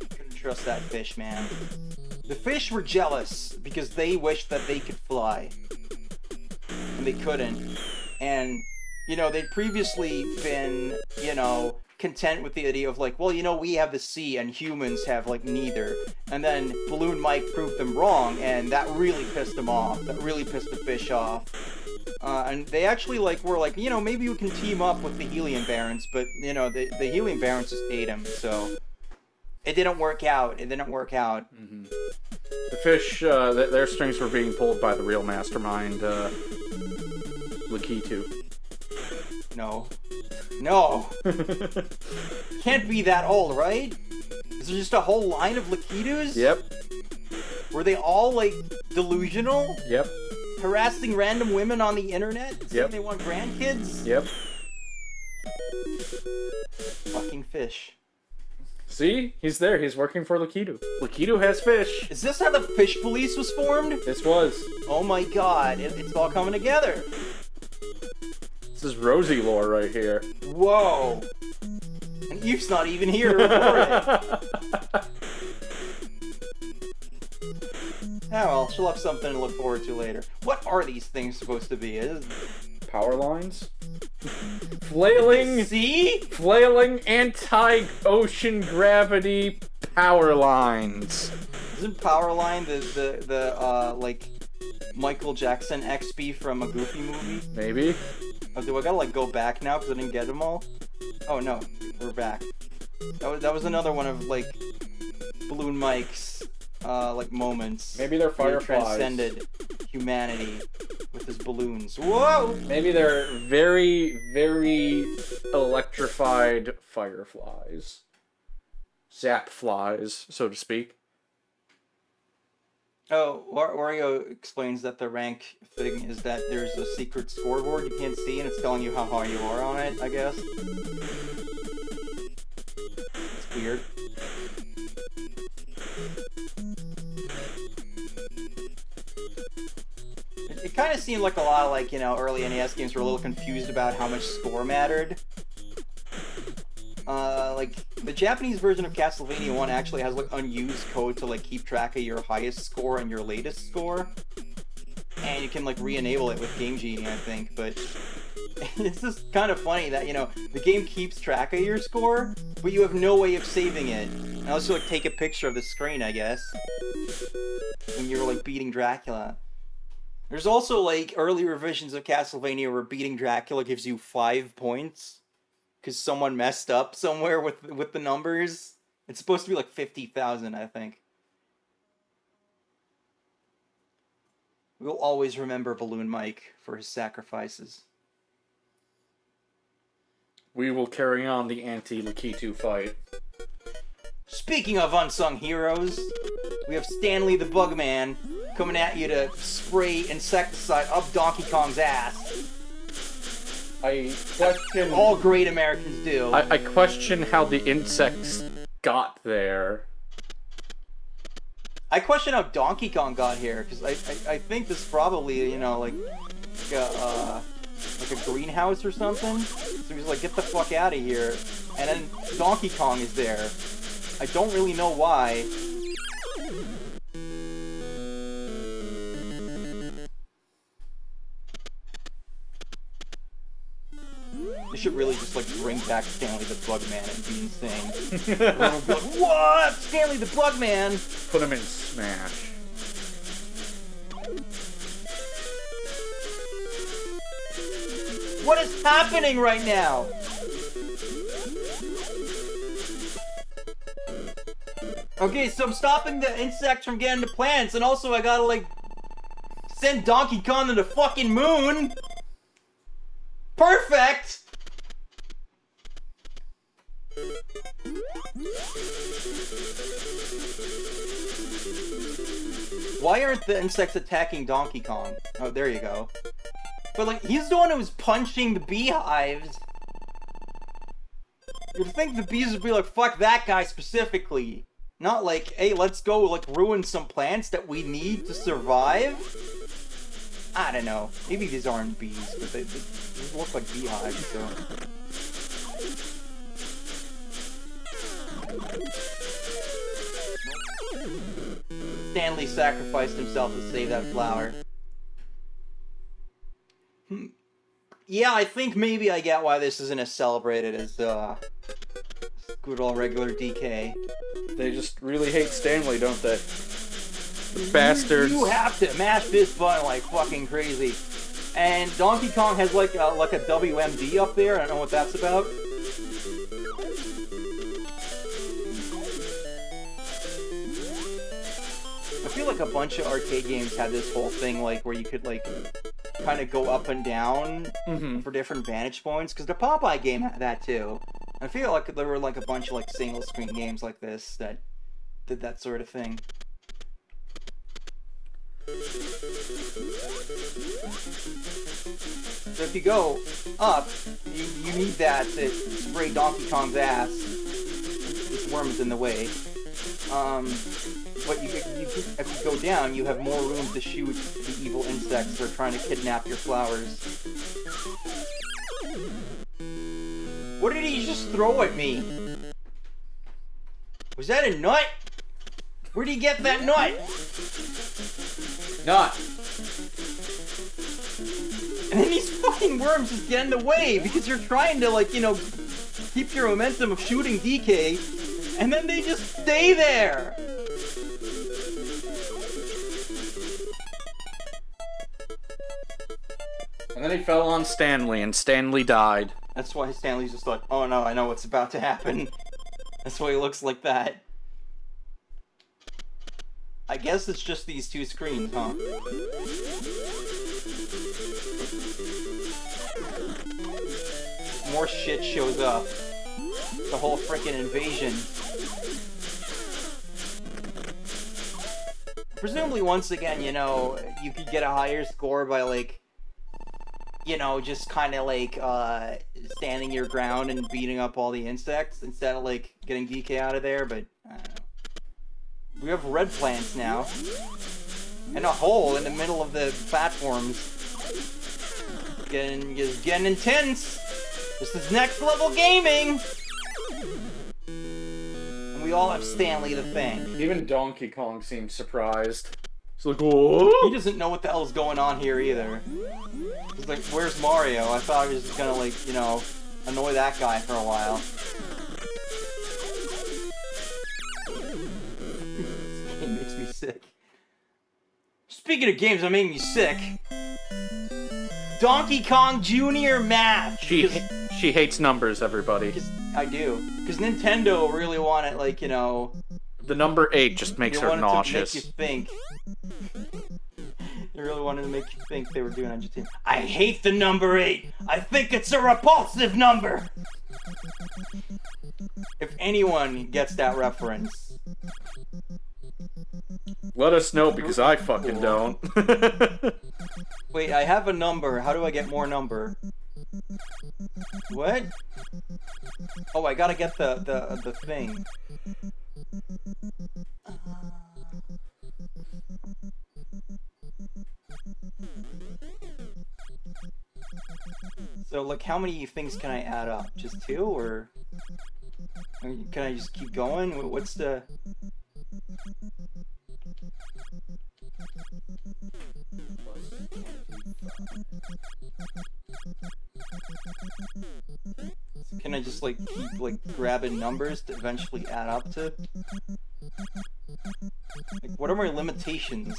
S1: Couldn't trust that fish, man. The fish were jealous because they wished that they could fly. And they couldn't. And, they'd previously been, content with the idea of like, well, we have the sea and humans have like neither. And then Balloon Mike proved them wrong, and that really pissed them off. That really pissed the fish off. And they actually were like, maybe we can team up with the Helium Barons, but the Helium Barons just ate him, so it didn't work out.
S2: Mm-hmm. The fish, their strings were being pulled by the real mastermind, Lakitu.
S1: No. Can't be that old, right? Is there just a whole line of Lakitus?
S2: Yep.
S1: Were they all, like, delusional?
S2: Yep.
S1: Harassing random women on the internet? Saying
S2: Yep.
S1: they want grandkids?
S2: Yep.
S1: Fucking fish.
S2: See? He's there. He's working for Lakitu. Lakitu has fish.
S1: Is this how the fish police was formed?
S2: This was.
S1: Oh my god, it's all coming together.
S2: This is Rosie lore right here.
S1: Whoa. And Eve's not even here to report it. Oh well, she'll have something to look forward to later. What are these things supposed to be?
S2: Power lines? Flailing...
S1: See?
S2: Flailing anti-ocean gravity power lines.
S1: Isn't Powerline the like, Michael Jackson XP from a Goofy movie?
S2: Maybe.
S1: Oh, do I gotta, like, go back now because I didn't get them all? Oh, no. We're back. That was another one of, like, Balloon Mike's, like, moments.
S2: Maybe they're
S1: where he
S2: fireflies.
S1: transcended humanity with his balloons. Whoa!
S2: Maybe they're very, very electrified fireflies. Zap flies, so to speak.
S1: Oh, Wario explains that the rank thing is that there's a secret scoreboard you can't see, and it's telling you how high you are on it, I guess. It's weird. It kind of seemed like a lot of, like, you know, early NES games were a little confused about how much score mattered. Like, the Japanese version of Castlevania 1 actually has, like, unused code to, like, keep track of your highest score and your latest score. And you can, like, re-enable it with Game Genie, I think, but... it's just kind of funny that, you know, the game keeps track of your score, but you have no way of saving it. Unless you, like, take a picture of the screen, I guess. When you're, like, beating Dracula. There's also, like, early revisions of Castlevania where beating Dracula gives you 5 points. Because someone messed up somewhere with the numbers. It's supposed to be like 50,000, I think. We'll always remember Balloon Mike for his sacrifices.
S2: We will carry on the anti-Lakitu fight.
S1: Speaking of unsung heroes, we have Stanley the Bugman coming at you to spray insecticide up Donkey Kong's ass.
S2: I question...
S1: All great Americans do.
S2: I question how the insects got there.
S1: I question how Donkey Kong got here, because I think this is probably, you know, like a greenhouse or something. So he's like, get the fuck out of here. And then Donkey Kong is there. I don't really know why. They should really just, like, bring back Stanley the Bugman and be insane. Everyone will be like, what? Stanley the Bugman!
S2: Put him in Smash.
S1: What is happening right now? Okay, so I'm stopping the insects from getting to plants, and also I gotta, like, send Donkey Kong to the fucking moon! Perfect! Why aren't the insects attacking Donkey Kong? Oh, there you go. But, like, he's the one who was punching the beehives. You'd think the bees would be like, fuck that guy specifically. Not like, hey, let's go, like, ruin some plants that we need to survive? I don't know. Maybe these aren't bees, but they look like beehives, so... Stanley sacrificed himself to save that flower. Yeah, I think maybe I get why this isn't as celebrated as, good old regular DK.
S2: They just really hate Stanley, don't they? The bastards.
S1: You have to mash this button like fucking crazy. And Donkey Kong has like a WMD up there. I don't know what that's about. I feel like a bunch of arcade games had this whole thing like where you could like kind of go up and down for different vantage points. Because the Popeye game had that too. I feel like there were like a bunch of like single screen games like this that did that sort of thing. So if you go up, you need that to spray Donkey Kong's ass. This worm is in the way. But if you go down, you have more room to shoot the evil insects that are trying to kidnap your flowers. What did he just throw at me? Was that a nut? Where'd he get that nut?
S2: Nut.
S1: And then these fucking worms just get in the way because you're trying to, like, you know, keep your momentum of shooting DK, and then they just stay there.
S2: And then he fell on Stanley, and Stanley died.
S1: That's why Stanley's just like, oh no, I know what's about to happen. That's why he looks like that. I guess it's just these two screens, huh? More shit shows up. The whole frickin' invasion. Presumably, once again, you know, you could get a higher score by, like, you know, just kind of, like, standing your ground and beating up all the insects instead of, like, getting DK out of there, but, I don't know. We have red plants now. And a hole in the middle of the platforms. Just getting intense! This is next level gaming! And we all have Stanley the Thing.
S2: Even Donkey Kong seemed surprised. He's like, whoa!
S1: He doesn't know what the hell's going on here either. He's like, where's Mario? I thought I was just gonna, like, you know, annoy that guy for a while. This game makes me sick. Speaking of games that make me sick, Donkey Kong Jr. Match!
S2: She hates numbers, everybody.
S1: I do. Because Nintendo really wanted, like, you know...
S2: The number 8 just makes her nauseous.
S1: To make you think. They really wanted to make you think they were doing Entertainment. I hate the number 8! I think it's a repulsive number! If anyone gets that reference...
S2: Let us know, because I fucking don't.
S1: Wait, I have a number. How do I get more number? What? Oh, I gotta get the thing. So, like, how many things can I add up? Just 2, or can I just keep going? What's the... Can I just, like, keep, like, grabbing numbers to eventually add up to? Like, what are my limitations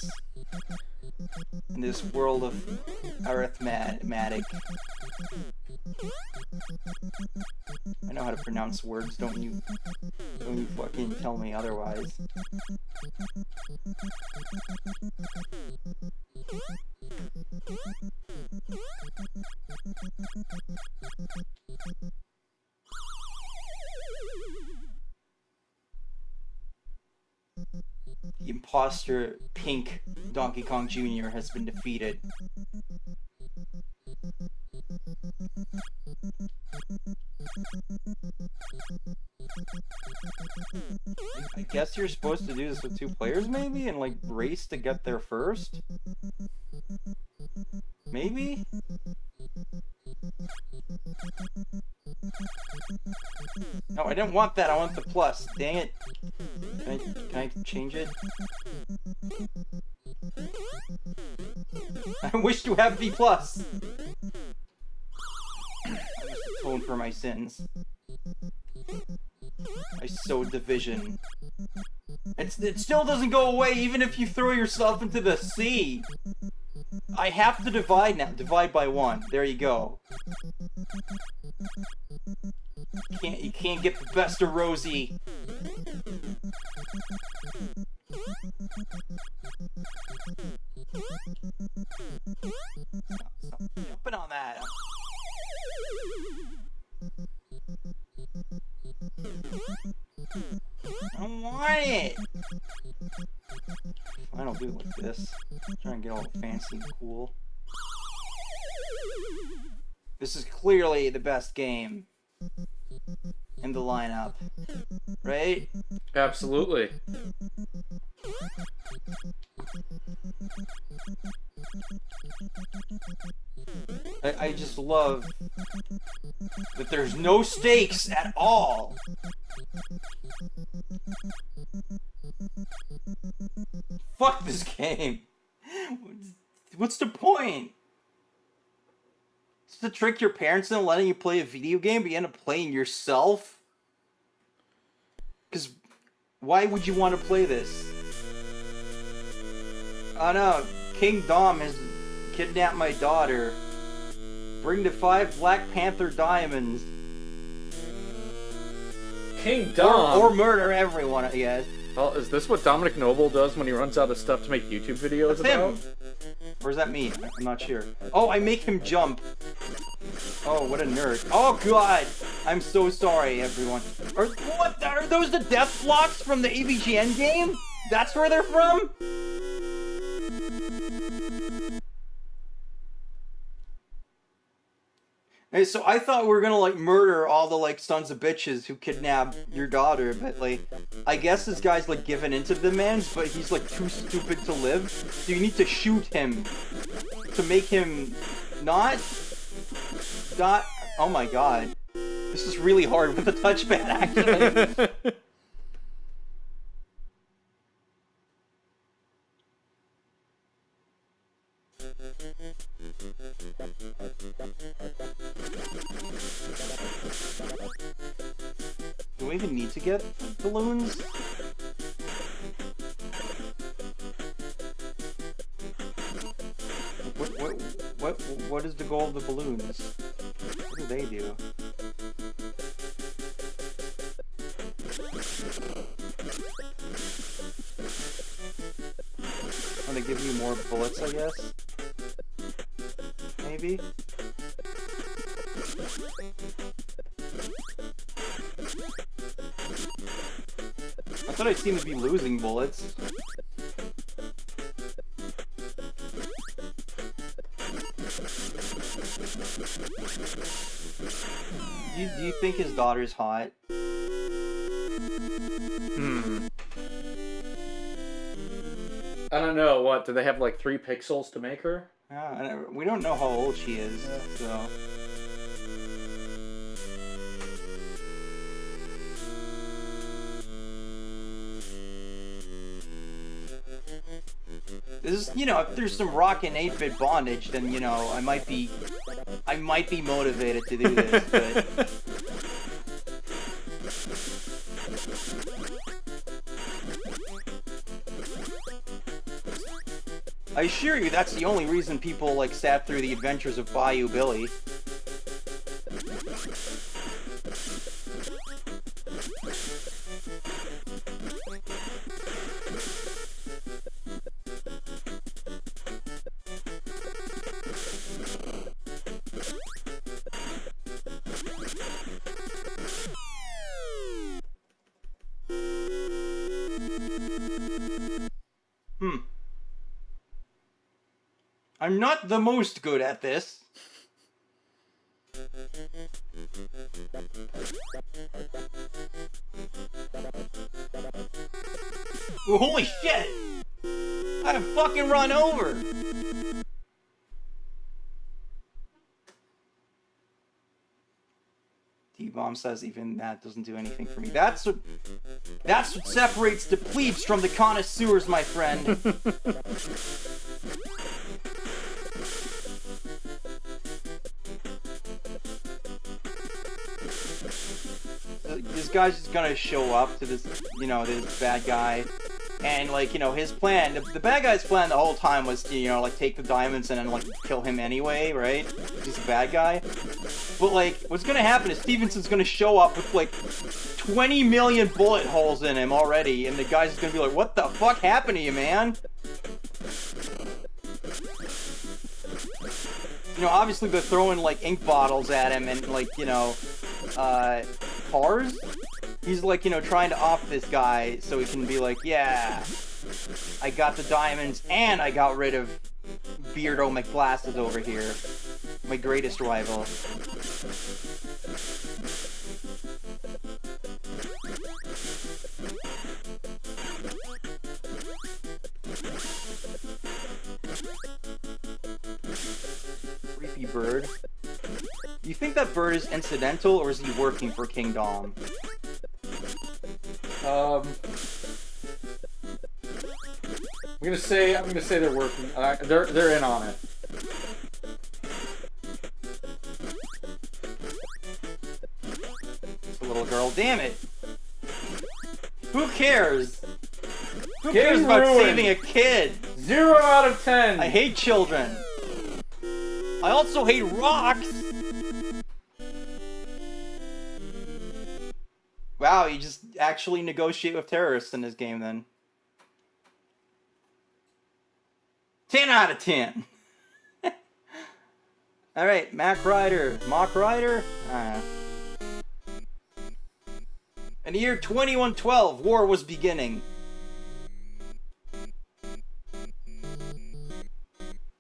S1: in this world of arithmetic? I know how to pronounce words, don't you fucking tell me otherwise. The imposter Pink Donkey Kong Jr. has been defeated. I guess you're supposed to do this with 2 players, maybe? And, like, race to get there first? Maybe? No, I didn't want that. I want the plus. Dang it. Can I change it? I wish to have the plus. I must atone for my sins. I sowed division. It still doesn't go away even if you throw yourself into the sea. I have to divide now. Divide by 1. There you go. You can't get the best of Rosie. Stop jumping on that. I don't want it. Fine, I'll do it. this. Trying to get all fancy and cool. This is clearly the best game in the lineup, right?
S2: Absolutely.
S1: I just love that there's no stakes at all. Fuck this game. What's the point? It's to trick your parents into letting you play a video game, but you end up playing yourself? Because why would you want to play this? Oh no, King Dom has kidnapped my daughter. Bring the 5 Black Panther diamonds.
S2: King Dom?
S1: Or murder everyone, I guess.
S2: Well, is this what Dominic Noble does when he runs out of stuff to make YouTube videos
S1: That's
S2: about?
S1: him. Or is that me? I'm not sure. Oh, I make him jump. Oh, what a nerd. Oh, God. I'm so sorry, everyone. Are those the death blocks from the AVGN game? That's where they're from? Hey, so I thought we were gonna, like, murder all the, like, sons of bitches who kidnapped your daughter, but, like, I guess this guy's, like, giving into the demands, but he's, like, too stupid to live. So you need to shoot him to make him not... Oh my god. This is really hard with the touchpad, actually. Do we even need to get balloons? What is the goal of the balloons? What do they do? Oh, they give you more bullets, I guess? Maybe? I thought I seemed to be losing bullets. Do you think his daughter's hot?
S2: I don't know, what, do they have like 3 pixels to make her?
S1: We don't know how old she is, so... This is, you know, if there's some rockin' 8-bit bondage, then, you know, I might be motivated to do this, but... I assure you, that's the only reason people, like, sat through the adventures of Bayou Billy. I'm not the most good at this. Ooh, holy shit! I have fucking run over! D-Bomb says even that doesn't do anything for me. That's what separates the plebes from the connoisseurs, my friend. This guy's just gonna show up to this, you know, this bad guy, and, like, you know, his plan, the bad guy's plan the whole time was to, you know, like, take the diamonds and then, like, kill him anyway, right? He's a bad guy. But, like, what's gonna happen is Stevenson's gonna show up with, like, 20 million bullet holes in him already, and the guy's just gonna be like, what the fuck happened to you, man? You know, obviously they're throwing, like, ink bottles at him and, like, you know, cars? He's, like, you know, trying to off this guy so he can be like, yeah, I got the diamonds, and I got rid of Beardo McBlasted over here. My greatest rival. Creepy bird. Do you think that bird is incidental, or is he working for King Dom?
S2: I'm gonna say they're working. They're in on it.
S1: It's a little girl. Damn it! Who cares? Who cares about saving a kid?
S2: 0 out of 10.
S1: I hate children. I also hate rocks. Wow, you just actually negotiate with terrorists in this game then. 10 out of 10. Alright, Mach Rider. Mach Rider? In the year 2112, war was beginning.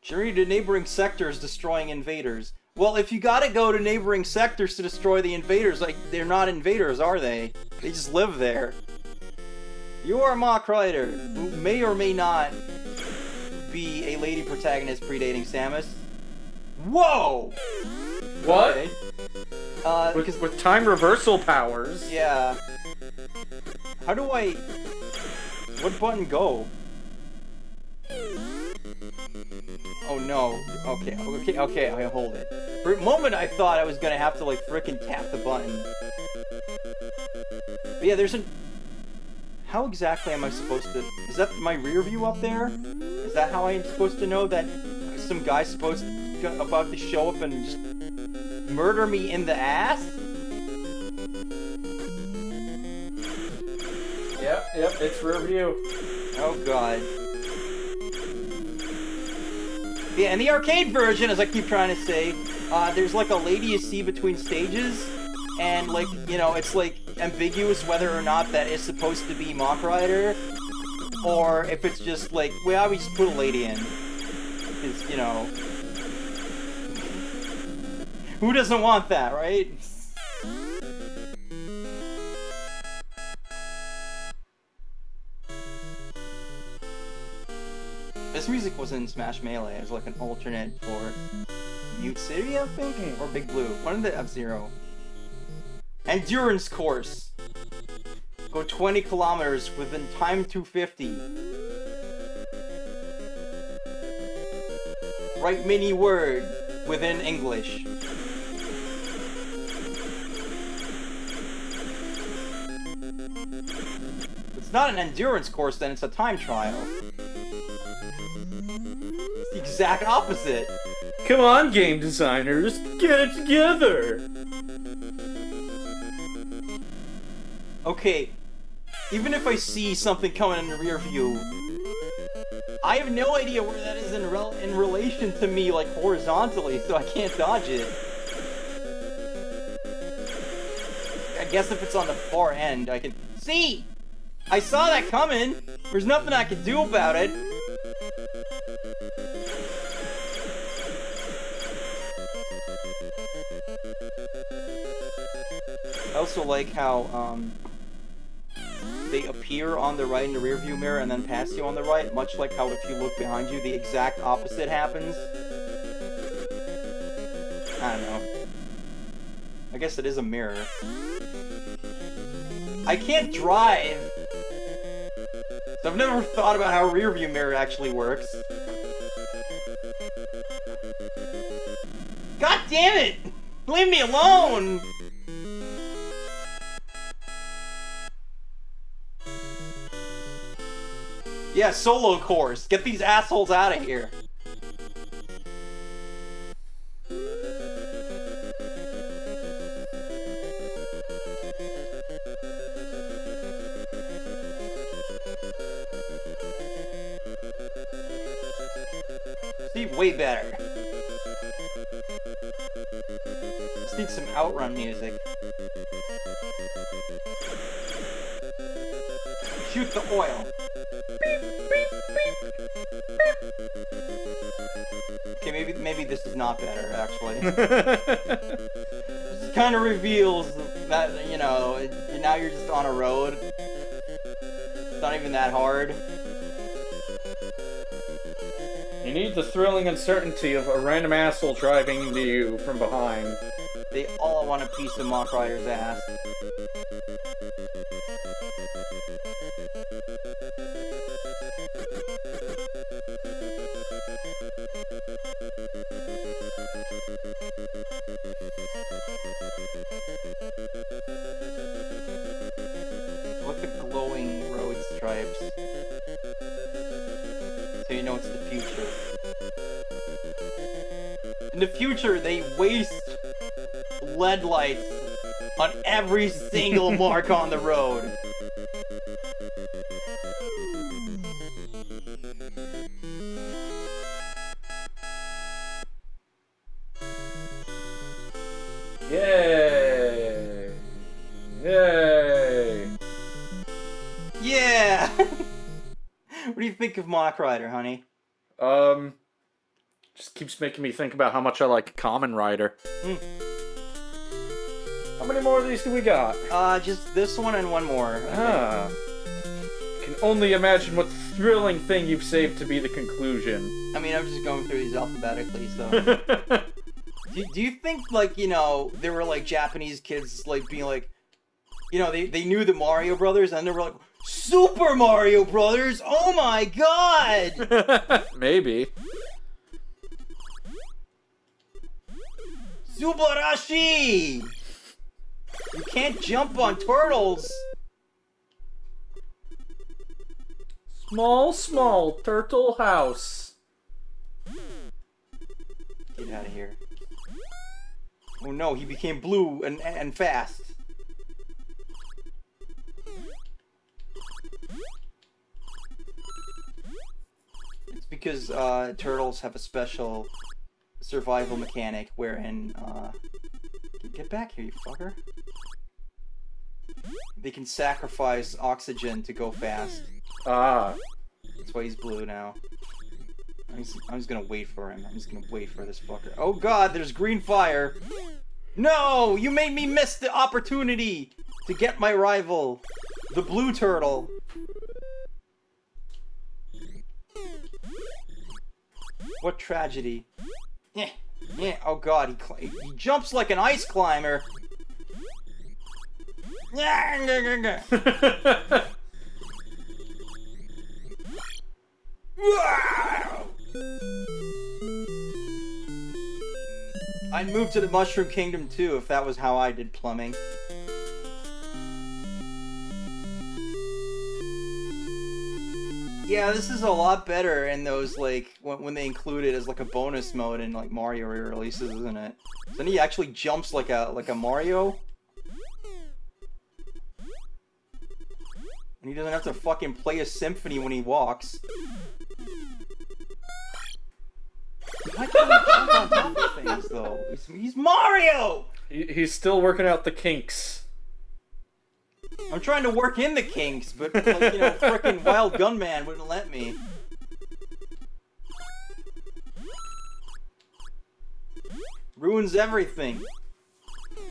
S1: Journey to neighboring sectors, destroying invaders. Well, if you gotta go to neighboring sectors to destroy the invaders, like, they're not invaders, are they? They just live there. You are a Mach Rider, who may or may not be a lady protagonist predating Samus. Whoa!
S2: What?
S1: Okay.
S2: With time reversal powers.
S1: Yeah. How do I... What button go? Oh no. Okay, I hold it. For a moment I thought I was gonna have to like frickin' tap the button. But yeah, there's an... How exactly am I supposed to... Is that my rear view up there? Is that how I'm supposed to know that some guy's about to show up and just murder me in the ass?
S2: Yep, it's rear view.
S1: Oh god. Yeah, in the arcade version, as I keep trying to say, there's like a lady you see between stages, and like, you know, it's like ambiguous whether or not that is supposed to be Mach Rider, or if it's just like, well, we just put a lady in. Because, you know, who doesn't want that, right? This music was in Smash Melee. It was like an alternate for Mute City, I think? Or Big Blue. One of the F-Zero. Endurance course. Go 20 kilometers within time 250. Write mini word within English. It's not an endurance course, then it's a time trial. It's the exact opposite.
S2: Come on, game designers, get it together!
S1: Okay, even if I see something coming in the rear view, I have no idea where that is in relation to me, like, horizontally, so I can't dodge it. I guess if it's on the far end, I can... See! I saw that coming! There's nothing I can do about it. I also like how, they appear on the right in the rearview mirror and then pass you on the right, much like how if you look behind you, the exact opposite happens. I don't know. I guess it is a mirror. I can't drive! So I've never thought about how a rearview mirror actually works. God damn it! Leave me alone! Yeah, solo course. Get these assholes out of here. Steve, way better. Just need some outrun music. Shoot the oil. Beep, beep. Okay, maybe this is not better, actually. This kind of reveals that, you know, now you're just on a road. It's not even that hard.
S2: You need the thrilling uncertainty of a random asshole driving into you from behind.
S1: They all want a piece of Mach Rider's ass. Look at the glowing road stripes. So you know it's the future. In the future, they waste LED lights on every single mark on the road.
S2: Yay! Yay!
S1: Yeah! What do you think of Mach Rider, honey?
S2: Just keeps making me think about how much I like Kamen Rider. How many more of these do we got?
S1: Just this one and one more.
S2: Ah. Can only imagine what thrilling thing you've saved to be the conclusion.
S1: I mean, I'm just going through these alphabetically, so... do you think, like, you know, there were, like, Japanese kids, like, being like... You know, they knew the Mario Brothers, and they were like, Super Mario Brothers! Oh my god!
S2: Maybe.
S1: Subarashi! You can't jump on turtles!
S2: Small, small turtle house.
S1: Get out of here. Oh no, he became blue and fast. It's because turtles have a special survival mechanic wherein get back here, you fucker. They can sacrifice oxygen to go fast.
S2: Ah.
S1: That's why he's blue now. I'm just gonna wait for him. I'm just gonna wait for this fucker. Oh god, there's green fire! No! You made me miss the opportunity to get my rival, the blue turtle. What tragedy. Yeah, yeah, oh god, he jumps like an ice climber. I'd move to the Mushroom Kingdom too if that was how I did plumbing. Yeah, this is a lot better in those, like, when they include it as like a bonus mode in like Mario re-releases, isn't it? Then he actually jumps like a Mario. And he doesn't have to fucking play a symphony when he walks. Why can't he jump on top of things, though? He's Mario!
S2: He's still working out the kinks.
S1: I'm trying to work in the kinks, but, like, you know, frickin' Wild Gunman wouldn't let me. Ruins everything. Here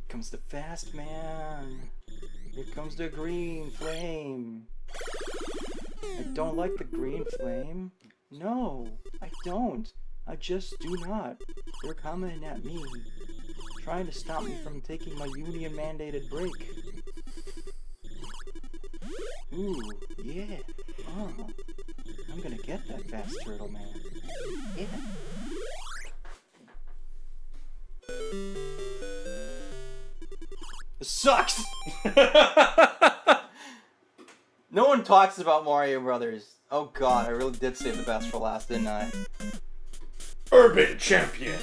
S1: comes the fast man. Here comes the green flame. I don't like the green flame. No, I don't. I just do not. They're coming at me, trying to stop me from taking my union-mandated break. Ooh, yeah. Oh, I'm gonna get that fast turtle man. Yeah. This sucks! No one talks about Mario Brothers. Oh god, I really did save the best for last, didn't I?
S2: Urban Champion!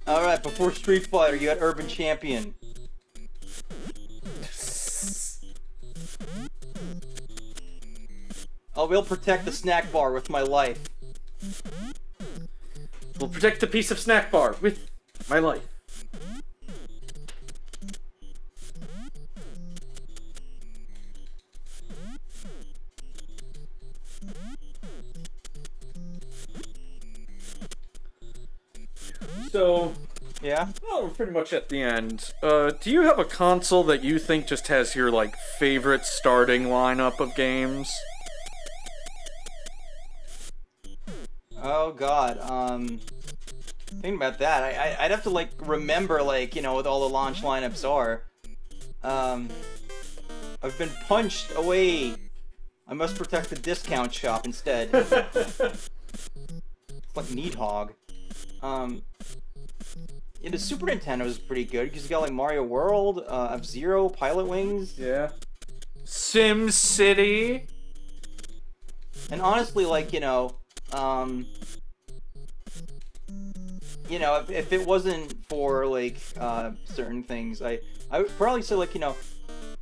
S1: Alright, before Street Fighter, you had Urban Champion. I will protect the snack bar with my life.
S2: We'll protect a piece of snack bar with my life. So,
S1: Yeah?
S2: well, we're pretty much at the end. Do you have a console that you think just has your, like, favorite starting lineup of games?
S1: Oh god, thinking about that, I'd have to, like, remember, like, you know, what all the launch lineups are. I've been punched away. I must protect the discount shop instead. It's like Needhog. Yeah, the Super Nintendo is pretty good, because you got, like, Mario World, F-Zero, Pilot Wings.
S2: Yeah. Sim City.
S1: And honestly, like, you know, if it wasn't for, like, certain things, I would probably say, like, you know,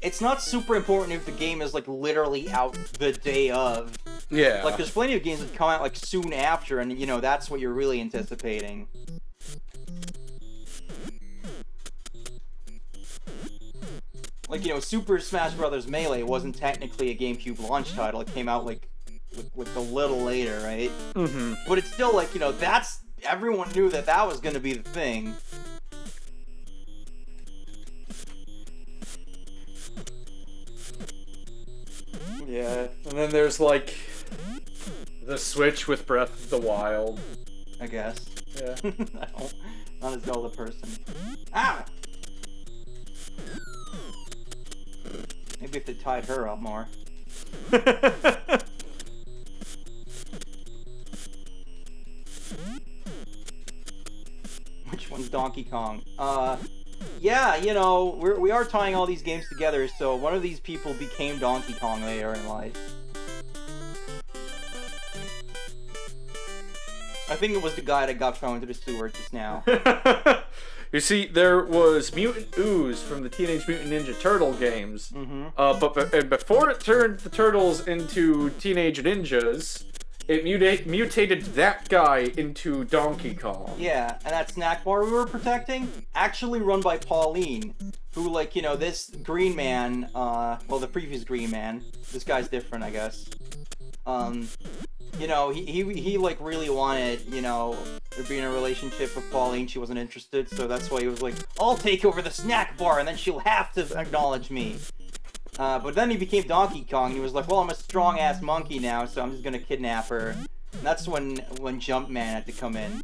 S1: it's not super important if the game is, like, literally out the day of.
S2: Yeah.
S1: Like, there's plenty of games that come out, like, soon after, and, you know, that's what you're really anticipating. Like, you know, Super Smash Bros. Melee wasn't technically a GameCube launch title. It came out, like a little later, right?
S2: Mm-hmm.
S1: But it's still, like, you know, that's... Everyone knew that that was gonna be the thing.
S2: Yeah. And then there's, like, the Switch with Breath of the Wild.
S1: I guess.
S2: Yeah.
S1: Not a Zelda person. Ow! Maybe if they tied her up more. Which one's Donkey Kong? Yeah, you know, we are tying all these games together, so one of these people became Donkey Kong later in life. I think it was the guy that got thrown into the sewer just now.
S2: You see, there was Mutant Ooze from the Teenage Mutant Ninja Turtle games.
S1: Mm-hmm.
S2: But before it turned the turtles into teenage ninjas, it mutated that guy into Donkey Kong.
S1: Yeah, and that snack bar we were protecting, actually run by Pauline, who, like, you know, this Green Man, well, the previous Green Man, this guy's different, I guess. You know, he like, really wanted, you know, to be in a relationship with Pauline. She wasn't interested, so that's why he was like, I'll take over the snack bar, and then she'll have to acknowledge me. But then he became Donkey Kong, and he was like, well, I'm a strong-ass monkey now, so I'm just gonna kidnap her. And that's when Jumpman had to come in.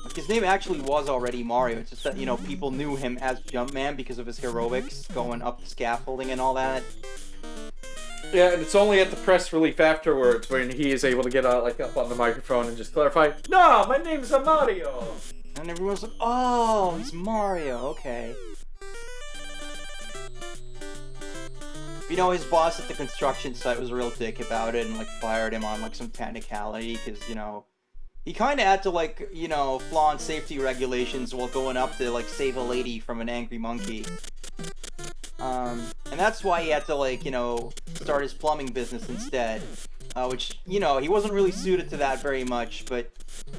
S1: Like, his name actually was already Mario, it's just that, you know, people knew him as Jumpman because of his heroics, going up the scaffolding and all that.
S2: Yeah, and it's only at the press relief afterwards when he is able to get like up on the microphone and just clarify, no, my name's Mario!
S1: And everyone's like, oh, he's Mario, okay. You know, his boss at the construction site was a real dick about it and, like, fired him on, like, some technicality, because, you know, he kind of had to, like, you know, flaunt safety regulations while going up to, like, save a lady from an angry monkey. And that's why he had to, like, you know, start his plumbing business instead. Which, you know, he wasn't really suited to that very much, but,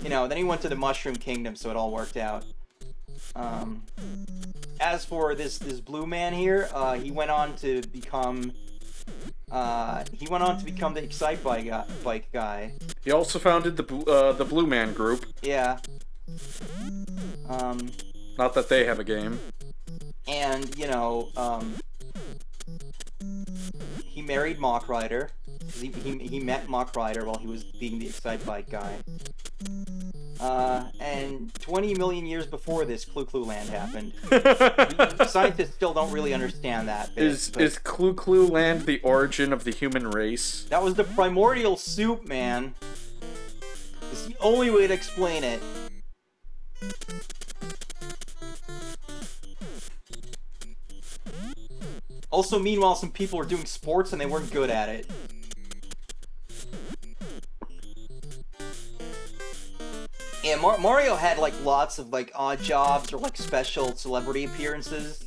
S1: you know, then he went to the Mushroom Kingdom, so it all worked out. As for this blue man here, he went on to become the Excitebike guy.
S2: He also founded the Blue Man Group.
S1: Yeah.
S2: Not that they have a game.
S1: And, you know, he married Mach Rider. He met Mach Rider while he was being the Excitebike guy. And 20 million years before this, Clu-Clu Land happened. Scientists still don't really understand that bit.
S2: Is Clu-Clu Land the origin of the human race?
S1: That was the primordial soup, man. It's the only way to explain it. Also, meanwhile, some people were doing sports and they weren't good at it. Yeah, Mario had, like, lots of, like, odd jobs or, like, special celebrity appearances.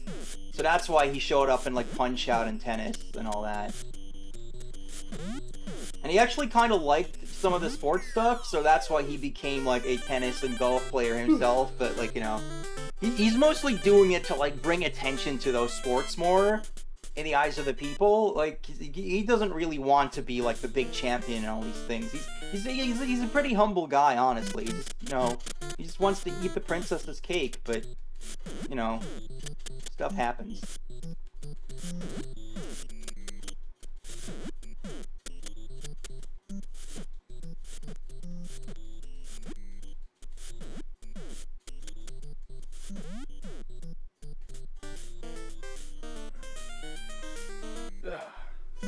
S1: So that's why he showed up in, like, Punch-Out and tennis and all that. And he actually kind of liked some of the sports stuff, so that's why he became, like, a tennis and golf player himself. But, like, you know, he's mostly doing it to, like, bring attention to those sports more. in the eyes of the people. Like, he doesn't really want to be like the big champion and all these things. He's a pretty humble guy, honestly. He just, he just wants to eat the princess's cake, but, stuff happens.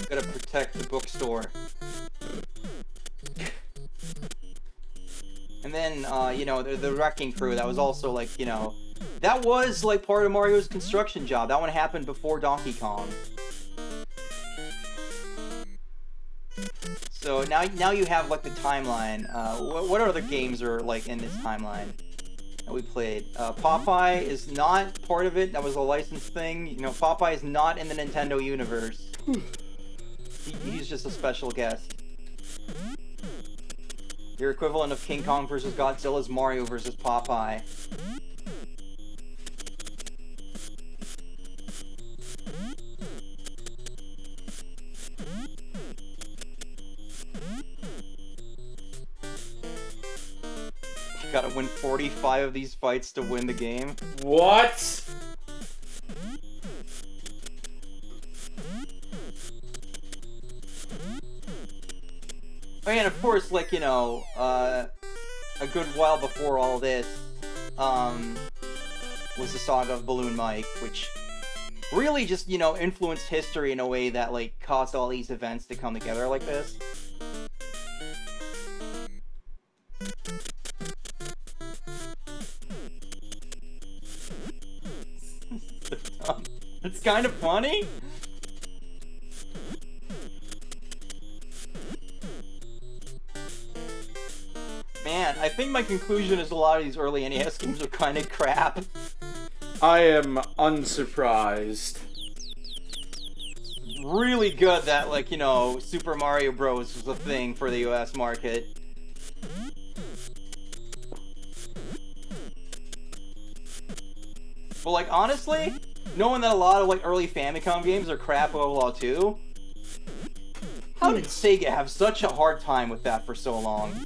S1: Gotta protect the bookstore. And then, the wrecking crew, that was also, like, that was, like, part of Mario's construction job. That one happened before Donkey Kong. So, now you have, like, the timeline. What other games are, like, in this timeline that we played? Popeye is not part of it. That was a licensed thing. Popeye is not in the Nintendo universe. He's just a special guest. Your equivalent of King Kong versus Godzilla is Mario versus Popeye. You gotta win 45 of these fights to win the game.
S2: What?
S1: And of course, like, a good while before all this, was the saga of Balloon Mike, which really just, influenced history in a way that, like, caused all these events to come together like this. It's kind of funny. Man, I think my conclusion is a lot of these early NES games are kind of crap.
S2: I am unsurprised.
S1: Really good that, like, Super Mario Bros. Was a thing for the US market. But, like, honestly, knowing that a lot of, like, early Famicom games are crap overall too, how did Sega have such a hard time with that for so long?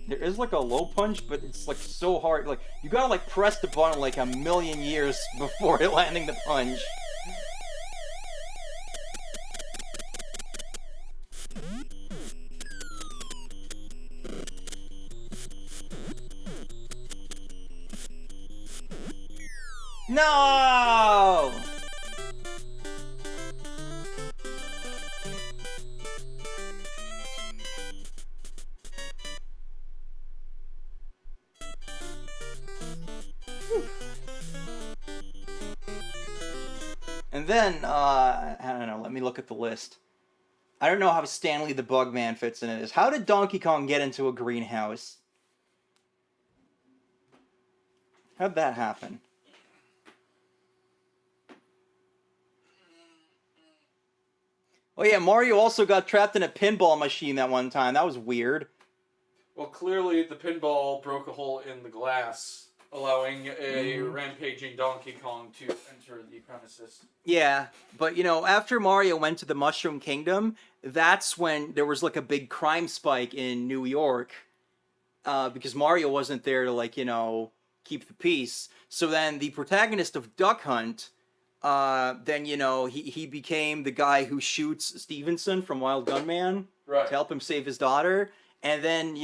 S1: There is, like, a low punch, but it's, like, so hard. Like, you gotta, like, press the button, like, a million years before landing the punch. No! And then, I don't know, let me look at the list. I don't know how Stanley the Bugman fits into this. How did Donkey Kong get into a greenhouse? How'd that happen? Oh yeah, Mario also got trapped in a pinball machine that one time. That was weird.
S2: Well, clearly the pinball broke a hole in the glass, allowing a rampaging Donkey Kong to enter the premises.
S1: Yeah, but after Mario went to the Mushroom Kingdom, that's when there was like a big crime spike in New York, because Mario wasn't there to keep the peace. So then the protagonist of Duck Hunt, then he became the guy who shoots Stevenson from Wild Gunman to help him save his daughter, and then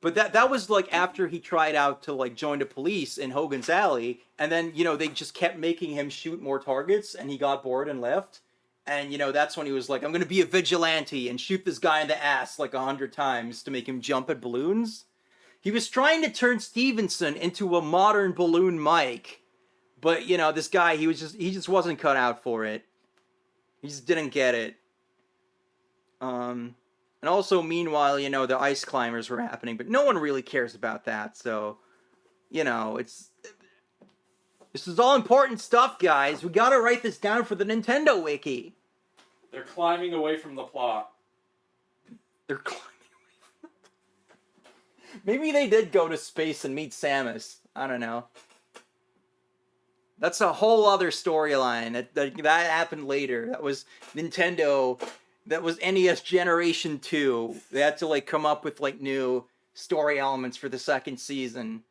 S1: But that was like after he tried out to join the police in Hogan's Alley, and then they just kept making him shoot more targets, and he got bored and left. And that's when he was like, I'm gonna be a vigilante and shoot this guy in the ass 100 times to make him jump at balloons. He was trying to turn Stevenson into a modern Balloon Mike, but this guy he just wasn't cut out for it. He just didn't get it. And also, meanwhile, the ice climbers were happening, but no one really cares about that, so, this is all important stuff, guys. We gotta write this down for the Nintendo Wiki.
S2: They're climbing away from the plot.
S1: They're climbing away from the plot. Maybe they did go to space and meet Samus. I don't know. That's a whole other storyline. That happened later. That was Nintendo. That was NES Generation 2. They had to like come up with like new story elements for the second season.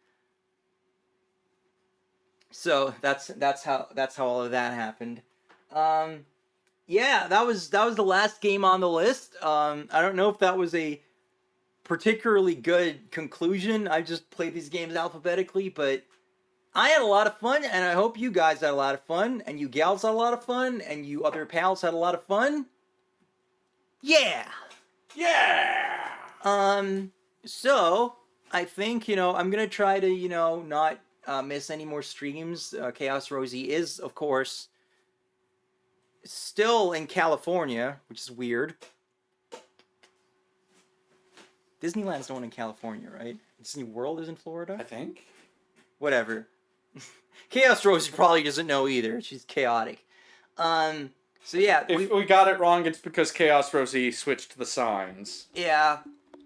S1: So that's how all of that happened. Yeah, that was the last game on the list. I don't know if that was a particularly good conclusion. I just played these games alphabetically, but I had a lot of fun, and I hope you guys had a lot of fun, and you gals had a lot of fun, and you other pals had a lot of fun. Yeah!
S2: Yeah!
S1: So, I think, I'm gonna try to, not miss any more streams. Chaos Rosie is, of course, still in California, which is weird. Disneyland's the one in California, right? Disney World is in Florida?
S2: I think.
S1: Whatever. Chaos Rosie probably doesn't know either. She's chaotic. So yeah.
S2: If we got it wrong, it's because Chaos Rosie switched the signs.
S1: Yeah.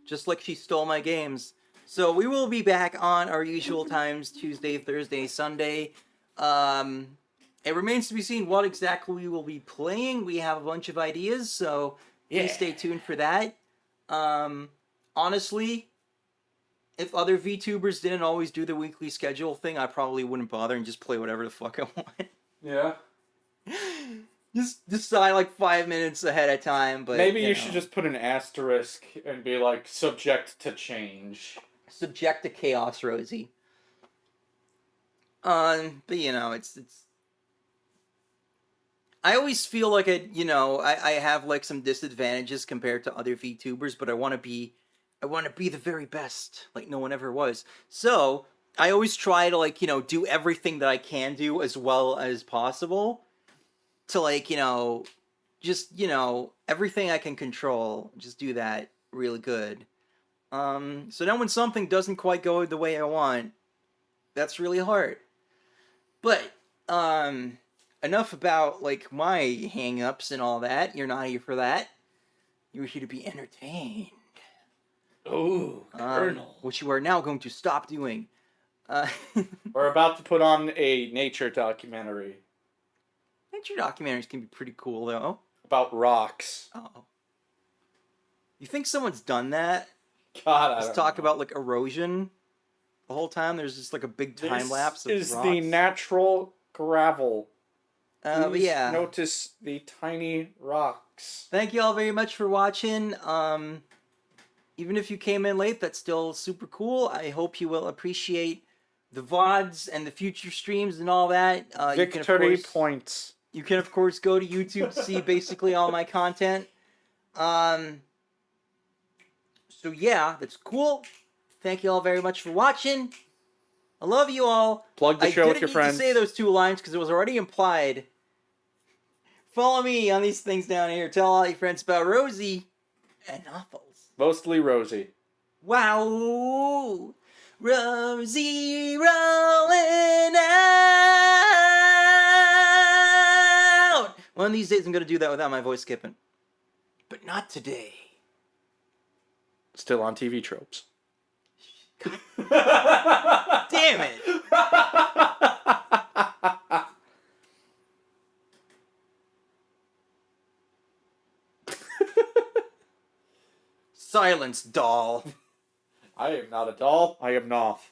S1: Just like she stole my games. So we will be back on our usual times, Tuesday, Thursday, Sunday. It remains to be seen what exactly we will be playing. We have a bunch of ideas, so please stay tuned for that. Honestly, if other VTubers didn't always do the weekly schedule thing, I probably wouldn't bother and just play whatever the fuck I want.
S2: Yeah.
S1: Just decide like 5 minutes ahead of time, but
S2: maybe you should just put an asterisk and be like, subject to change.
S1: Subject to Chaos Rosie. But it's I always feel like I have like some disadvantages compared to other VTubers, but I want to be the very best, like no one ever was. So I always try to like, do everything that I can do as well as possible to like, just, everything I can control, just do that really good. So then when something doesn't quite go the way I want, that's really hard. But, enough about, like, my hang-ups and all that. You're not here for that. You're here to be entertained.
S2: Oh, Colonel.
S1: Which you are now going to stop doing.
S2: We're about to put on a nature documentary.
S1: Nature documentaries can be pretty cool, though.
S2: About rocks.
S1: Oh. You think someone's done that?
S2: God, I don't
S1: Just talk about, like, erosion the whole time? There's just, like, a big time-lapse of rocks.
S2: This is the natural gravel.
S1: But yeah.
S2: Notice the tiny rocks.
S1: Thank you all very much for watching. Even if you came in late, that's still super cool. I hope you will appreciate the VODs and the future streams and all that.
S2: Victory points.
S1: You can, of course, go to YouTube to see basically all my content. So yeah, that's cool. Thank you all very much for watching. I love you all.
S2: Plug the show with your friends.
S1: I didn't need to say those two lines because it was already implied. Follow me on these things down here. Tell all your friends about Rosie and Knuckles. Mostly
S2: Rosie.
S1: Wow. Rosie rolling out. One of these days I'm going to do that without my voice skipping. But not today.
S2: Still on TV tropes.
S1: God. Damn it. Silence, doll.
S2: I am not a doll. I am Noth.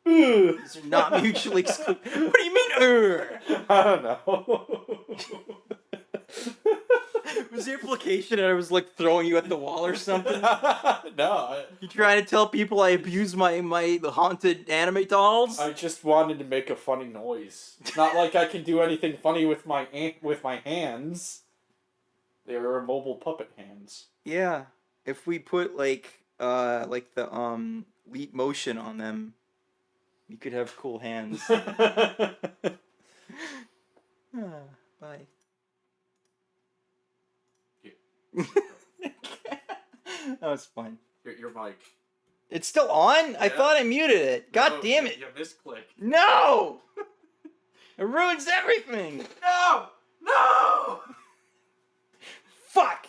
S1: These are not mutually exclusive. What do you mean,
S2: I don't know.
S1: Was the implication that I was like throwing you at the wall or something?
S2: No.
S1: You trying to tell people I abuse my haunted anime dolls?
S2: I just wanted to make a funny noise. It's not like I can do anything funny with my hands. They are mobile puppet hands.
S1: Yeah. If we put like the lead motion on them, you could have cool hands. Bye. That was fun.
S2: Your mic.
S1: It's still on? Yeah. I thought I muted it. God damn it.
S2: You misclicked.
S1: No! It ruins everything.
S2: No! No!
S1: Fuck!